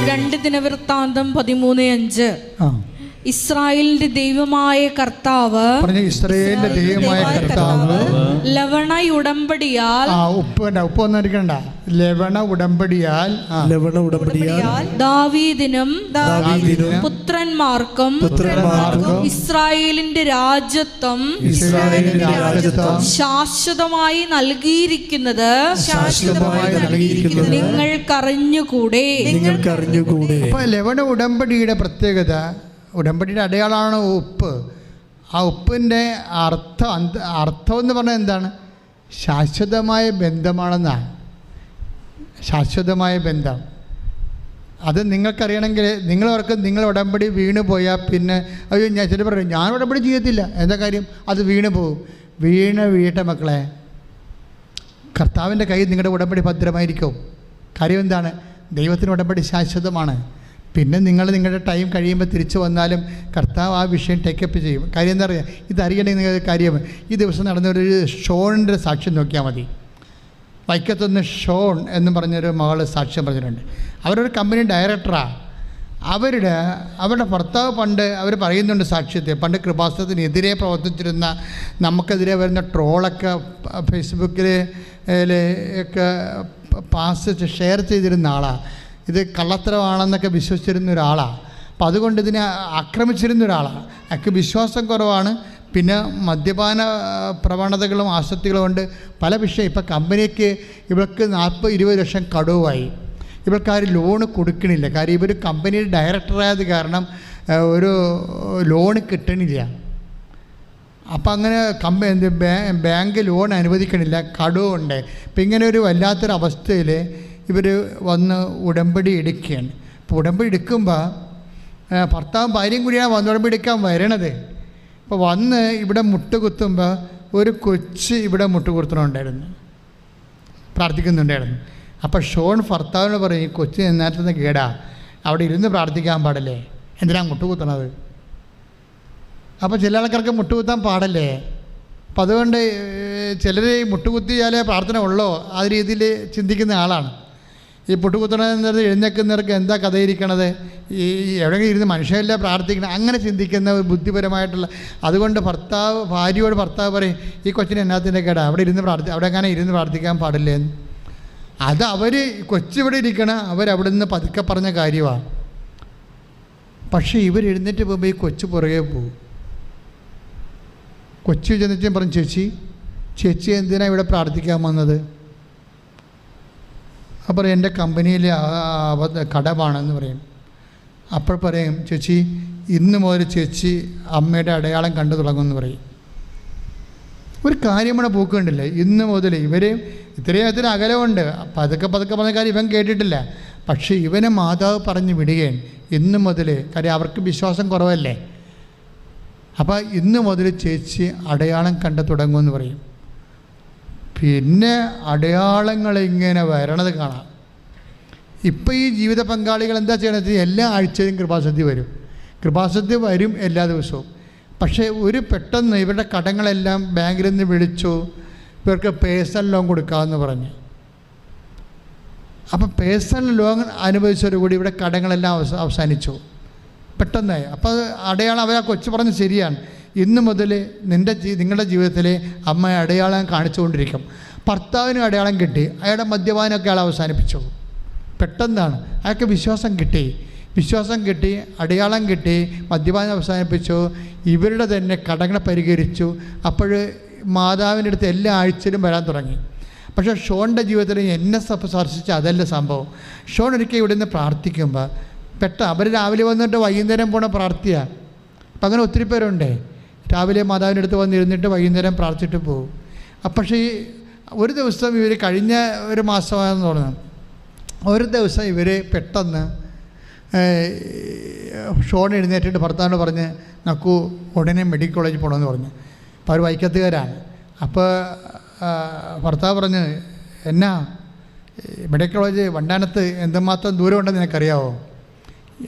രണ്ട് ദിനവൃത്താന്തം 13:5. ഇസ്രായേലിന്റെ ദൈവമായ കർത്താവ്,
ഇസ്രായേലിന്റെ ദൈവമായ കർത്താവ്
ലവണ ഉടമ്പടിയാൽ
ലവണ ഉടമ്പടിയാൽ
ദാവീദിനും പുത്രന്മാർക്കും ഇസ്രായേലിന്റെ രാജ്യത്വം ശാശ്വതമായി നൽകിയിരിക്കുന്നത് നിങ്ങൾക്കറിഞ്ഞുകൂടെ.
ലവണ ഉടമ്പടിയുടെ പ്രത്യേകത, ഉടമ്പടിയുടെ അടയാളമാണ് ഉപ്പ്. ആ ഉപ്പിൻ്റെ അർത്ഥം എന്ന് പറഞ്ഞാൽ എന്താണ്? ശാശ്വതമായ ബന്ധമാണെന്നാണ്. ശാശ്വതമായ ബന്ധം. അത് നിങ്ങൾക്കറിയണമെങ്കിൽ നിങ്ങൾ ഉടമ്പടി വീണ് പോയാൽ പിന്നെ അയ്യോ ചില പറയും ഞാൻ ഉടമ്പടി ചെയ്യത്തില്ല. എന്താ കാര്യം? അത് വീണ് പോകും. വീഴട്ടെ മക്കളെ, കർത്താവിൻ്റെ കയ്യിൽ നിങ്ങളുടെ ഉടമ്പടി ഭദ്രമായിരിക്കും. കാര്യം എന്താണ്? ദൈവത്തിന് ഉടമ്പടി ശാശ്വതമാണ്. പിന്നെ നിങ്ങളുടെ ടൈം കഴിയുമ്പോൾ തിരിച്ചു വന്നാലും കർത്താവ് ആ വിഷയം ടേക്കപ്പ് ചെയ്യും. കാര്യം എന്താ പറയുക? ഇതറിയണമെങ്കിൽ നിങ്ങൾ കാര്യം ഈ ദിവസം നടന്നൊരു ഷോണിൻ്റെ സാക്ഷ്യം നോക്കിയാൽ മതി. വൈക്കത്തുനിന്ന് ഷോൺ എന്ന് പറഞ്ഞൊരു മകൾ സാക്ഷ്യം പറഞ്ഞിട്ടുണ്ട്. അവരൊരു കമ്പനി ഡയറക്ടറാണ്. അവരുടെ ഭർത്താവ് പണ്ട് അവർ പറയുന്നുണ്ട് സാക്ഷ്യത്തെ, പണ്ട് കൃപാസനത്തിനെതിരെ പ്രവർത്തിച്ചിരുന്ന, നമുക്കെതിരെ വരുന്ന ട്രോളൊക്കെ ഫേസ്ബുക്കിൽ ഒക്കെ ഷെയർ ചെയ്തിരുന്ന ആളാണ്. ഇത് കള്ളത്തരമാണെന്നൊക്കെ വിശ്വസിച്ചിരുന്ന ഒരാളാണ്. അപ്പോൾ അതുകൊണ്ട് ഇതിനെ ആക്രമിച്ചിരുന്ന ഒരാളാണ്. അയാൾക്ക് വിശ്വാസം കുറവാണ്. പിന്നെ മദ്യപാന പ്രവണതകളും ആസക്തികളും കൊണ്ട് പല വിഷയം. ഇപ്പോൾ കമ്പനിക്ക് ഇവർക്ക് 40-20 ലക്ഷം കടവുമായി. ഇവർക്കാരും ലോണ് കൊടുക്കണില്ല. കാര്യം ഇവർ കമ്പനിയുടെ ഡയറക്ടറായത് കാരണം ഒരു ലോണ് കിട്ടണില്ല. അപ്പം അങ്ങനെ ബാങ്ക് ലോൺ അനുവദിക്കണില്ല, കടവുണ്ട്. അപ്പം ഇങ്ങനെ ഒരു വല്ലാത്തൊരവസ്ഥയിൽ ഇവർ വന്ന് ഉടമ്പടി എടുക്കുകയാണ്. അപ്പോൾ ഉടമ്പടി എടുക്കുമ്പോൾ ഭർത്താവും ഭാര്യയും കൂടിയാണ് ഉടമ്പടി എടുക്കാൻ വരണത്. അപ്പോൾ വന്ന് ഇവിടെ മുട്ടുകുത്തുമ്പോൾ ഒരു കൊച്ച് ഇവിടെ മുട്ടുകുത്തുന്നുണ്ടായിരുന്നു, പ്രാർത്ഥിക്കുന്നുണ്ടായിരുന്നു. അപ്പോൾ ഷോൺ ഭർത്താവിനോട് പറയും, ഈ കൊച്ച് നേരത്തെ കേടാ, അവിടെ ഇരുന്ന് പ്രാർത്ഥിക്കാൻ പാടില്ലേ, എന്തിനാണ് മുട്ടുകുത്തണത്? അപ്പോൾ ചില ആൾക്കാർക്ക് മുട്ടുകുത്താൻ പാടല്ലേ. അപ്പം അതുകൊണ്ട് ചിലർ മുട്ടുകുത്തിയാലേ പ്രാർത്ഥന ഉള്ളോ ആ രീതിയിൽ ചിന്തിക്കുന്ന ആളാണ്. ഈ മുട്ടുകുത്തണത് എഴുന്നേക്കുന്നവർക്ക് എന്താ കഥയിരിക്കണത്, ഈ എവിടെയെങ്കിലും ഇരുന്ന് മനുഷ്യരെല്ലാം പ്രാർത്ഥിക്കണം, അങ്ങനെ ചിന്തിക്കുന്ന ഒരു ബുദ്ധിപരമായിട്ടുള്ള. അതുകൊണ്ട് ഭാര്യയോട് ഭർത്താവ് പറയും, ഈ കൊച്ചിന് എന്നാത്തിൻ്റെ കേടാ, അവിടെ അങ്ങനെ ഇരുന്ന് പ്രാർത്ഥിക്കാൻ പാടില്ലേന്ന്. അത് കൊച്ചിവിടെ ഇരിക്കണം, അവരവിടെ നിന്ന് പതുക്കെ പറഞ്ഞ കാര്യമാണ്.
പക്ഷേ ഇവർ എഴുന്നേറ്റ് പോകുമ്പോൾ ഈ കൊച്ചു പുറകെ പോകും. കൊച്ചു ചെന്നിട്ട് പറഞ്ഞു, ചേച്ചി എന്തിനാണ് ഇവിടെ പ്രാർത്ഥിക്കാൻ വന്നത്? അപ്പോൾ എൻ്റെ കമ്പനിയിലെ കടമാണെന്ന് പറയും. അപ്പോൾ പറയും, ചേച്ചി ഇന്ന് മുതൽ ചേച്ചി അമ്മയുടെ അടയാളം കണ്ടു തുടങ്ങുമെന്ന് പറയും. ഒരു കാര്യമാണ് പൂക്കുണ്ടില്ലേ, ഇന്ന് മുതൽ ഇവർ ഇത്രയും അതിന് അകലമുണ്ട്. പതുക്കെ പറഞ്ഞ കാര്യം ഇവൻ കേട്ടിട്ടില്ല. പക്ഷേ ഇവനെ മാതാവ് പറഞ്ഞ് വിടുകയാണ് ഇന്ന് മുതൽ. കാര്യം അവർക്ക് വിശ്വാസം കുറവല്ലേ. അപ്പോൾ ഇന്ന് മുതൽ ചേച്ചി അടയാളം കണ്ടു തുടങ്ങുമെന്ന് പറയും. പിന്നെ അടയാളങ്ങൾ ഇങ്ങനെ വരണത് കാണാം. ഇപ്പോൾ ഈ ജീവിത പങ്കാളികൾ എന്താ ചെയ്യണത്? എല്ലാ ആഴ്ചയും കൃപാസന്ധ്യ വരും. കൃപാസന്ധ്യ വരും എല്ലാ ദിവസവും. പക്ഷേ ഒരു പെട്ടെന്ന് ഇവരുടെ കടങ്ങളെല്ലാം ബാങ്കിൽ നിന്ന് വിളിച്ചു, ഇവർക്ക് പേഴ്സണൽ ലോൺ കൊടുക്കാമെന്ന് പറഞ്ഞ്. അപ്പം പേഴ്സണൽ ലോൺ അനുവദിച്ചതോടുകൂടി ഇവിടെ കടങ്ങളെല്ലാം അവസാനിച്ചു പെട്ടെന്നായി. അപ്പോൾ അത് അടയാളം അവർ ആ കൊച്ചു പറഞ്ഞ് ശരിയാണ്. ഇന്ന് മുതൽ നിങ്ങളുടെ ജീവിതത്തിൽ അമ്മ അടയാളം കാണിച്ചുകൊണ്ടിരിക്കും. ഭർത്താവിനും അടയാളം കിട്ടി, അയാളുടെ മദ്യപാനമൊക്കെ അയാൾ അവസാനിപ്പിച്ചു. പെട്ടെന്നാണ് അയാൾക്ക് വിശ്വാസം കിട്ടി, അടയാളം കിട്ടി, മദ്യപാനം അവസാനിപ്പിച്ചു, ഇവരുടെ തന്നെ കടങ്ങളെ പരിഹരിച്ചു. അപ്പോൾ മാതാവിൻ്റെ അടുത്ത് എല്ലാ ആഴ്ചയിലും വരാൻ തുടങ്ങി. പക്ഷേ ഷോണിൻ്റെ ജീവിതത്തിൽ എന്നെ സ്പർശിച്ച അതല്ല സംഭവം. ഷോൺ ഒരിക്കൽ ഇവിടെ നിന്ന് പ്രാർത്ഥിക്കുമ്പോൾ അവർ രാവിലെ വന്നിട്ട് വൈകുന്നേരം പോണ പ്രാർത്ഥിയാണ്. അപ്പം അങ്ങനെ ഒത്തിരി പേരുണ്ടേ, രാവിലെ മാതാവിൻ്റെ അടുത്ത് വന്നിരുന്നിട്ട് വൈകുന്നേരം പ്രാർത്ഥിച്ചിട്ട് പോകും. പക്ഷേ ഈ ഒരു ദിവസം ഇവർ കഴിഞ്ഞ ഒരു മാസമാണെന്ന് തോന്നുന്നു, ഒരു ദിവസം ഇവർ പെട്ടെന്ന് ഷോൺ എഴുന്നേറ്റിട്ട് ഭർത്താവിനോട് പറഞ്ഞ് നക്കു ഉടനെ മെഡിക്കൽ കോളേജിൽ പോകണമെന്ന് പറഞ്ഞു. അപ്പോൾ അവർ വൈക്കത്തുകാരാണ്. അപ്പോൾ ഭർത്താവ് പറഞ്ഞ്, എന്നാ മെഡിക്കൽ കോളേജ് വണ്ടാനത്ത് എന്തുമാത്രം ദൂരം ഉണ്ടെന്ന് നിനക്കറിയാവോ?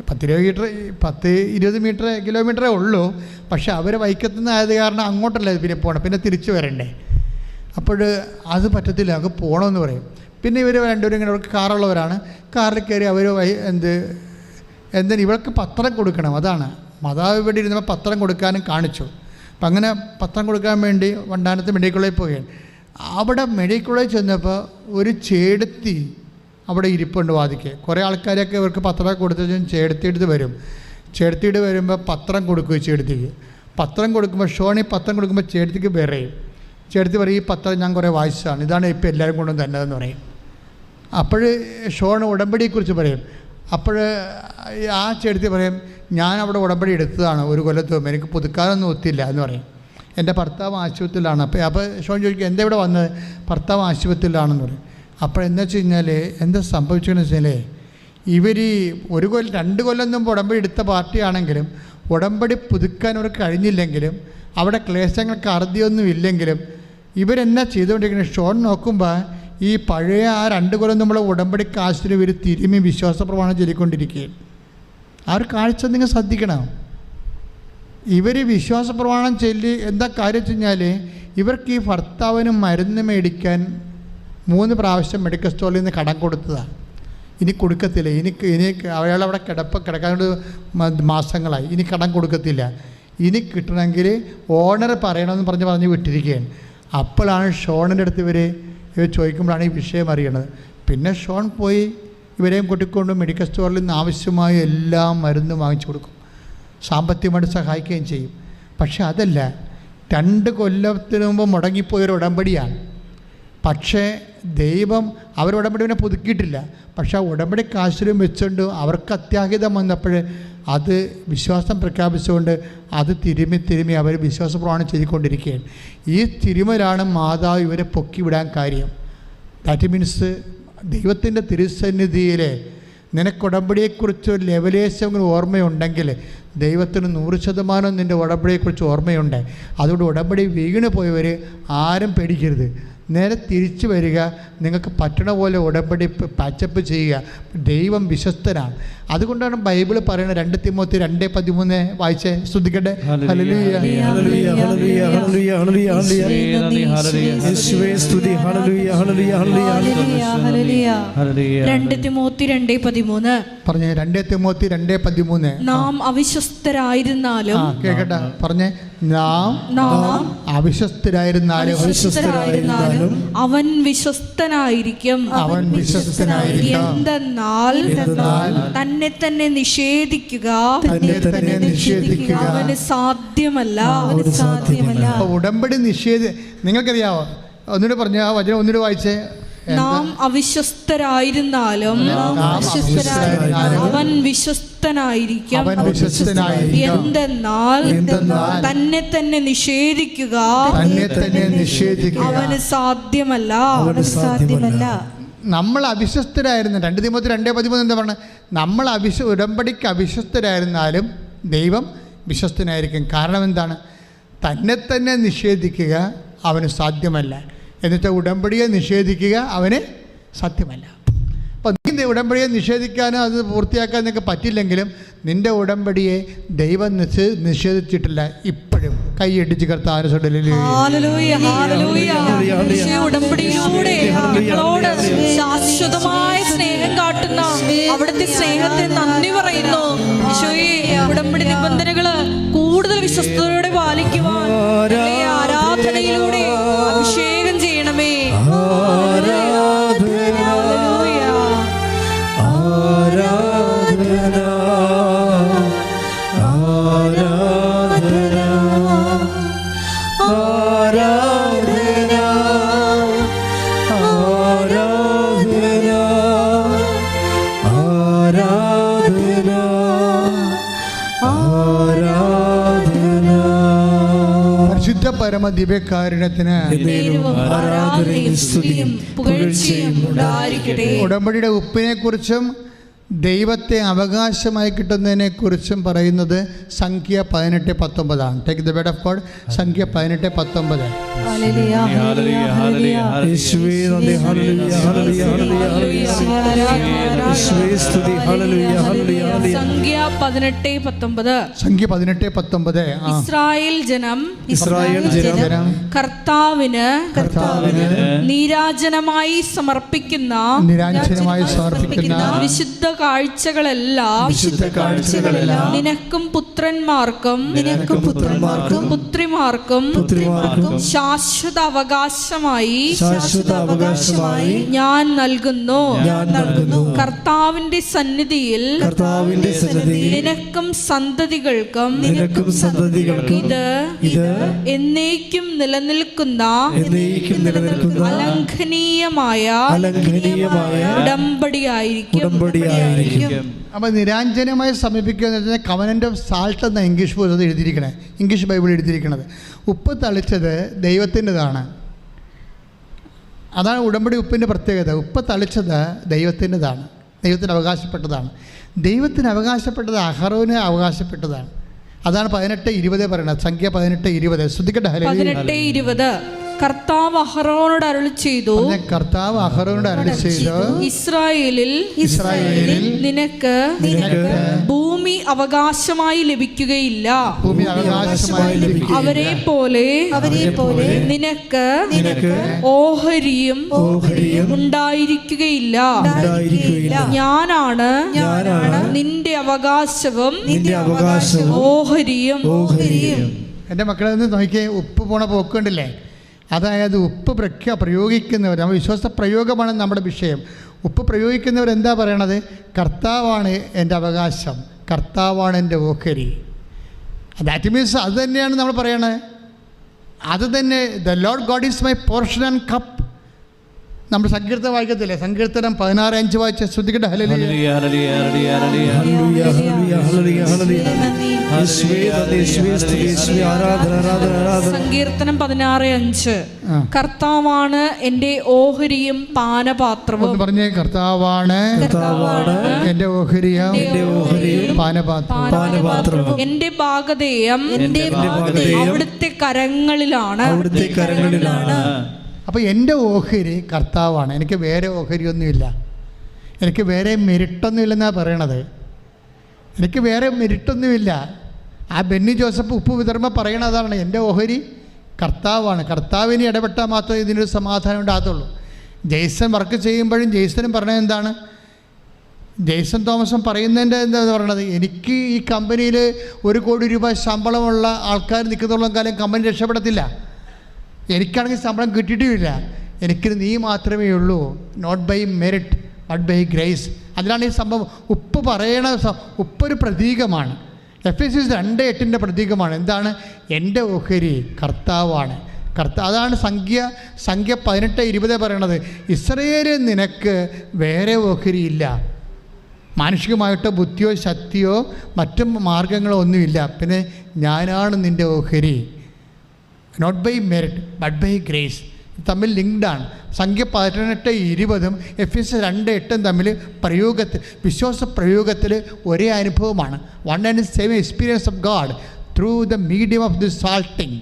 10-20 കിലോമീറ്ററേ ഉള്ളൂ. പക്ഷെ അവർ വൈക്കത്തുനിന്ന് ആയത് കാരണം അങ്ങോട്ടല്ല പിന്നെ പോകണം, പിന്നെ തിരിച്ചു വരണ്ടേ. അപ്പോൾ അത് പറ്റത്തില്ല, അങ്ങ് പോകണമെന്ന് പറയും. പിന്നെ ഇവർ രണ്ടുപേരും ഇങ്ങനെ അവർക്ക് കാറുള്ളവരാണ്. കാറിൽ കയറി അവർ എന്തിന് ഇവർക്ക് പത്രം കൊടുക്കണം. അതാണ് മാതാവ് ഇവിടെ ഇരുന്നപ്പോൾ പത്രം കൊടുക്കാനും കാണിച്ചു. അപ്പം അങ്ങനെ പത്രം കൊടുക്കാൻ വേണ്ടി വണ്ടാനത്ത് മെഡിക്കൽ കോളേജിൽ പോവുകയാണ്. അവിടെ മെഡിക്കൽ കോളേജ് ചെന്നപ്പോൾ ഒരു ചേടത്തി അവിടെ ഇരിപ്പുണ്ട് വാതിക്ക്. കുറേ ആൾക്കാരൊക്കെ ഇവർക്ക് പത്രം കൊടുത്തു ചേടത്തിയെടുത്ത് വരും. ചേടത്തിയിട്ട് വരുമ്പോൾ പത്രം കൊടുക്കും ചേടത്തിക്ക്. പത്രം കൊടുക്കുമ്പോൾ ഷോണി പത്രം കൊടുക്കുമ്പോൾ ചേടത്തിക്ക് വിറയും. ചേടത്തി പറയും, ഈ പത്രം ഞാൻ കുറേ വായിച്ചതാണ്, ഇതാണ് ഇപ്പോൾ എല്ലാവരും കൊണ്ടും തന്നതെന്ന് പറയും. അപ്പോൾ ഷോൺ ഉടമ്പടിയെക്കുറിച്ച് പറയും. അപ്പോൾ ആ ചേടത്തി പറയും, ഞാൻ അവിടെ ഉടമ്പടി എടുത്തതാണ് 1 കൊല്ലത്ത് മുമ്പ്, എനിക്ക് പുതുക്കാനൊന്നും ഒത്തില്ല എന്ന് പറയും. എൻ്റെ ഭർത്താവ് ആശുപത്രിയിലാണ്. അപ്പോൾ ഷോൺ ചോദിക്കും, എന്താ ഇവിടെ വന്നത്? ഭർത്താവ് ആശുപത്രിയിലാണെന്ന് പറയും. അപ്പോൾ എന്താ വെച്ച് കഴിഞ്ഞാൽ എന്താ സംഭവിച്ചതെന്ന് വെച്ചാൽ ഇവർ 1 കൊല്ലം 2 കൊല്ലം മുമ്പ് ഉടമ്പടി എടുത്ത പാർട്ടിയാണെങ്കിലും ഉടമ്പടി പുതുക്കാൻ അവർക്ക് കഴിഞ്ഞില്ലെങ്കിലും അവിടെ ക്ലേശങ്ങൾക്ക് അറുതിയൊന്നും ഇല്ലെങ്കിലും ഇവരെന്നാ ചെയ്തുകൊണ്ടിരിക്കുന്നത്? ഷോൺ നോക്കുമ്പോൾ ഈ പഴയ ആ 2 കൊല്ലം നമ്മളെ ഉടമ്പടി കാശിന് ഇവർ തിരുമ്മി വിശ്വാസ പ്രമാണം ചൊല്ലിക്കൊണ്ടിരിക്കുകയാണ്. ആ ഒരു കാഴ്ച നിങ്ങൾ ശ്രദ്ധിക്കണം. ഇവർ വിശ്വാസ പ്രമാണം ചൊല്ലി എന്താ കാര്യം വെച്ച് കഴിഞ്ഞാൽ ഇവർക്ക് ഈ ഭർത്താവിന് മരുന്ന് മേടിക്കാൻ 3 പ്രാവശ്യം മെഡിക്കൽ സ്റ്റോറിൽ നിന്ന് കടം കൊടുത്തതാണ്. ഇനി കൊടുക്കത്തില്ല, ഇനി അയാളവിടെ കിടക്കാനോട് മാസങ്ങളായി, ഇനി കടം കൊടുക്കത്തില്ല. ഇനി കിട്ടണമെങ്കിൽ ഓണർ പറയണമെന്ന് പറഞ്ഞ് വിട്ടിരിക്കുകയാണ്. അപ്പോഴാണ് ഷോണിൻ്റെ അടുത്ത് ഇവർ ചോദിക്കുമ്പോഴാണ് ഈ വിഷയം അറിയണത്. പിന്നെ ഷോൺ പോയി ഇവരെയും കൂട്ടിക്കൊണ്ട് മെഡിക്കൽ സ്റ്റോറിൽ നിന്ന് ആവശ്യമായ എല്ലാ മരുന്നും വാങ്ങിച്ചു കൊടുക്കും, സാമ്പത്തികമായിട്ട് സഹായിക്കുകയും ചെയ്യും. പക്ഷെ അതല്ല, 2 കൊല്ലത്തിന് മുമ്പ് മുടങ്ങിപ്പോയൊരു ഉടമ്പടിയാണ്. പക്ഷേ ദൈവം ഉടമ്പടി പിന്നെ പുതുക്കിയിട്ടില്ല. പക്ഷേ ആ ഉടമ്പടി കാശിലും വെച്ചുകൊണ്ട് അവർക്ക് അത്യാഹിതം വന്നപ്പോൾ അത് വിശ്വാസം പ്രഖ്യാപിച്ചുകൊണ്ട് അത് തിരുമ്മി അവർ വിശ്വാസ പ്രമാണം ചെയ്തുകൊണ്ടിരിക്കുകയാണ്. ഈ തിരുമലാണ് മാതാവ് ഇവരെ പൊക്കി വിടാൻ കാര്യം. ദാറ്റ് മീൻസ് ദൈവത്തിൻ്റെ തിരുസന്നിധിയിൽ നിനക്ക് ഉടമ്പടിയെക്കുറിച്ച് ഒരു ലെവലേശം ഓർമ്മയുണ്ടെങ്കിൽ ദൈവത്തിന് 100% നിൻ്റെ ഉടമ്പടിയെക്കുറിച്ച് ഓർമ്മയുണ്ട്. അതുകൊണ്ട് ഉടമ്പടി വീണ് പോയവർ ആരും പേടിക്കരുത്. നേരെ തിരിച്ചു വരിക, നിങ്ങൾക്ക് പറ്റണ പോലെ ഉടമ്പടി പാച്ചപ്പ് ചെയ്യുക. ദൈവം വിശ്വസ്തനാണ്. അതുകൊണ്ടാണ് ബൈബിൾ പറയുന്നത് 2 തിമോത്തി 2:13 വായിച്ചേ, ശ്രദ്ധിക്കട്ടെ. ഹല്ലേലൂയ ഹല്ലേലൂയ ഹല്ലേലൂയ ഹല്ലേലൂയ ഹല്ലേലൂയ യേശുവേ സ്തുതി. ഹല്ലേലൂയ ഹല്ലേലൂയ ഹല്ലേലൂയ ഹല്ലേലൂയ
2 തിമോത്തി 2:13
പറഞ്ഞേ. 2 തിമോത്തി 2:13
നാം അവിശ്വസ്തരായിരുന്നാലും
കേൾക്കട്ടെ പറഞ്ഞേ.
നാം
അവിശ്വസ്തരായിരുന്നാലും
അവൻ വിശ്വസ്തനായിരിക്കും. എന്തെന്നാൽ തന്നെ തന്നെ നിഷേധിക്കുക അവന് സാധ്യമല്ല.
ഉടമ്പടി നിങ്ങൾക്കറിയാവോ? ഒന്നുകൂടെ പറഞ്ഞു, ആ വചനം ഒന്നുകൂടെ വായിച്ചേ.
നാം അവിശ്വസ്തരായിരുന്നാലും അവൻ വിശ്വസ്തനായിരിക്കും. എന്തെന്നാൽ തന്നെ തന്നെ നിഷേധിക്കുക അവന് സാധ്യമല്ല.
നമ്മൾ അവിശ്വസ്തരായിരുന്നു. 2 തിമോത്തി 2:13 എന്താ പറഞ്ഞത്? നമ്മൾ ഉടമ്പടിക്ക് അവിശ്വസ്തരായിരുന്നാലും ദൈവം വിശ്വസ്തനായിരിക്കും. കാരണം എന്താണ്? തന്നെ തന്നെ നിഷേധിക്കുക അവന് സാധ്യമല്ല. എന്നിട്ട് ഉടമ്പടിയെ നിഷേധിക്കുക അവന് സാധ്യമല്ല. അപ്പോൾ നിന്റെ ഉടമ്പടിയെ നിഷേധിക്കാനോ അത് പൂർത്തിയാക്കാനൊക്കെ പറ്റില്ലെങ്കിലും നിന്റെ ഉടമ്പടിയെ ദൈവം നിഷേധിച്ചിട്ടില്ല. ഇപ്പോഴും കൈയടിച്ച് കർത്താവിനെ
ഉടമ്പടിയിലൂടെ നമ്മളോട് ശാശ്വതമായ സ്നേഹം കാട്ടുന്ന അവിടുത്തെ സ്നേഹത്തെ നന്ദി പറയുന്നു. ഉടമ്പടി നിബന്ധനകള് കൂടുതൽ വിശ്വസ്തയോടെ പാലിക്കുവാൻ ആരാധനയിലൂടെ അഭിഷേകം ചെയ്യണമേ.
പരിശുദ്ധ പരമ ദിവ്യകാരുണ്യത്തിന് ഉടമ്പടിയുടെ ഉപ്പിനെ കുറിച്ചും ദൈവത്തെ അവകാശമായി കിട്ടുന്നതിനെക്കുറിച്ചും പറയുന്നത് സംഖ്യ 18:19. Take the word of God. സംഖ്യ 18:19. സംഖ്യ 18:19.
ഇസ്രായേൽ ജനം കർത്താവിന് നീരാജനമായി സമർപ്പിക്കുന്ന വിശുദ്ധ കാഴ്ചകളെല്ലാം നിനക്കും പുത്രന്മാർക്കും പുത്രിമാർക്കും ശാശ്വത അവകാശമായി ഞാൻ നൽകുന്നു. കർത്താവിന്റെ സന്നിധിയിൽ നിനക്കും സന്തതികൾക്കും ഇത് എന്നേക്കും നിലനിൽക്കുന്ന അലംഘനീയമായ ഉടമ്പടിയായിരിക്കും.
അപ്പോൾ നിരാഞ്ജനമായി സമീപിക്കുക എന്ന് വെച്ചാൽ കവനൻ്റ് ഓഫ് സാൾട്ട് എന്ന ഇംഗ്ലീഷ് ബൈബിൾ എഴുതിയിരിക്കുന്നത്. ഉപ്പ് തളിച്ചത് ദൈവത്തിൻ്റെതാണ്. അതാണ് ഉടമ്പടി ഉപ്പിൻ്റെ പ്രത്യേകത. ഉപ്പ് തളിച്ചത് ദൈവത്തിൻ്റെതാണ്, ദൈവത്തിന് അവകാശപ്പെട്ടതാണ്. ദൈവത്തിന് അവകാശപ്പെട്ടത് അഹറോന് അവകാശപ്പെട്ടതാണ്. അതാണ് 18:20 പറയുന്നത്. സംഖ്യ 18:20. ശ്രദ്ധിക്കട്ടെ.
18:20 കർത്താവ് അഹറോനോട് അരുളി ചെയ്തു. ഇസ്രായേലിൽ നിനക്ക് ഭൂമി അവകാശമായി ലഭിക്കുകയില്ല. അവരെ പോലെ നിനക്ക് ഓഹരിയും ഉണ്ടായിരിക്കുകയില്ല. ഞാനാണ് നിന്റെ അവകാശവും ഓഹരിയും.
എൻ്റെ മക്കളെ ഒന്ന് നോക്കിയേ. ഉപ്പ് പോണ പോക്കുണ്ടല്ലേ? അതായത് ഉപ്പ് പ്രയോഗിക്കുന്നവർ, നമ്മൾ വിശ്വാസ പ്രയോഗമാണ് നമ്മുടെ വിഷയം. ഉപ്പ് പ്രയോഗിക്കുന്നവർ എന്താ പറയണത്? കർത്താവാണ് എൻ്റെ അവകാശം, കർത്താവാണ് എൻ്റെ ഓഹരി. ദാറ്റ് മീൻസ് അത് തന്നെയാണ് നമ്മൾ പറയണത്. അത് തന്നെ, the Lord God is my portion and cup. നമ്മൾ സങ്കീർത്തനം വായിക്കത്തില്ലേ? സങ്കീർത്തനം 16:5 വായിച്ച ശ്രദ്ധിക്കട്ടെ.
സങ്കീർത്തനം 16:5 കർത്താവാണ് എൻ്റെ ഓഹരിയും പാനപാത്രവും.
പറഞ്ഞേ, കർത്താവാണ് എൻ്റെ ഓഹരിയും പാനപാത്രവും.
എൻ്റെ ഭാഗധേയം അവിടുത്തെ കരങ്ങളിലാണ്.
അപ്പോൾ എൻ്റെ ഓഹരി കർത്താവാണ്. എനിക്ക് വേറെ ഓഹരിയൊന്നുമില്ല, എനിക്ക് വേറെ മെരിട്ടൊന്നുമില്ലെന്നാണ് പറയണത്. എനിക്ക് വേറെ മെരിട്ടൊന്നുമില്ല. ആ ബെന്നി ജോസഫ് ഉപ്പ് വിതർമ്മ പറയണതാണ്, എൻ്റെ ഓഹരി കർത്താവാണ്. കർത്താവിന് ഇടപെട്ടാൽ മാത്രമേ ഇതിനൊരു സമാധാനം ഉണ്ടാകത്തുള്ളൂ. ജെയ്സൺ വർക്ക് ചെയ്യുമ്പോഴും ജെയ്സനും പറഞ്ഞത് എന്താണ്?
ജെയ്സൺ തോമസും പറയുന്നതിൻ്റെ എന്താ പറയണത്, എനിക്ക് ഈ കമ്പനിയിൽ 1 കോടി രൂപ ശമ്പളമുള്ള ആൾക്കാർ നിൽക്കുന്നുള്ള കാലം കമ്പനി രക്ഷപ്പെടത്തില്ല. എനിക്കാണെങ്കിൽ ശമ്പളം കിട്ടിയിട്ടുമില്ല. എനിക്ക് നീ മാത്രമേ ഉള്ളൂ. Not by merit but by grace. അതിലാണ് ഈ സംഭവം. ഉപ്പ് പറയണ ഉപ്പൊരു പ്രതീകമാണ്. എഫെസ്യസ് 2:8 പ്രതീകമാണ്. എന്താണ്? എൻ്റെ ഓഹരി കർത്താവാണ്. അതാണ് സംഖ്യ 18:20 പറയണത്. ഇസ്രയേലിൽ നിനക്ക് വേറെ ഓഹരിയില്ല. മാനുഷികമായിട്ടോ ബുദ്ധിയോ ശക്തിയോ മറ്റു മാർഗങ്ങളോ ഒന്നുമില്ല. പിന്നെ ഞാനാണ് നിൻ്റെ ഓഹരി. Not by merit but by grace തമ്മിൽ ലിങ്ക്ഡാണ്. സംഖ്യ 18:20 എഫെസ്യസ് 2:8 തമ്മിൽ വിശ്വാസ പ്രയോഗത്തിൽ ഒരേ അനുഭവമാണ്. One and same experience of God through the medium of the salting.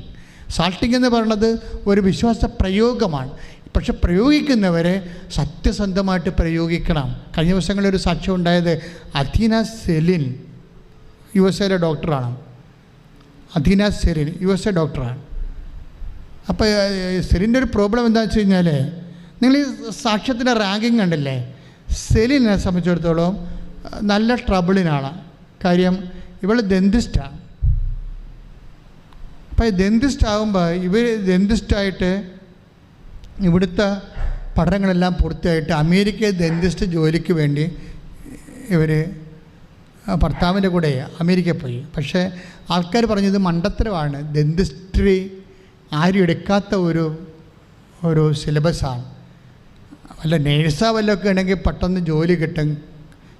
Salting എന്ന് പറയുന്നത് ഒരു വിശ്വാസ പ്രയോഗമാണ്. പക്ഷെ പ്രയോഗിക്കുന്നവരെ സത്യസന്ധമായിട്ട് പ്രയോഗിക്കണം. കഴിഞ്ഞ ദിവസങ്ങളിലൊരു സാക്ഷ്യം ഉണ്ടായത് അധീന സെലിൻ, USA ഡോക്ടറാണ്. അധീന സെലിൻ USA ഡോക്ടറാണ്. അപ്പോൾ സെലിൻ്റെ ഒരു പ്രോബ്ലം എന്താണെന്ന് വെച്ച് കഴിഞ്ഞാൽ, നിങ്ങൾ ഈ സാക്ഷ്യത്തിൻ്റെ റാങ്കിങ് കണ്ടില്ലേ? സെലിനെ സംബന്ധിച്ചിടത്തോളം നല്ല ട്രബിളിനാണ്. കാര്യം ഇവൾ ദന്തിസ്റ്റാണ്. അപ്പോൾ ഈ ദന്തിസ്റ്റ് ആകുമ്പോൾ ഇവർ ദന്തിസ്റ്റായിട്ട് ഇവിടുത്തെ പഠനങ്ങളെല്ലാം പൂർത്തിയായിട്ട് അമേരിക്കയിൽ ദന്തിസ്റ്റ് ജോലിക്ക് വേണ്ടി ഇവർ ഭർത്താവിൻ്റെ കൂടെ അമേരിക്കയിൽ പോയി. പക്ഷേ ആൾക്കാർ പറഞ്ഞത് മണ്ടത്തരമാണ്. ദന്തിസ്ട്രി ആരും എടുക്കാത്ത ഒരു സിലബസാണ്. വല്ല നേഴ്സാ വല്ലതൊക്കെ ഉണ്ടെങ്കിൽ പെട്ടെന്ന് ജോലി കിട്ടും,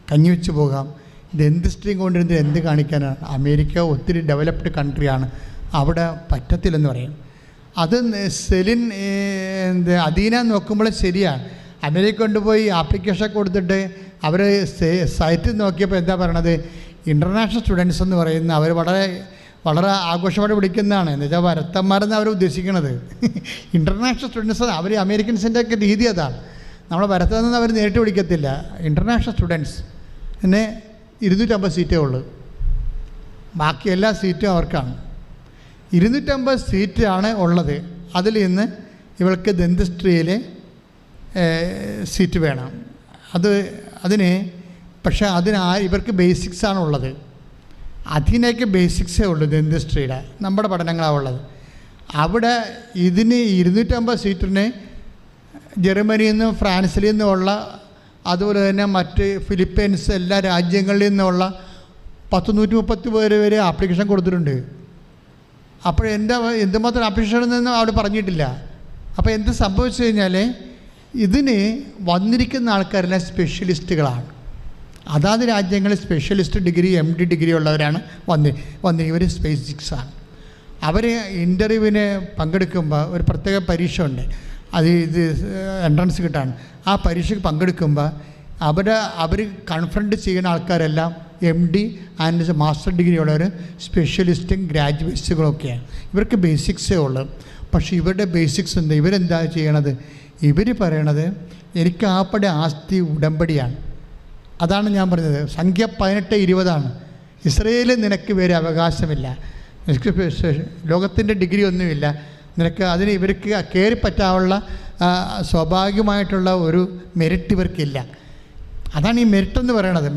കഞ്ഞി വെച്ച് പോകാം. ദന്തിസ്ട്രിയും കൊണ്ടിരുന്നത് എന്ത് കാണിക്കാനാണ്? അമേരിക്ക ഒത്തിരി ഡെവലപ്ഡ് കൺട്രിയാണ്, അവിടെ പറ്റത്തില്ലെന്ന് പറയും. അത് സെലിൻ അധീന നോക്കുമ്പോൾ ശരിയാണ്. അമേരിക്ക കൊണ്ടുപോയി ആപ്ലിക്കേഷൻ കൊടുത്തിട്ട് അവർ സൈറ്റിൽ നോക്കിയപ്പോൾ എന്താ പറയണത്, ഇൻ്റർനാഷണൽ സ്റ്റുഡൻസ് എന്ന് പറയുന്ന അവർ വളരെ ആഘോഷമായിട്ട് വിളിക്കുന്നതാണ്. എന്ന് വെച്ചാൽ വരത്തന്മാരെന്ന് അവർ ഉദ്ദേശിക്കുന്നത്. ഇൻ്റർനാഷണൽ സ്റ്റുഡൻസ് അവർ അമേരിക്കൻസിൻ്റെ ഒക്കെ രീതി അതാണ്. നമ്മളെ വരത്തതെന്ന് അവർ നേരിട്ട് വിളിക്കത്തില്ല. ഇൻ്റർനാഷണൽ സ്റ്റുഡൻസ് പിന്നെ 250 സീറ്റേ ഉള്ളൂ, ബാക്കി എല്ലാ സീറ്റും അവർക്കാണ്. 250 സീറ്റാണ് ഉള്ളത്. അതിൽ നിന്ന് ഇവൾക്ക് ദന്തിസ്ട്രിയിൽ സീറ്റ് വേണം. പക്ഷേ ഇവർക്ക് ബേസിക്സാണ് ഉള്ളത്. അതിനൊക്കെ ബേസിക്സേ ഉള്ളൂ ദന്തിസ്ട്രിയുടെ. നമ്മുടെ പഠനങ്ങളാണ് ഉള്ളത്. അവിടെ ഇതിന് 250 സീറ്റിന് ജർമ്മനിയിൽ നിന്നും ഫ്രാൻസിൽ നിന്നുമുള്ള, അതുപോലെ തന്നെ മറ്റ് ഫിലിപ്പൈൻസ് എല്ലാ രാജ്യങ്ങളിൽ നിന്നുള്ള 130 പേര് വരെ ആപ്ലിക്കേഷൻ കൊടുത്തിട്ടുണ്ട്. അപ്പോൾ എന്തുമാത്രം ആപ്ലിക്കേഷൻ ഒന്നും അവിടെ പറഞ്ഞിട്ടില്ല. അപ്പോൾ എന്ത് സംഭവിച്ചു കഴിഞ്ഞാൽ ഇതിന് വന്നിരിക്കുന്ന ആൾക്കാരെല്ലാം സ്പെഷ്യലിസ്റ്റുകളാണ്. അതാത് രാജ്യങ്ങളിൽ സ്പെഷ്യലിസ്റ്റ് ഡിഗ്രി MD ഡിഗ്രി ഉള്ളവരാണ് ഇവർ ബേസിക്സാണ്. അവർ ഇൻ്റർവ്യൂവിന് പങ്കെടുക്കുമ്പോൾ ഒരു പ്രത്യേക പരീക്ഷ ഉണ്ട്. ഇത് എൻട്രൻസ് കിട്ടാണ്. ആ പരീക്ഷയ്ക്ക് പങ്കെടുക്കുമ്പോൾ അവർ കൺഫ്രണ്ട് ചെയ്യുന്ന ആൾക്കാരെല്ലാം MD ആൻഡ് മാസ്റ്റർ ഡിഗ്രി ഉള്ളവർ സ്പെഷ്യലിസ്റ്റും ഗ്രാജുവേറ്റ്സുകളൊക്കെയാണ്. ഇവർക്ക് ബേസിക്സേ ഉള്ളൂ. പക്ഷേ ഇവരുടെ ബേസിക്സ് എന്താ? ഇവരെന്താ ചെയ്യണത്? ഇവർ പറയണത് എനിക്ക് ആപ്പടെ ആസ്തി ഉടമ്പടിയാണ്. അതാണ് ഞാൻ പറഞ്ഞത്. സംഖ്യ 18:20 ഇസ്രയേലിൽ നിനക്ക് വേറെ അവകാശമില്ല, ലോകത്തിൻ്റെ ഡിഗ്രി ഒന്നുമില്ല നിനക്ക്. അതിന് ഇവർക്ക് കയറി പറ്റാനുള്ള സ്വാഭാവികമായിട്ടുള്ള ഒരു മെറിറ്റ് ഇവർക്കില്ല. അതാണ് ഈ മെറിറ്റെന്ന് പറയണത്.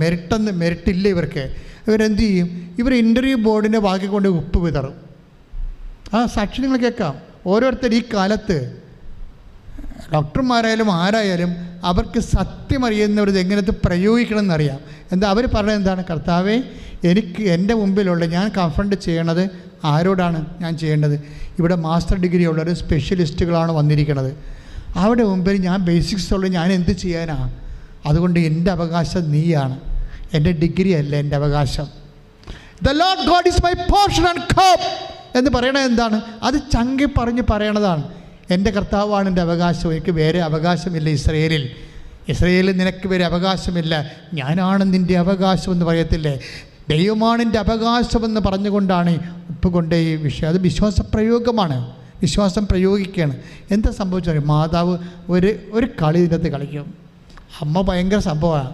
മെറിറ്റില്ല ഇവർക്ക്. ഇവരെന്ത് ചെയ്യും? ഇവർ ഇൻ്റർവ്യൂ ബോർഡിൻ്റെ വാക്കി കൊണ്ട് ഉപ്പ് വിതറും. ആ സാക്ഷി നിങ്ങൾ കേൾക്കാം. ഓരോരുത്തർ ഈ കാലത്ത് ഡോക്ടർമാരായാലും ആരായാലും അവർക്ക് സത്യം അറിയുന്നവർ എങ്ങനത്തെ പ്രയോഗിക്കണം എന്നറിയാം. അവർ പറയുന്നത് എന്താണ്? കർത്താവേ, എനിക്ക് എൻ്റെ മുമ്പിലുള്ള ഞാൻ കൺഫ്രണ്ട് ചെയ്യണത് ആരോടാണ് ഞാൻ ചെയ്യേണ്ടത്? ഇവിടെ മാസ്റ്റർ ഡിഗ്രി ഉള്ളവർ സ്പെഷ്യലിസ്റ്റുകളാണ് വന്നിരിക്കുന്നത്. അവിടെ മുമ്പിൽ ഞാൻ ബേസിക്സ് ഉള്ള ഞാൻ എന്ത് ചെയ്യാനാണ്? അതുകൊണ്ട് എൻ്റെ അവകാശം നീയാണ്, എൻ്റെ ഡിഗ്രി അല്ല എൻ്റെ അവകാശം. The Lord God is my portion and cup എന്ന് പറയണത് എന്താണ്? അത് ചങ്കി പറയണതാണ്. എൻ്റെ കർത്താവാണ് എൻ്റെ അവകാശം, എനിക്ക് വേറെ അവകാശമില്ല. ഇസ്രയേലിൽ നിനക്ക് വേറെ അവകാശമില്ല, ഞാനാണ് നിൻ്റെ അവകാശം എന്ന് പറയത്തില്ലേ? ദൈവമാണ് എൻ്റെ അവകാശമെന്ന് പറഞ്ഞുകൊണ്ടാണ് ഉപ്പുകൊണ്ട് ഈ വിഷയം. അത് വിശ്വാസ പ്രയോഗമാണ്. വിശ്വാസം പ്രയോഗിക്കുകയാണ്. എന്താ സംഭവിച്ചാൽ മാതാവ് ഒരു കളി ഇതിനകത്ത് കളിക്കും. അമ്മ ഭയങ്കര സംഭവമാണ്.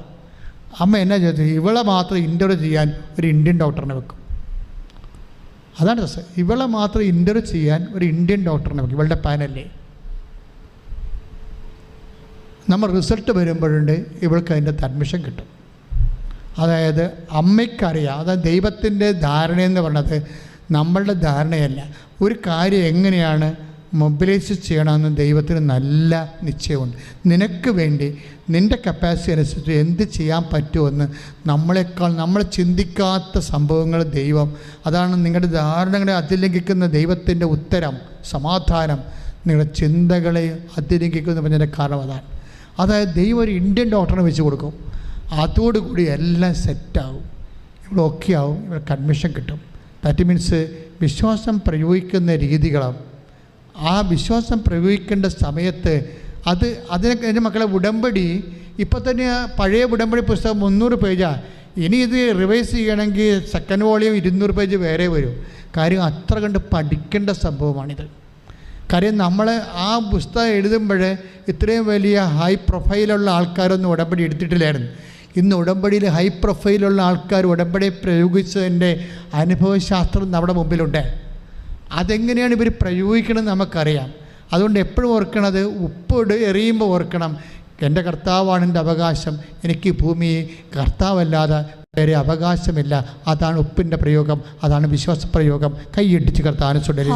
അമ്മ എന്നാ ചോദിച്ചത്? ഇവളെ മാത്രം ഇൻ്റർവ്യൂ ചെയ്യാൻ ഒരു ഇന്ത്യൻ ഡോക്ടറിനെ വെക്കും. അതാണ് രസം. ഇവളെ മാത്രം ഇൻ്റർവ്യൂ ചെയ്യാൻ ഒരു ഇന്ത്യൻ ഡോക്ടറിനെ വെക്കും. ഇവളുടെ പാനലിൽ നമ്മൾ റിസൾട്ട് വരുമ്പോഴുണ്ട് ഇവൾക്ക് അതിൻ്റെ അഡ്മിഷൻ കിട്ടും. അതായത് അമ്മയ്ക്കറിയാം. അതായത് ദൈവത്തിൻ്റെ ധാരണയെന്ന് പറഞ്ഞത് നമ്മളുടെ ധാരണയല്ല. ഒരു കാര്യം എങ്ങനെയാണ് മൊബിലൈസ് ചെയ്യണമെന്ന് ദൈവത്തിന് നല്ല നിശ്ചയമുണ്ട്. നിനക്ക് വേണ്ടി നിൻ്റെ കപ്പാസിറ്റി അനുസരിച്ച് എന്ത് ചെയ്യാൻ പറ്റുമെന്ന് നമ്മൾ ചിന്തിക്കാത്ത സംഭവങ്ങൾ ദൈവം, അതാണ് നിങ്ങളുടെ ധാരണകളെ അതിലംഘിക്കുന്ന ദൈവത്തിൻ്റെ ഉത്തരം, സമാധാനം നിങ്ങളുടെ ചിന്തകളെ അതിലംഘിക്കുന്ന പറഞ്ഞതിൻ്റെ കാരണം അതാണ്. അതായത് ദൈവം ഒരു ഇന്ത്യൻ ഡോക്ടറിനെ വെച്ച് കൊടുക്കും, അതോടുകൂടി എല്ലാം സെറ്റാവും, ഇവിടെ ഓക്കെ ആവും, ഇവിടെ കൺമിഷൻ കിട്ടും. ദാറ്റ് മീൻസ് വിശ്വാസം പ്രയോഗിക്കുന്ന രീതികളും ആ വിശ്വാസം പ്രയോഗിക്കേണ്ട സമയത്ത് അതിനൊക്കെ എൻ്റെ മക്കളെ ഉടമ്പടി ഇപ്പം തന്നെ പഴയ ഉടമ്പടി പുസ്തകം 300 പേജാണ്. ഇനി ഇത് റിവൈസ് ചെയ്യണമെങ്കിൽ സെക്കൻഡ് വോളിയം 200 പേജ് വേറെ വരും. കാര്യം അത്ര കണ്ട് പഠിക്കേണ്ട സംഭവമാണിത്. കാര്യം നമ്മൾ ആ പുസ്തകം എഴുതുമ്പോൾ ഇത്രയും വലിയ ഹൈ പ്രൊഫൈലുള്ള ആൾക്കാരൊന്നും ഉടമ്പടി എടുത്തിട്ടില്ലായിരുന്നു. ഇന്ന് ഉടമ്പടിയിൽ ഹൈ പ്രൊഫൈലുള്ള ആൾക്കാർ ഉടമ്പടി പ്രയോഗിച്ചതിൻ്റെ അനുഭവശാസ്ത്രം നമ്മുടെ മുമ്പിലുണ്ട്. അതെങ്ങനെയാണ് ഇവർ പ്രയോഗിക്കണമെന്ന് നമുക്കറിയാം. അതുകൊണ്ട് എപ്പോഴും ഓർക്കണത്, ഉപ്പ് എറിയുമ്പോൾ ഓർക്കണം, എൻ്റെ കർത്താവാണ് എൻ്റെ അവകാശം, എനിക്ക് ഭൂമിയെ കർത്താവല്ലാതെ വേറെ അവകാശമില്ല. അതാണ് ഉപ്പിൻ്റെ പ്രയോഗം, അതാണ് വിശ്വാസ പ്രയോഗം. കൈയിടിച്ച് കർത്താവിനെ ചൊല്ലി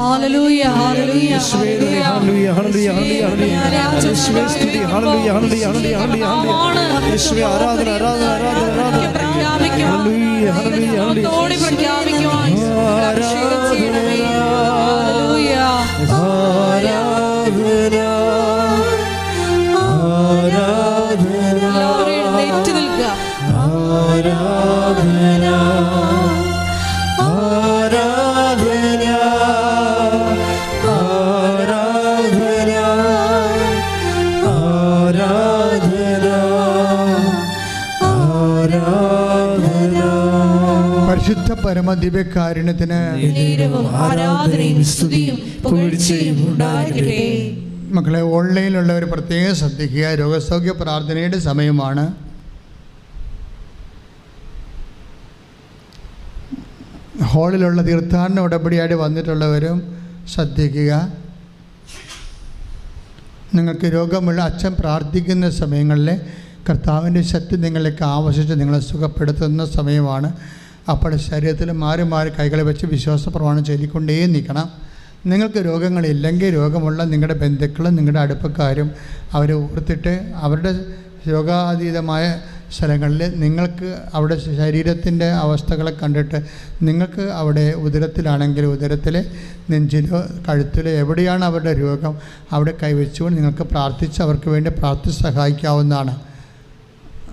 പരിശുദ്ധ പരമദിവ്യകാരുണ്യത്തിന് മക്കളെ, ഓൺലൈനിലുള്ളവർ പ്രത്യേകം ശ്രദ്ധിക്കുക. രോഗസൗഖ്യ പ്രാർത്ഥനയുടെ സമയമാണ്. ഹാളിലുള്ള തീർത്ഥാടന ഉടമ്പടിയായിട്ട് വന്നിട്ടുള്ളവരും ശ്രദ്ധിക്കുക. നിങ്ങൾക്ക് രോഗമുള്ള അച്ഛൻ പ്രാർത്ഥിക്കുന്ന സമയങ്ങളിൽ കർത്താവിൻ്റെ ശക്തി നിങ്ങളിലേക്ക് ആവശ്യിച്ച് നിങ്ങളെ സുഖപ്പെടുത്തുന്ന സമയമാണ്. അപ്പോൾ ശരീരത്തിൽ മാറി മാറി കൈകളെ വെച്ച് വിശ്വാസ പ്രമാണം ചൊല്ലിക്കൊണ്ടേ നിൽക്കണം. നിങ്ങൾക്ക് രോഗങ്ങളില്ലെങ്കിൽ രോഗമുള്ള നിങ്ങളുടെ ബന്ധുക്കളും നിങ്ങളുടെ അടുപ്പക്കാരും അവരെ ഓർത്തിട്ട് അവരുടെ രോഗാതീതമായ സ്ഥലങ്ങളിൽ നിങ്ങൾക്ക് അവിടെ ശരീരത്തിൻ്റെ അവസ്ഥകളെ കണ്ടിട്ട് നിങ്ങൾക്ക് അവിടെ ഉദരത്തിലാണെങ്കിൽ ഉദരത്തിൽ, നെഞ്ചിലോ കഴുത്തിലോ എവിടെയാണ് അവരുടെ രോഗം അവിടെ കൈവച്ചുകൊണ്ട് നിങ്ങൾക്ക് പ്രാർത്ഥിച്ച് അവർക്ക് വേണ്ടി പ്രാർത്ഥിച്ച് സഹായിക്കാവുന്നതാണ്.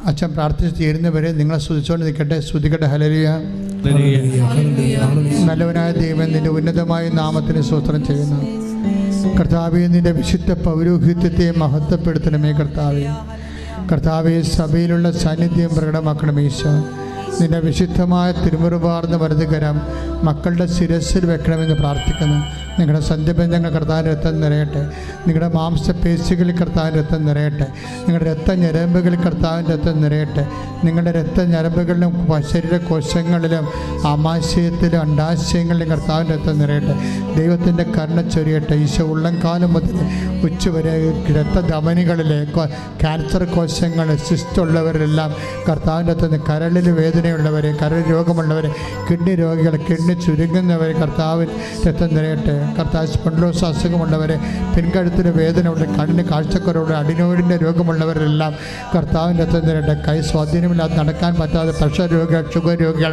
അച്ഛൻ പ്രാർത്ഥിച്ച് തീരുന്നവരെ നിങ്ങളെ സ്തുതിച്ചുകൊണ്ട് നിൽക്കട്ടെ. സ്തുതിക്കട്ടെ. ഹല്ലേലൂയ. നല്ലവനായ ദൈവം നിൻ്റെ ഉന്നതമായ നാമത്തിന് സ്തോത്രം ചെയ്യുന്നു. കർത്താവേ, നിൻ്റെ വിശുദ്ധ പൗരോഹിത്യത്തെ മഹത്വപ്പെടുത്തണമേ. കർത്താവേ, സഭയിലുള്ള സാന്നിധ്യം പ്രകടമാക്കണമേ. ഈശോ, നിൻ്റെ വിശുദ്ധമായ തിരുമുറുപാർന്ന വലതുകരം മക്കളുടെ ശിരസ്സിൽ വെക്കണമെന്ന് പ്രാർത്ഥിക്കുന്നു. നിങ്ങളുടെ സന്ധ്യബന്ധങ്ങൾ കർത്താവിൻ്റെ രക്തം നിറയട്ടെ. നിങ്ങളുടെ മാംസപേശികളിൽ കർത്താവിൻ്റെ രക്തം നിറയട്ടെ. നിങ്ങളുടെ രക്തഞരമ്പുകളിൽ കർത്താവിൻ്റെ രക്തം നിറയട്ടെ. നിങ്ങളുടെ രക്തഞരമ്പുകളിലും ശരീരകോശങ്ങളിലും ആമാശയത്തിലും അണ്ടാശയങ്ങളിലും കർത്താവിൻ്റെ രക്തം നിറയട്ടെ. ദൈവത്തിൻ്റെ കരുണ ചൊരിയട്ടെ. ഈശോ, ഉള്ളംകാലം മുതൽ ഉച്ചവരെ രക്തധമനികളിലെ ക്യാൻസർ കോശങ്ങൾ, സിസ്റ്റുള്ളവരെല്ലാം കർത്താവിൻ്റെ രക്തം, കരളിൽ വേദനയുള്ളവരെ, കരൾ രോഗമുള്ളവരെ, കിഡ്നി രോഗികൾ, കിഡ്നി ചുരുങ്ങുന്നവരെ കർത്താവിൻ്റെ രക്തം നിറയട്ടെ. കർത്താവ് സ്പോണ്ടിലോസിസ് അസുഖമുള്ളവരെ, പിൻകഴുത്തിന് വേദനയുള്ള, കണ്ണിന് കാഴ്ചക്കുറവുള്ള, അഡിനോയിഡിൻ്റെ രോഗമുള്ളവരെല്ലാം കർത്താവിൻ്റെ രക്തം നിറയട്ടെ. കൈ സ്വാധീനമില്ലാതെ നടക്കാൻ പറ്റാതെ പ്രഷർ രോഗികൾ, ഷുഗർ രോഗികൾ,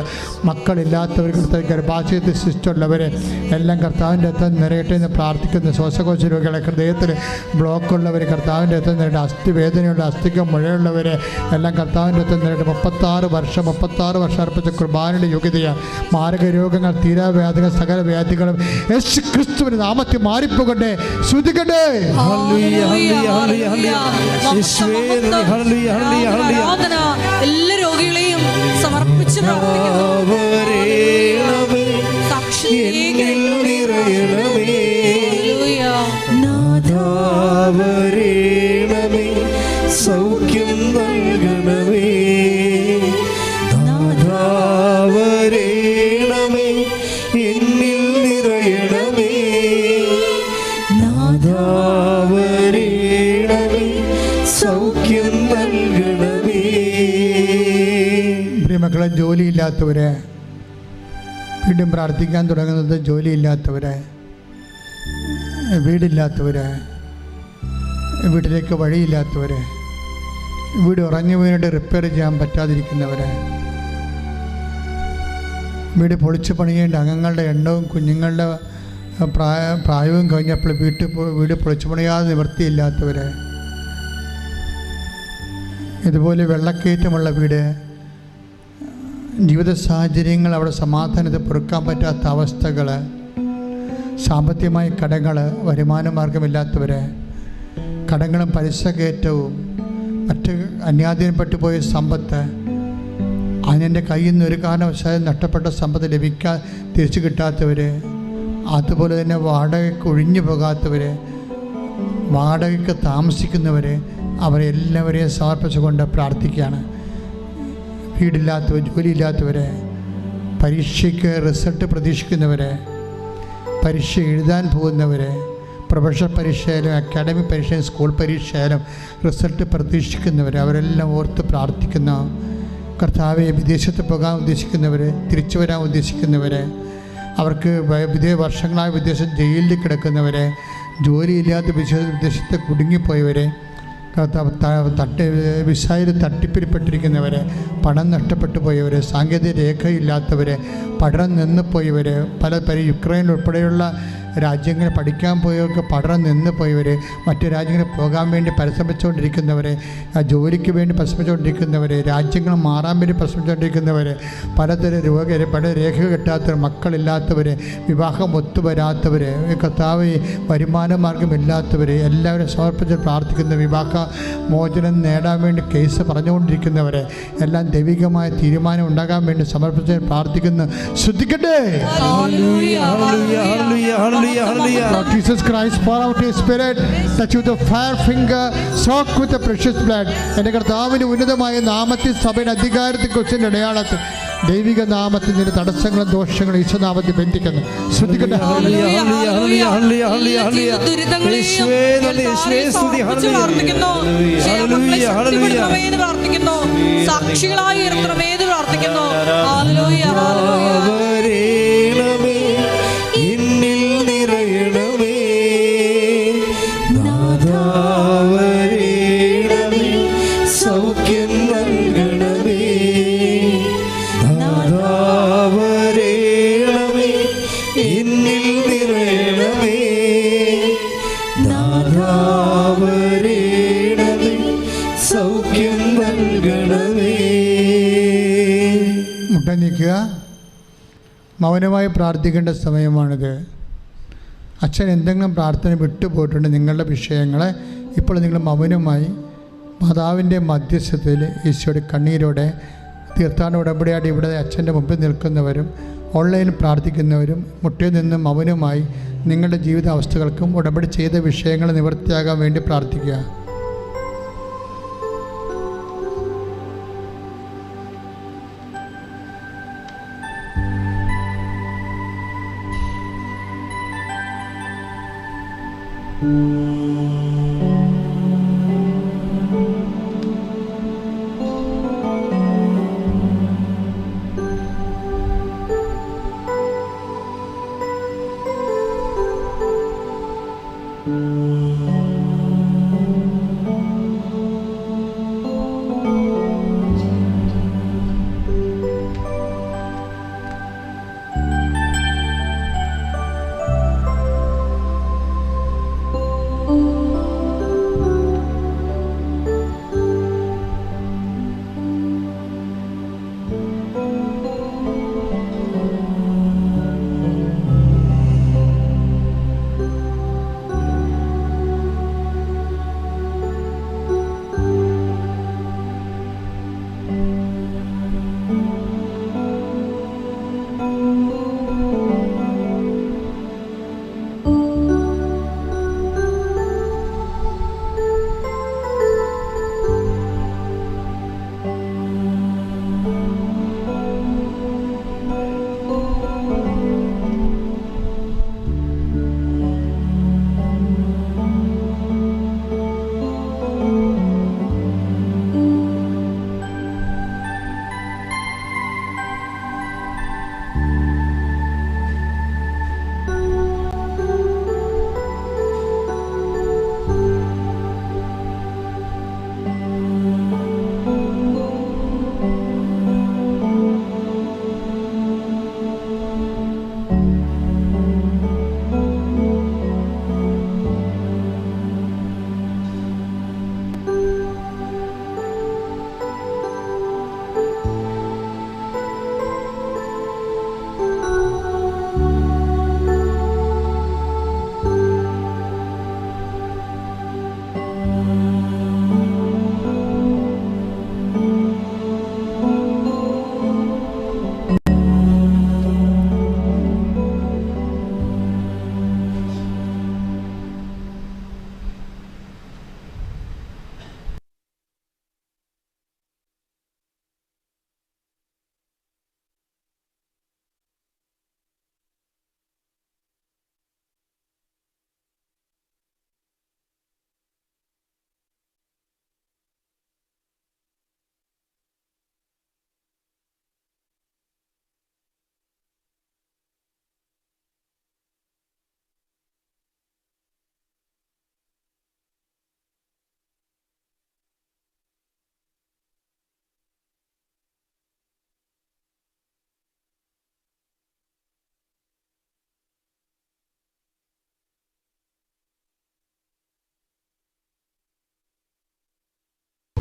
മക്കളില്ലാത്തവർ, ഗർഭാശയത്തിൽ സിസ്റ്റുള്ളവരെ എല്ലാം കർത്താവിൻ്റെ രക്തം നിറയട്ടെ എന്ന് പ്രാർത്ഥിക്കുന്നു. ശ്വാസകോശ രോഗികളെ, ഹൃദയത്തിൽ ബ്ലോക്കുള്ളവർ കർത്താവിൻ്റെ രക്തം നിറയട്ടെ. അസ്ഥി വേദനയുള്ള, അസ്ഥിക്ക് മുഴയുള്ളവരെ എല്ലാം കർത്താവിൻ്റെ രക്തം നിറയട്ടെ. 36 വർഷം അർപ്പിച്ച കുർബാനയുടെ യോഗ്യതയാണ്. മാരക രോഗങ്ങൾ, തീരാവ്യാധികൾ, സകല വ്യാധികളും യേശു ക്രിസ്തുവിന്റെ നാമത്തിൽ മാറിപ്പോകട്ടെ. ശ്രുതിക്കട്ടെ.
എല്ലാ രോഗികളെയും സമർപ്പിച്ച്
സൗഖ്യം നൽകണമേ. എന്നിൽ നിറയണമേ. സൗഖ്യം നൽകണമേ.
സുഹൃത്തുക്കളെ, ജോലിയില്ലാത്തവരെ, വീണ്ടും പ്രാർത്ഥിക്കാൻ തുടങ്ങുന്നത് ജോലിയില്ലാത്തവരെ, വീടില്ലാത്തവരെ, വീട്ടിലേക്ക് വഴിയില്ലാത്തവരെ, വീട് ഉറഞ്ഞു വീണിട്ട് റിപ്പയർ ചെയ്യാൻ പറ്റാതിരിക്കുന്നവരെ, വീട് പൊളിച്ചു പണിയേണ്ട അംഗങ്ങളുടെ എണ്ണവും കുഞ്ഞുങ്ങളുടെ പ്രായവും കഴിഞ്ഞപ്പോൾ വീട് പൊളിച്ചു പണിയാതെ നിവൃത്തിയില്ലാത്തവരെ, ഇതുപോലെ വെള്ളക്കയറ്റമുള്ള വീട്, ജീവിത സാഹചര്യങ്ങൾ, അവിടെ സമാധാനത്തെ പൊറുക്കാൻ പറ്റാത്ത അവസ്ഥകൾ, സാമ്പത്തികമായ കടങ്ങൾ, വരുമാന മാർഗമില്ലാത്തവരെ, കടങ്ങളും പലിശ കയറ്റവും, മറ്റ് അന്യാധീനപ്പെട്ടു പോയ സമ്പത്ത്, അതിനെൻ്റെ കയ്യിൽ നിന്ന് ഒരു കാരണവശാലും നഷ്ടപ്പെട്ട സമ്പത്ത് തിരിച്ചു കിട്ടാത്തവർ, അതുപോലെ തന്നെ വാടകയ്ക്ക് ഒഴിഞ്ഞു പോകാത്തവർ, വാടകയ്ക്ക് താമസിക്കുന്നവർ, അവരെല്ലാവരെയും സമർപ്പിച്ചുകൊണ്ട് പ്രാർത്ഥിക്കുകയാണ്. വീടില്ലാത്തവർ, ജോലിയില്ലാത്തവരെ, പരീക്ഷയ്ക്ക് റിസൾട്ട് പ്രതീക്ഷിക്കുന്നവരെ, പരീക്ഷ എഴുതാൻ പോകുന്നവരെ, പ്രൊഫഷണൽ പരീക്ഷയിലും അക്കാഡമിക് പരീക്ഷയിലും സ്കൂൾ പരീക്ഷയിലും റിസൾട്ട് പ്രതീക്ഷിക്കുന്നവർ, അവരെല്ലാം ഓർത്ത് പ്രാർത്ഥിക്കുന്ന കർത്താവെ, വിദേശത്ത് പോകാൻ ഉദ്ദേശിക്കുന്നവർ, തിരിച്ചു വരാൻ ഉദ്ദേശിക്കുന്നവർ, അവർക്ക് വർഷങ്ങളായി വിദേശ ജയിലിൽ കിടക്കുന്നവരെ, ജോലിയില്ലാത്ത വിദേശത്ത് കുടുങ്ങിപ്പോയവരെ, വിസയിൽ തട്ടിപ്പിരിപ്പെട്ടിരിക്കുന്നവർ, പണം നഷ്ടപ്പെട്ടു പോയവർ, സാങ്കേതിക രേഖയില്ലാത്തവർ, പഠനം നിന്ന് പോയവർ, യുക്രൈൻ ഉൾപ്പെടെയുള്ള രാജ്യങ്ങളിൽ പഠിക്കാൻ പോയവർക്ക് പഠനം നിന്ന് പോയവർ, മറ്റു രാജ്യങ്ങളിൽ പോകാൻ വേണ്ടി പരിശ്രമിച്ചുകൊണ്ടിരിക്കുന്നവർ, ജോലിക്ക് വേണ്ടി പരിശ്രമിച്ചുകൊണ്ടിരിക്കുന്നവർ, രാജ്യങ്ങൾ മാറാൻ വേണ്ടി പരിശ്രമിച്ചുകൊണ്ടിരിക്കുന്നവർ, പല രേഖകൾ കിട്ടാത്തവർ, മക്കളില്ലാത്തവർ, വിവാഹം ഒത്തുവരാത്തവർ, കർത്താവ് വരുമാന മാർഗമില്ലാത്തവർ, എല്ലാവരും സമർപ്പിച്ച് പ്രാർത്ഥിക്കുന്ന, വിവാഹ മോചനം നേടാൻ വേണ്ടി കേസ് പറഞ്ഞുകൊണ്ടിരിക്കുന്നവർ, എല്ലാം ദൈവികമായ തീരുമാനം ഉണ്ടാകാൻ വേണ്ടി സമർപ്പിച്ച് പ്രാർത്ഥിക്കുന്നു. ശ്രദ്ധിക്കട്ടെ.
Lord Jesus Christ, pour out your spirit, touch with the fire finger, soak with the precious blood. എൻ്റെ കർത്താവിൻ്റെ ഉന്നതമായ നാമത്തിൽ സഭയുടെ അധികാരത്തിൽ കുറിച്ചിൻ്റെ അടയാളത്തിൽ ദൈവിക നാമത്തിൽ നിന്റെ തടസ്സങ്ങളും ദോഷങ്ങളും ഈശോനാമത്തിൽ ബന്ധിക്കുന്നു. ശ്രദ്ധിക്കട്ടെ.
സാക്ഷികളായി പ്രാർത്ഥിക്കുന്നു.
സൗഖ്യം നൽകണമേ, നാദാവരേണമേ, എന്നിൽ നിറയണമേ, നാദാവരേണമേ, സൗഖ്യം നൽകണമേ.
മുട്ട നീക്കുക. മൗനമായി പ്രാർത്ഥിക്കേണ്ട സമയമാണിത്. അച്ഛൻ എന്തെങ്കിലും പ്രാർത്ഥന വിട്ടുപോയിട്ടുണ്ട് നിങ്ങളുടെ വിഷയങ്ങളെ, ഇപ്പോൾ നിങ്ങൾ മൗനമായി മാതാവിൻ്റെ മധ്യസ്ഥതയിൽ ഈശോയുടെ കണ്ണീരോടെ തീർത്ഥാടന ഉടമ്പടിയായിട്ട് ഇവിടെ അച്ഛൻ്റെ മുമ്പിൽ നിൽക്കുന്നവരും ഓൺലൈനിൽ പ്രാർത്ഥിക്കുന്നവരും മുട്ടയിൽ നിന്ന് മൗനമായി നിങ്ങളുടെ ജീവിതാവസ്ഥകൾക്കും ഉടമ്പടി ചെയ്ത വിഷയങ്ങൾ നിവൃത്തിയാകാൻ വേണ്ടി പ്രാർത്ഥിക്കുക.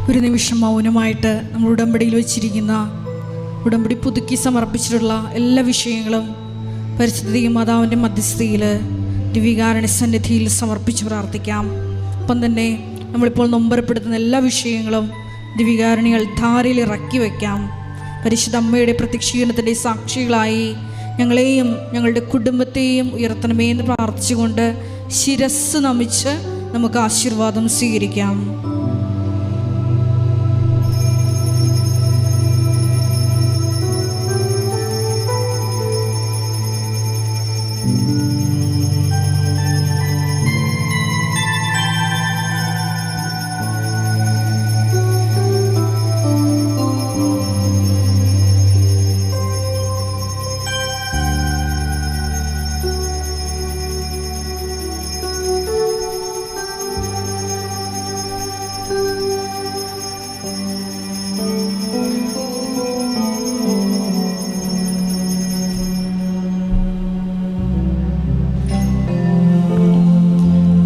ഒരു നിമിഷം മൗനമായിട്ട് നമ്മൾ ഉടമ്പടിയിൽ വെച്ചിരിക്കുന്ന, ഉടമ്പടി പുതുക്കി സമർപ്പിച്ചിട്ടുള്ള എല്ലാ വിഷയങ്ങളും പരിശുദ്ധ മാതാവിൻ്റെ മധ്യസ്ഥയിൽ ദിവ്യകാരുണ്യ സന്നിധിയിൽ സമർപ്പിച്ച് പ്രാർത്ഥിക്കാം. ഒപ്പം തന്നെ നമ്മളിപ്പോൾ നൊമ്പരപ്പെടുത്തുന്ന എല്ലാ വിഷയങ്ങളും ദിവ്യകാരുണ്യ അൾത്താരയിൽ ഇറക്കി വയ്ക്കാം. പരിശുദ്ധ അമ്മയുടെ പ്രത്യക്ഷീകരണത്തിൻ്റെ സാക്ഷികളായി ഞങ്ങളെയും ഞങ്ങളുടെ കുടുംബത്തെയും ഉയർത്തണമേ എന്ന് പ്രാർത്ഥിച്ചുകൊണ്ട് ശിരസ്സ് നമിച്ച് നമുക്ക് ആശീർവാദം സ്വീകരിക്കാം.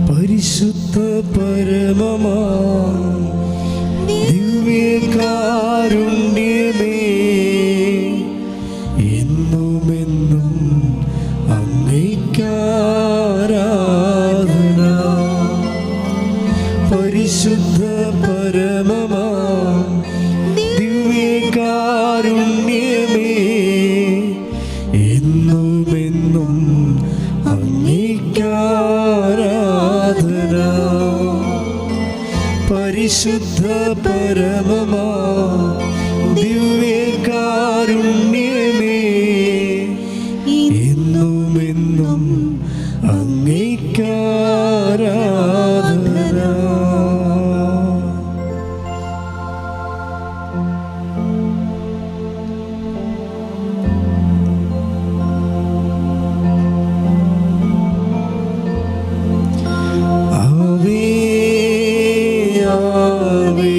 പരിശുദ്ധ പരമമാ ദിവ്യകാരുണ്യമേ, എന്നുമെന്നും അങ്ങേയ്ക്കാരാധന. പരിശുദ്ധ പരമമാ ദിവ്യകാരുണ്യമേ, എന്നുമെന്നും അങ്ങേയ്ക്കാരാധന. പരിശുദ്ധ പരമമാ ദിവ്യകാരുണ്യമേ, എന്നുമെന്നും അങ്ങേയ്ക്കാരാധന. ആവേ ആവേ